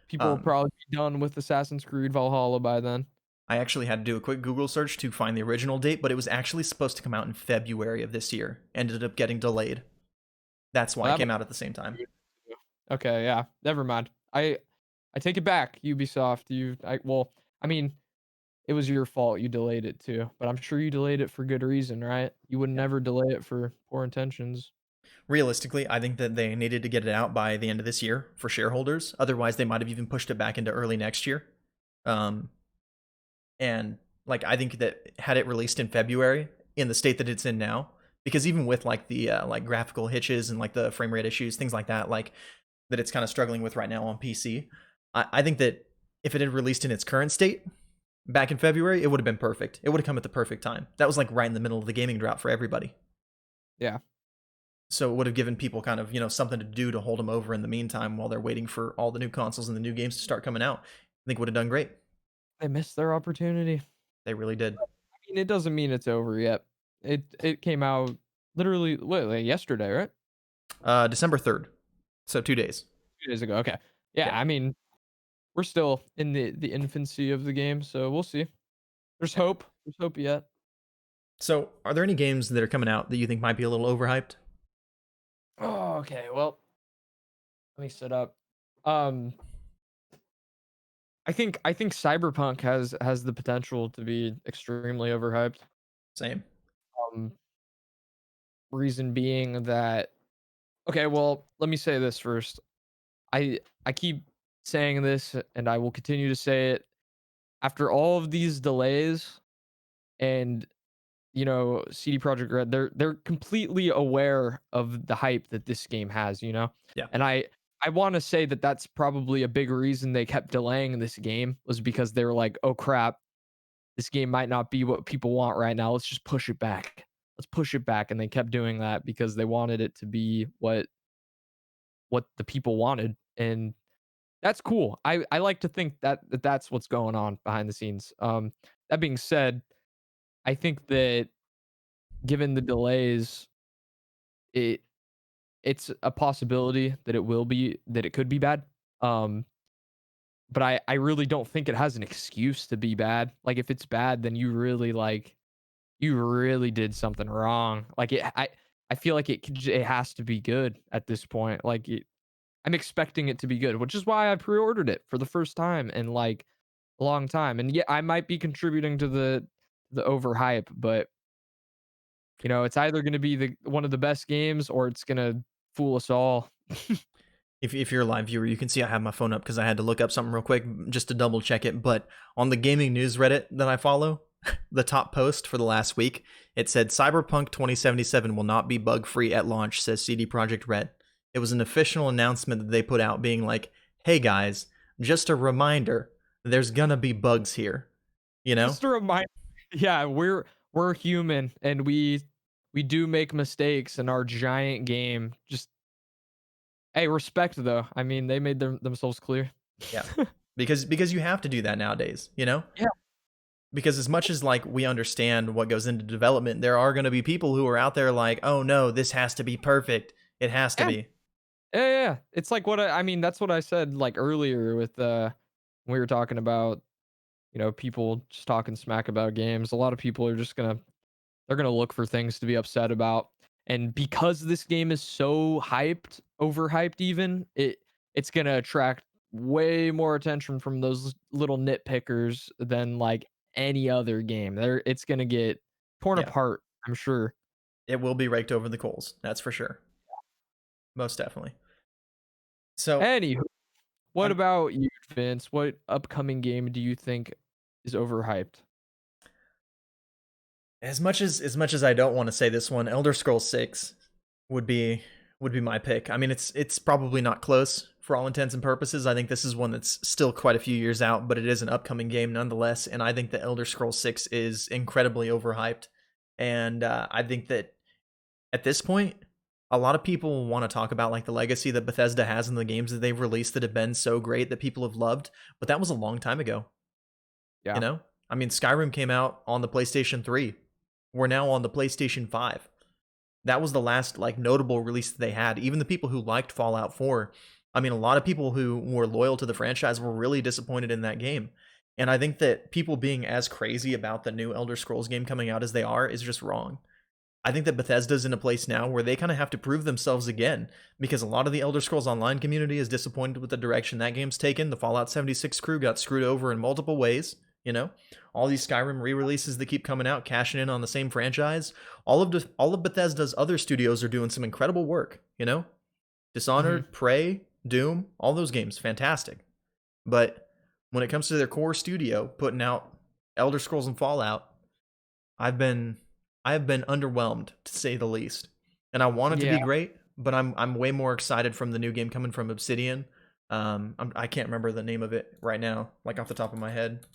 [SPEAKER 2] People will
[SPEAKER 1] Um,
[SPEAKER 2] probably be done with Assassin's Creed Valhalla by then.
[SPEAKER 1] I actually had to do a quick Google search to find the original date, but it was actually supposed to come out in February of this year. Ended up getting delayed. That's why
[SPEAKER 2] Well,
[SPEAKER 1] it
[SPEAKER 2] that
[SPEAKER 1] came
[SPEAKER 2] might
[SPEAKER 1] out at the same time.
[SPEAKER 2] be good too. Okay, yeah, never mind. I take it back, Ubisoft. I mean, it was your fault you delayed it too, but I'm sure you delayed it for good reason, right? You would
[SPEAKER 1] Yeah.
[SPEAKER 2] never delay it for poor intentions.
[SPEAKER 1] Realistically, I think that they needed to get it out by the end of this year for shareholders. Otherwise, they might have even pushed it back into early next year. Um, and like I think that had it released in February in the state that it's in now, because even with like the like graphical hitches and like the frame rate issues, things like that, like that it's kind of struggling with right now on PC, I think that if it had released in its current state back in February, it would have been perfect. It would have come at the perfect time. That was like right in the middle of the gaming drought for everybody.
[SPEAKER 2] Yeah.
[SPEAKER 1] So it would have given people kind of, something to do to hold them over in the meantime while they're waiting for all the new consoles and the new games to start coming out. I think would have done great.
[SPEAKER 2] They missed their opportunity.
[SPEAKER 1] They really did.
[SPEAKER 2] I mean, it doesn't mean it's over yet. It came out literally what, like yesterday, right?
[SPEAKER 1] December 3rd. So 2 days.
[SPEAKER 2] 2 days ago. Okay. Yeah,
[SPEAKER 1] Yeah.
[SPEAKER 2] I mean, we're still in the infancy of the game, so we'll see. There's
[SPEAKER 1] Yeah.
[SPEAKER 2] hope. There's hope yet.
[SPEAKER 1] So are there any games that are coming out that you think might be a little overhyped?
[SPEAKER 2] Oh, okay. Well, let me set up. Um, I think Cyberpunk has the potential to be extremely overhyped.
[SPEAKER 1] Same.
[SPEAKER 2] Um, reason being that okay, well, let me say this first. I keep saying this and I will continue to say it. After all of these delays and CD Projekt Red, they're completely aware of the hype that this game has, you know?
[SPEAKER 1] Yeah.
[SPEAKER 2] And I want to say that that's probably a big reason they kept delaying this game was because they were like, "Oh crap, this game might not be what people want right now. Let's just push it back. Let's push it back." And they kept doing that because they wanted it to be what the people wanted. And that's cool. I like to think that that's what's going on behind the scenes. That being said, I think that given the delays, it it's a possibility that it could be bad. Um, but I really don't think it has an excuse to be bad. Like if it's bad, then you really did something wrong. Like I feel like it has to be good at this point. I'm expecting it to be good, which is why I pre-ordered it for the first time in like a long time. And yeah, I might be contributing to the overhype, but it's either going to be the one of the best games or it's going to fool us all.
[SPEAKER 1] If you're a live viewer, you can see I have my phone up because I had to look up something real quick just to double check it. But on the gaming news Reddit that I follow, the top post for the last week, it said Cyberpunk 2077 will not be bug free at launch, says CD Projekt Red. It was an official announcement that they put out being like, hey guys, just a reminder, there's gonna be bugs here. You know?
[SPEAKER 2] Just a reminder, yeah, we're human and we do make mistakes in our giant game. Just hey, respect though. I mean, they made themselves clear.
[SPEAKER 1] Yeah. Because you have to do that nowadays, you know?
[SPEAKER 2] Yeah.
[SPEAKER 1] Because as much as like we understand what goes into development, there are going to be people who are out there like, oh no, this has to be perfect. It has to
[SPEAKER 2] Yeah.
[SPEAKER 1] be.
[SPEAKER 2] Yeah. It's like what I mean, that's what I said like earlier with when we were talking about, people just talking smack about games. A lot of people are just they're gonna look for things to be upset about. And because this game is so hyped, overhyped even, it's gonna attract way more attention from those little nitpickers than like any other game. It's gonna get torn
[SPEAKER 1] Yeah.
[SPEAKER 2] apart, I'm sure.
[SPEAKER 1] It will be raked over the coals. That's for sure. Most definitely. So
[SPEAKER 2] Anywho, what
[SPEAKER 1] I'm
[SPEAKER 2] about you, Vince? What upcoming game do you think is overhyped?
[SPEAKER 1] as much as I don't want to say this one, Elder Scrolls 6 would be my pick. I mean, it's probably not close for all intents and purposes. I think this is one that's still quite a few years out, but it is an upcoming game nonetheless. And I think that Elder Scrolls 6 is incredibly overhyped. And I think that at this point, a lot of people want to talk about like the legacy that Bethesda has in the games that they've released that have been so great that people have loved, but that was a long time ago. You
[SPEAKER 2] Yeah.
[SPEAKER 1] know, I mean, Skyrim came out on the PlayStation 3. We're now on the PlayStation 5. That was the last like notable release that they had. Even the people who liked Fallout 4, I mean, a lot of people who were loyal to the franchise were really disappointed in that game. And I think that people being as crazy about the new Elder Scrolls game coming out as they are is just wrong. I think that Bethesda's in a place now where they kind of have to prove themselves again because a lot of the Elder Scrolls Online community is disappointed with the direction that game's taken. The Fallout 76 crew got screwed over in multiple ways. You know, all these Skyrim re-releases that keep coming out, cashing in on the same franchise. All of Bethesda's other studios are doing some incredible work. You know,
[SPEAKER 2] Mhm.
[SPEAKER 1] Dishonored, Prey, Doom, all those games, fantastic. But when it comes to their core studio putting out Elder Scrolls and Fallout, I've been I have been underwhelmed to say the least. And I want it to
[SPEAKER 2] Yeah,
[SPEAKER 1] be great, but I'm way more excited from the new game coming from Obsidian. I can't remember the name of it right now, like off the top of my head.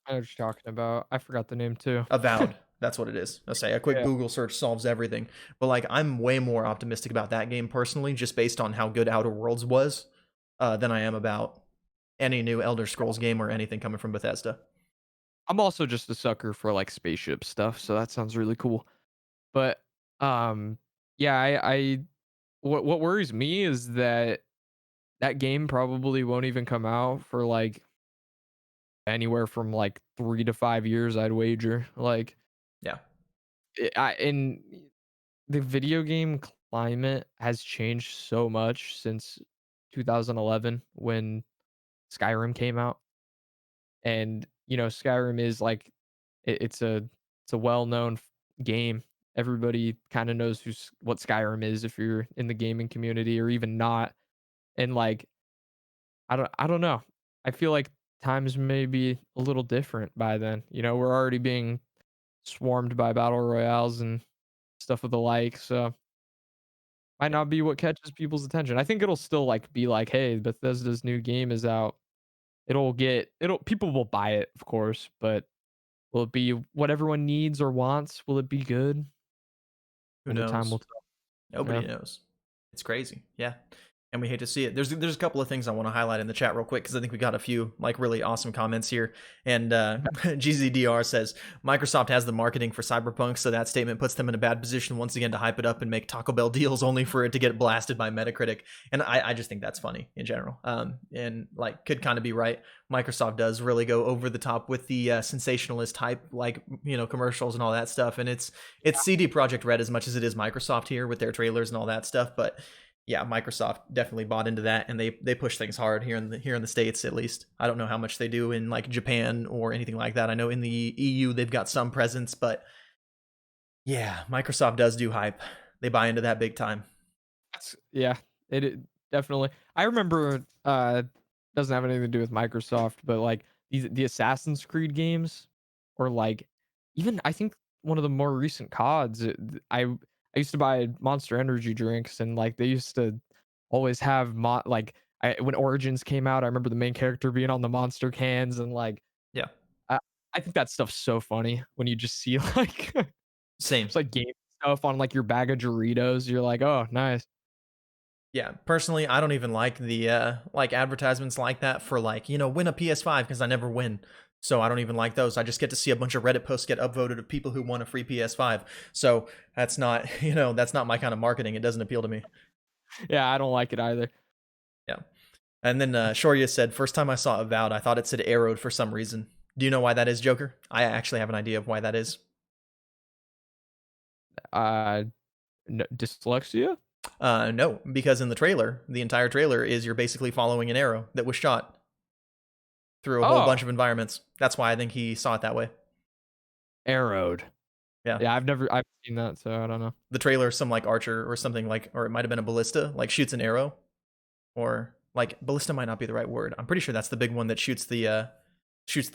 [SPEAKER 2] I know what you're talking about. I forgot the name too.
[SPEAKER 1] Avowed. That's what it is. I'll say a quick
[SPEAKER 2] Yeah.
[SPEAKER 1] Google search solves everything. But like, I'm way more optimistic about that game personally, just based on how good Outer Worlds was, than I am about any new Elder Scrolls game or anything coming from Bethesda.
[SPEAKER 2] I'm also just a sucker for, like, spaceship stuff, so that sounds really cool. But, um, yeah, I what worries me is that that game probably won't even come out for, like, anywhere from, like, 3 to 5 years, I'd wager. Like,
[SPEAKER 1] Yeah,
[SPEAKER 2] the video game climate has changed so much since 2011 when Skyrim came out, and, Skyrim is, like, it's a well-known game. Everybody kinda knows what Skyrim is if you're in the gaming community or even not, and, like, I don't know. I feel like times may be a little different by then. We're already being swarmed by battle royales and stuff of the like, so might
[SPEAKER 1] yeah.
[SPEAKER 2] not be what catches people's attention. I think it'll still, like, be like, "Hey, Bethesda's new game is out." It'll people will buy it, of course, but will it be what everyone needs or wants? Will it be good?
[SPEAKER 1] Who
[SPEAKER 2] Only time will
[SPEAKER 1] knows?
[SPEAKER 2] tell. Yeah.
[SPEAKER 1] Nobody knows. It's crazy. Yeah. And we hate to see it. There's a couple of things I want to highlight in the chat real quick because I think we got a few like really awesome comments here. And GZDR says Microsoft has the marketing for Cyberpunk, so that statement puts them in a bad position once again to hype it up and make Taco Bell deals only for it to get blasted by Metacritic. And I just think that's funny in general. And like could kind of be right. Microsoft does really go over the top with the sensationalist hype, like commercials and all that stuff. And it's CD Projekt Red as much as it is Microsoft here with their trailers and all that stuff, but yeah, Microsoft definitely bought into that, and they push things hard here in the states at least. I don't know how much they do in like Japan or anything like that. I know in the EU they've got some presence, but yeah, Microsoft does do hype. They buy into that big time.
[SPEAKER 2] Yeah, it definitely. I remember, doesn't have anything to do with Microsoft, but, like, the Assassin's Creed games or, like, even I think one of the more recent CODs, I used to buy Monster Energy drinks and, like, they used to always have when Origins came out, I remember the main character being on the Monster cans and, like,
[SPEAKER 1] Yeah,
[SPEAKER 2] I I think that stuff's so funny when you just see, like,
[SPEAKER 1] same.
[SPEAKER 2] it's like game stuff on, like, your bag of Doritos, you're like, "Oh, nice."
[SPEAKER 1] Yeah, personally, I don't even like the like advertisements like that for like win a PS5 because I never win. So I don't even like those. I just get to see a bunch of Reddit posts get upvoted of people who won a free PS5. So that's not that's not my kind of marketing. It doesn't appeal to me.
[SPEAKER 2] Yeah, I don't like it either.
[SPEAKER 1] Yeah. And then Shoria said, first time I saw Avowed, I thought it said arrowed for some reason. Do you know why that is, Joker? I actually have an idea of why that is.
[SPEAKER 2] Uh, Dyslexia?
[SPEAKER 1] No, because in the trailer, the entire trailer is you're basically following an arrow that was shot through a whole bunch
[SPEAKER 2] Oh,
[SPEAKER 1] of environments. That's why I think he saw it that way.
[SPEAKER 2] arrowed.
[SPEAKER 1] Yeah.
[SPEAKER 2] Yeah, I've seen that, so I don't know.
[SPEAKER 1] The trailer, some like archer or something like, or it might have been a ballista, like shoots an arrow, or like ballista might not be the right word. I'm pretty sure that's the big one that shoots the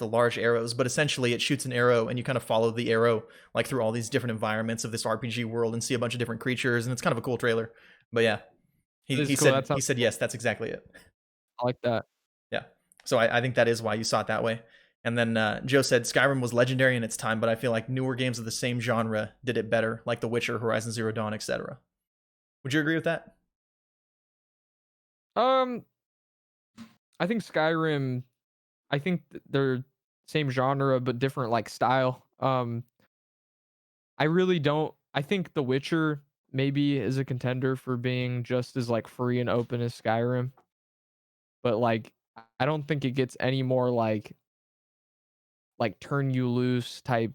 [SPEAKER 1] large arrows, but essentially it shoots an arrow and you kind of follow the arrow like through all these different environments of this RPG world and see a bunch of different creatures, and it's kind of a cool trailer. But yeah,
[SPEAKER 2] That
[SPEAKER 1] he
[SPEAKER 2] is cool,
[SPEAKER 1] said
[SPEAKER 2] that sounds cool.
[SPEAKER 1] yes, that's exactly it.
[SPEAKER 2] I like that.
[SPEAKER 1] Yeah, so I think that is why you saw it that way. And then Joe said Skyrim was legendary in its time, but I feel like newer games of the same genre did it better, like The Witcher, Horizon Zero Dawn, etc. Would you agree with that?
[SPEAKER 2] Um, I think Skyrim I think they're same genre, but different, like, style. I really don't I think The Witcher maybe is a contender for being just as, like, free and open as Skyrim, but, like, I don't think it gets any more, like turn you loose type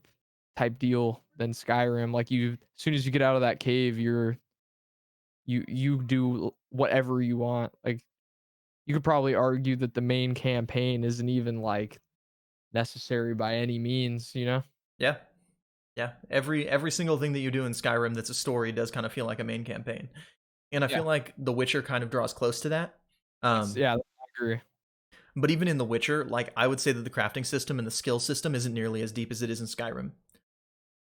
[SPEAKER 2] deal than Skyrim. Like as soon as you get out of that cave, you do whatever you want. Like you could probably argue that the main campaign isn't even like necessary by any means, you know?
[SPEAKER 1] Yeah. Yeah. Every single thing that you do in Skyrim that's a story does kind of feel like a main campaign. And I feel
[SPEAKER 2] Yeah.
[SPEAKER 1] like The Witcher kind of draws close to that.
[SPEAKER 2] That's
[SPEAKER 1] Um,
[SPEAKER 2] yeah, I agree.
[SPEAKER 1] but even in The Witcher, like I would say that the crafting system and the skill system isn't nearly as deep as it is in Skyrim.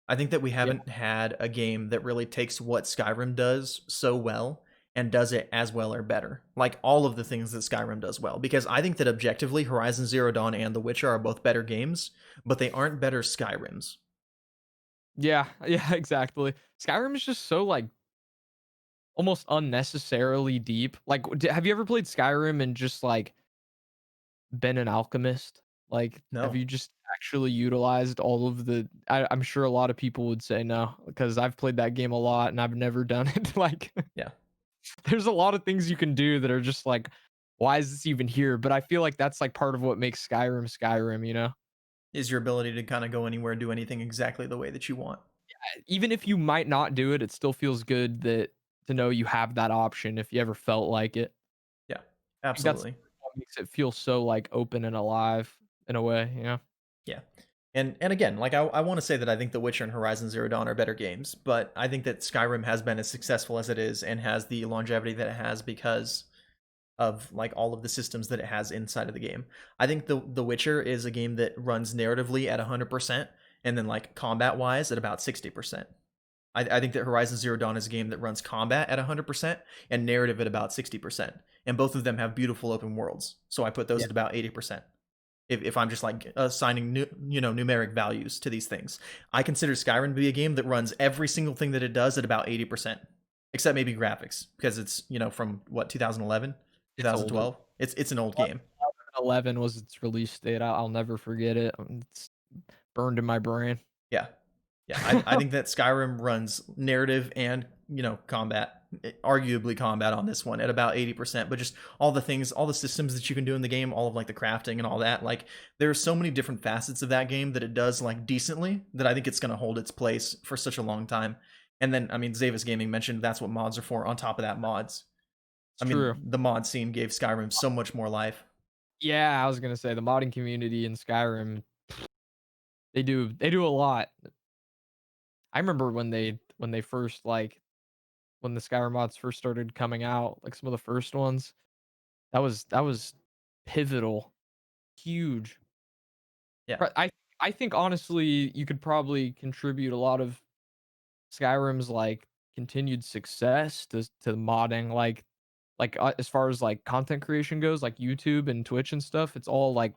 [SPEAKER 1] I think that we
[SPEAKER 2] Yeah.
[SPEAKER 1] haven't had a game that really takes what Skyrim does so well and does it as well or better. Like all of the things that Skyrim does well. Because I think that objectively, Horizon Zero Dawn and The Witcher are both better games, but they aren't better Skyrims.
[SPEAKER 2] Yeah, yeah, exactly. Skyrim is just so, like, almost unnecessarily deep. Like, have you ever played Skyrim and just, like, been an alchemist? Like, have
[SPEAKER 1] No.
[SPEAKER 2] you just actually utilized all of the I'm sure a lot of people would say no, because I've played that game a lot and I've never done it. Like,
[SPEAKER 1] Yeah.
[SPEAKER 2] there's a lot of things you can do that are just like, "Why is this even here?" But I feel like that's, like, part of what makes Skyrim, Skyrim, you know?
[SPEAKER 1] Is your ability to kind of go anywhere and do anything exactly the way that you want.
[SPEAKER 2] Even if you might not do it, it still feels good that to know you have that option if you ever felt like it.
[SPEAKER 1] Yeah.
[SPEAKER 2] I think that's
[SPEAKER 1] Absolutely.
[SPEAKER 2] what makes it feel so, like, open and alive in a way, you know?
[SPEAKER 1] Yeah. And again, like I want to say that I think The Witcher and Horizon Zero Dawn are better games, but I think that Skyrim has been as successful as it is and has the longevity that it has because of like all of the systems that it has inside of the game. I think The Witcher is a game that runs narratively at 100% and then like combat wise at about 60%. I think that Horizon Zero Dawn is a game that runs combat at 100% and narrative at about 60%. And both of them have beautiful open worlds. So I put those
[SPEAKER 2] Yeah,
[SPEAKER 1] at about 80%. If I'm just like assigning numeric values to these things, I consider Skyrim to be a game that runs every single thing that it does at about 80%, except maybe graphics because it's from what 2011,
[SPEAKER 2] it's older.
[SPEAKER 1] 2012. It's an old game.
[SPEAKER 2] 11 was its release date. I'll never forget it. It's burned in my brain.
[SPEAKER 1] Yeah, yeah. I think that Skyrim runs narrative and combat, arguably combat on this one at about 80%. But just all the things, all the systems that you can do in the game, all of like the crafting and all that. Like there are so many different facets of that game that it does like decently that I think it's going to hold its place for such a long time. And then I mean, Zavis Gaming mentioned that's what mods are for. On top of that, mods.
[SPEAKER 2] It's
[SPEAKER 1] I
[SPEAKER 2] true.
[SPEAKER 1] mean, the mod scene gave Skyrim so much more life.
[SPEAKER 2] Yeah, I was gonna say the modding community in Skyrim, they do a lot. I remember when they first, like when the Skyrim mods first started coming out, like some of the first ones, that was pivotal, huge.
[SPEAKER 1] Yeah,
[SPEAKER 2] But I think honestly, you could probably contribute a lot of Skyrim's, like, continued success to modding, as far as, like, content creation goes, like YouTube and Twitch and stuff, it's all, like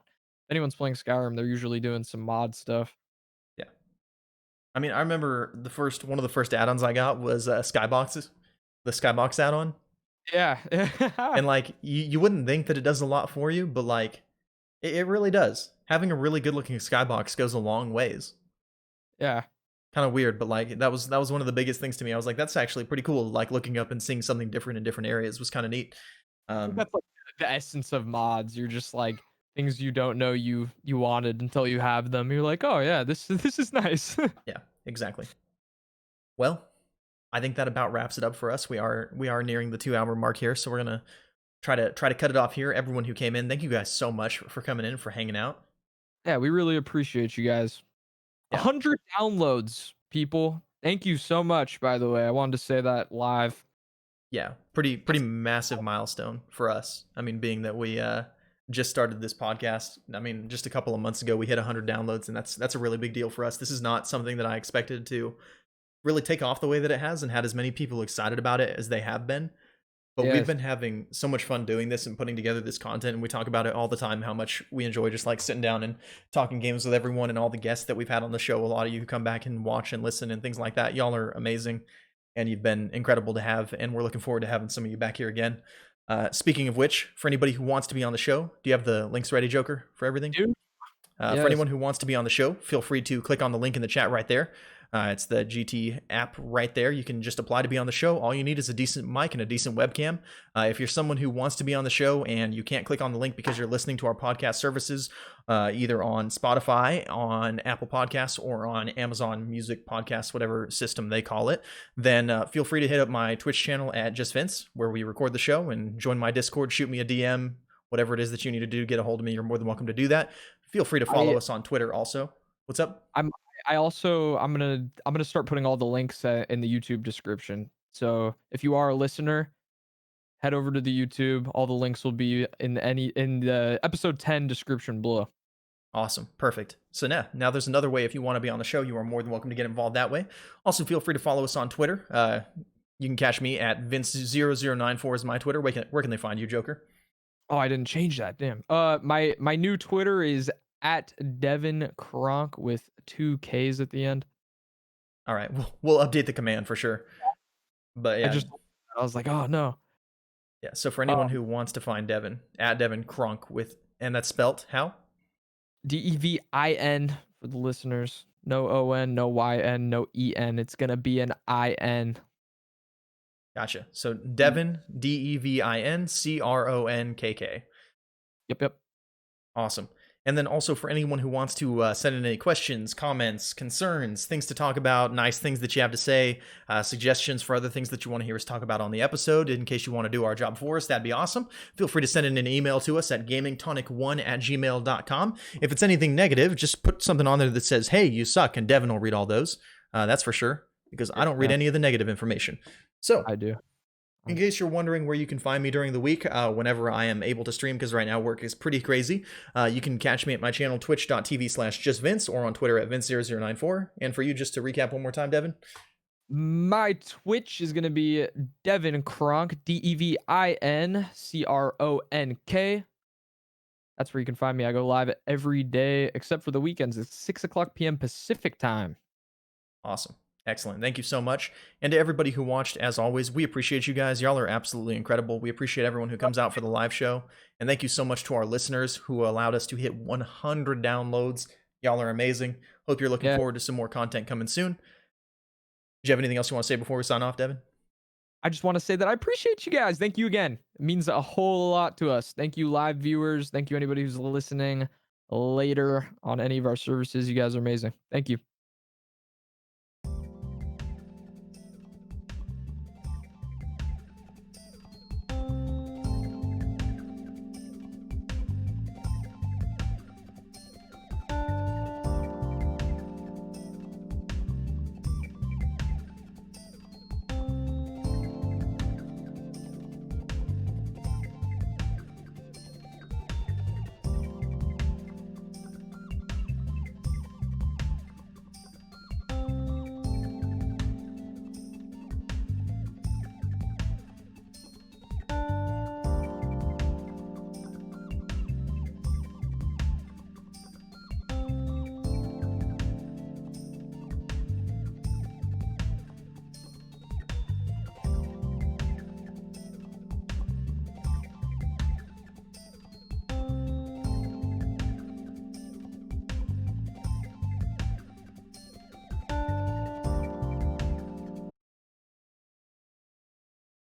[SPEAKER 2] anyone's playing Skyrim, they're usually doing some mod stuff.
[SPEAKER 1] yeah. I mean, I remember one of the first add-ons I got was Skyboxes, the Skybox add-on.
[SPEAKER 2] Yeah.
[SPEAKER 1] And like you wouldn't think that it does a lot for you, but like it really does. Having a really good looking skybox goes a long ways.
[SPEAKER 2] Yeah.
[SPEAKER 1] Kind of weird, but like that was one of the biggest things to me. I was like, that's actually pretty cool. Like looking up and seeing something different in different areas was kind of neat.
[SPEAKER 2] I think
[SPEAKER 1] Um,
[SPEAKER 2] that's, like, the essence of mods, you're just, like, things you don't know you wanted until you have them, you're like, "Oh, yeah, this is nice."
[SPEAKER 1] yeah, exactly. Well, I think that about wraps it up for us. We are nearing the 2 hour mark here, so we're gonna try to cut it off here. Everyone who came in, thank you guys so much for coming in for hanging out.
[SPEAKER 2] Yeah, we really appreciate you guys.
[SPEAKER 1] Yeah,
[SPEAKER 2] 100 downloads, people. Thank you so much, by the way. I wanted to say that live.
[SPEAKER 1] yeah, pretty
[SPEAKER 2] That's
[SPEAKER 1] massive milestone for us. I mean, being that we just started this podcast. I mean, just a couple of months ago we hit 100 downloads, and that's a really big deal for us. This is not something that I expected to really take off the way that it has and had as many people excited about it as they have been. But we've
[SPEAKER 2] yes.
[SPEAKER 1] been having so much fun doing this and putting together this content, and we talk about it all the time how much we enjoy just like sitting down and talking games with everyone and all the guests that we've had on the show. A lot of you who come back and watch and listen and things like that. Y'all are amazing, and you've been incredible to have, and we're looking forward to having some of you back here again. Speaking of which, for anybody who wants to be on the show, do you have the links ready, Joker, for everything?
[SPEAKER 2] Dude,
[SPEAKER 1] For
[SPEAKER 2] yes.
[SPEAKER 1] anyone who wants to be on the show, feel free to click on the link in the chat right there. It's the GT app right there. You can just apply to be on the show. All you need is a decent mic and a decent webcam. If you're someone who wants to be on the show and you can't click on the link because you're listening to our podcast services, either on Spotify, on Apple Podcasts, or on Amazon Music Podcasts, whatever system they call it, then feel free to hit up my Twitch channel at Just Vince, where we record the show, and join my Discord, shoot me a DM, whatever it is that you need to do to get a hold of me, you're more than welcome to do that. Feel free to
[SPEAKER 2] I
[SPEAKER 1] follow us on Twitter also. What's up?
[SPEAKER 2] I'm I also I'm gonna start putting all the links in the YouTube description. So if you are a listener, head over to the YouTube. All the links will be in the episode 10 description below.
[SPEAKER 1] Awesome. Perfect. So now there's another way if you want to be on the show, you are more than welcome to get involved that way. Also, feel free to follow us on Twitter. You can catch me at Vince0094 is my Twitter. Where can they find you, Joker?
[SPEAKER 2] Oh, I didn't change that. Damn. My new Twitter is at Devin Kronk with two K's at the end.
[SPEAKER 1] All right, we'll update the command for sure. But
[SPEAKER 2] I
[SPEAKER 1] yeah,
[SPEAKER 2] just I was like, oh no.
[SPEAKER 1] yeah. So for anyone
[SPEAKER 2] Um,
[SPEAKER 1] who wants to find Devin, at Devin Kronk and that's spelt how?
[SPEAKER 2] Devin for the listeners. No ON, no YN, no EN. It's gonna be an IN.
[SPEAKER 1] Gotcha. So Devin, DevinCronkk.
[SPEAKER 2] Yep, yep.
[SPEAKER 1] Awesome. And then also for anyone who wants to send in any questions, comments, concerns, things to talk about, nice things that you have to say, suggestions for other things that you want to hear us talk about on the episode, in case you want to do our job for us, that'd be awesome. Feel free to send in an email to us at gamingtonic1@gmail.com. If it's anything negative, just put something on there that says, hey, you suck, and Devin will read all those. That's for sure, because I don't read
[SPEAKER 2] Yeah,
[SPEAKER 1] any of the negative information. So,
[SPEAKER 2] I do.
[SPEAKER 1] in case you're wondering where you can find me during the week, whenever I am able to stream, because right now work is pretty crazy, you can catch me at my channel, twitch.tv/justvince, or on Twitter at Vince0094. And for you, just to recap one more time, Devin.
[SPEAKER 2] My Twitch is gonna be Devin Kronk, DevinCronk. That's where you can find me. I go live every day except for the weekends. It's 6 o'clock p.m. Pacific time.
[SPEAKER 1] Awesome. Excellent. Thank you so much. And to everybody who watched, as always, we appreciate you guys. Y'all are absolutely incredible. We appreciate everyone who comes out for the live show. And thank you so much to our listeners who allowed us to hit 100 downloads. Y'all are amazing. Hope you're looking
[SPEAKER 2] Yeah,
[SPEAKER 1] forward to some more content coming soon. Do you have anything else you want to say before we sign off, Devin?
[SPEAKER 2] I just want to say that I appreciate you guys. Thank you again. It means a whole lot to us. Thank you, live viewers. Thank you, anybody who's listening later on any of our services. You guys are amazing. Thank you.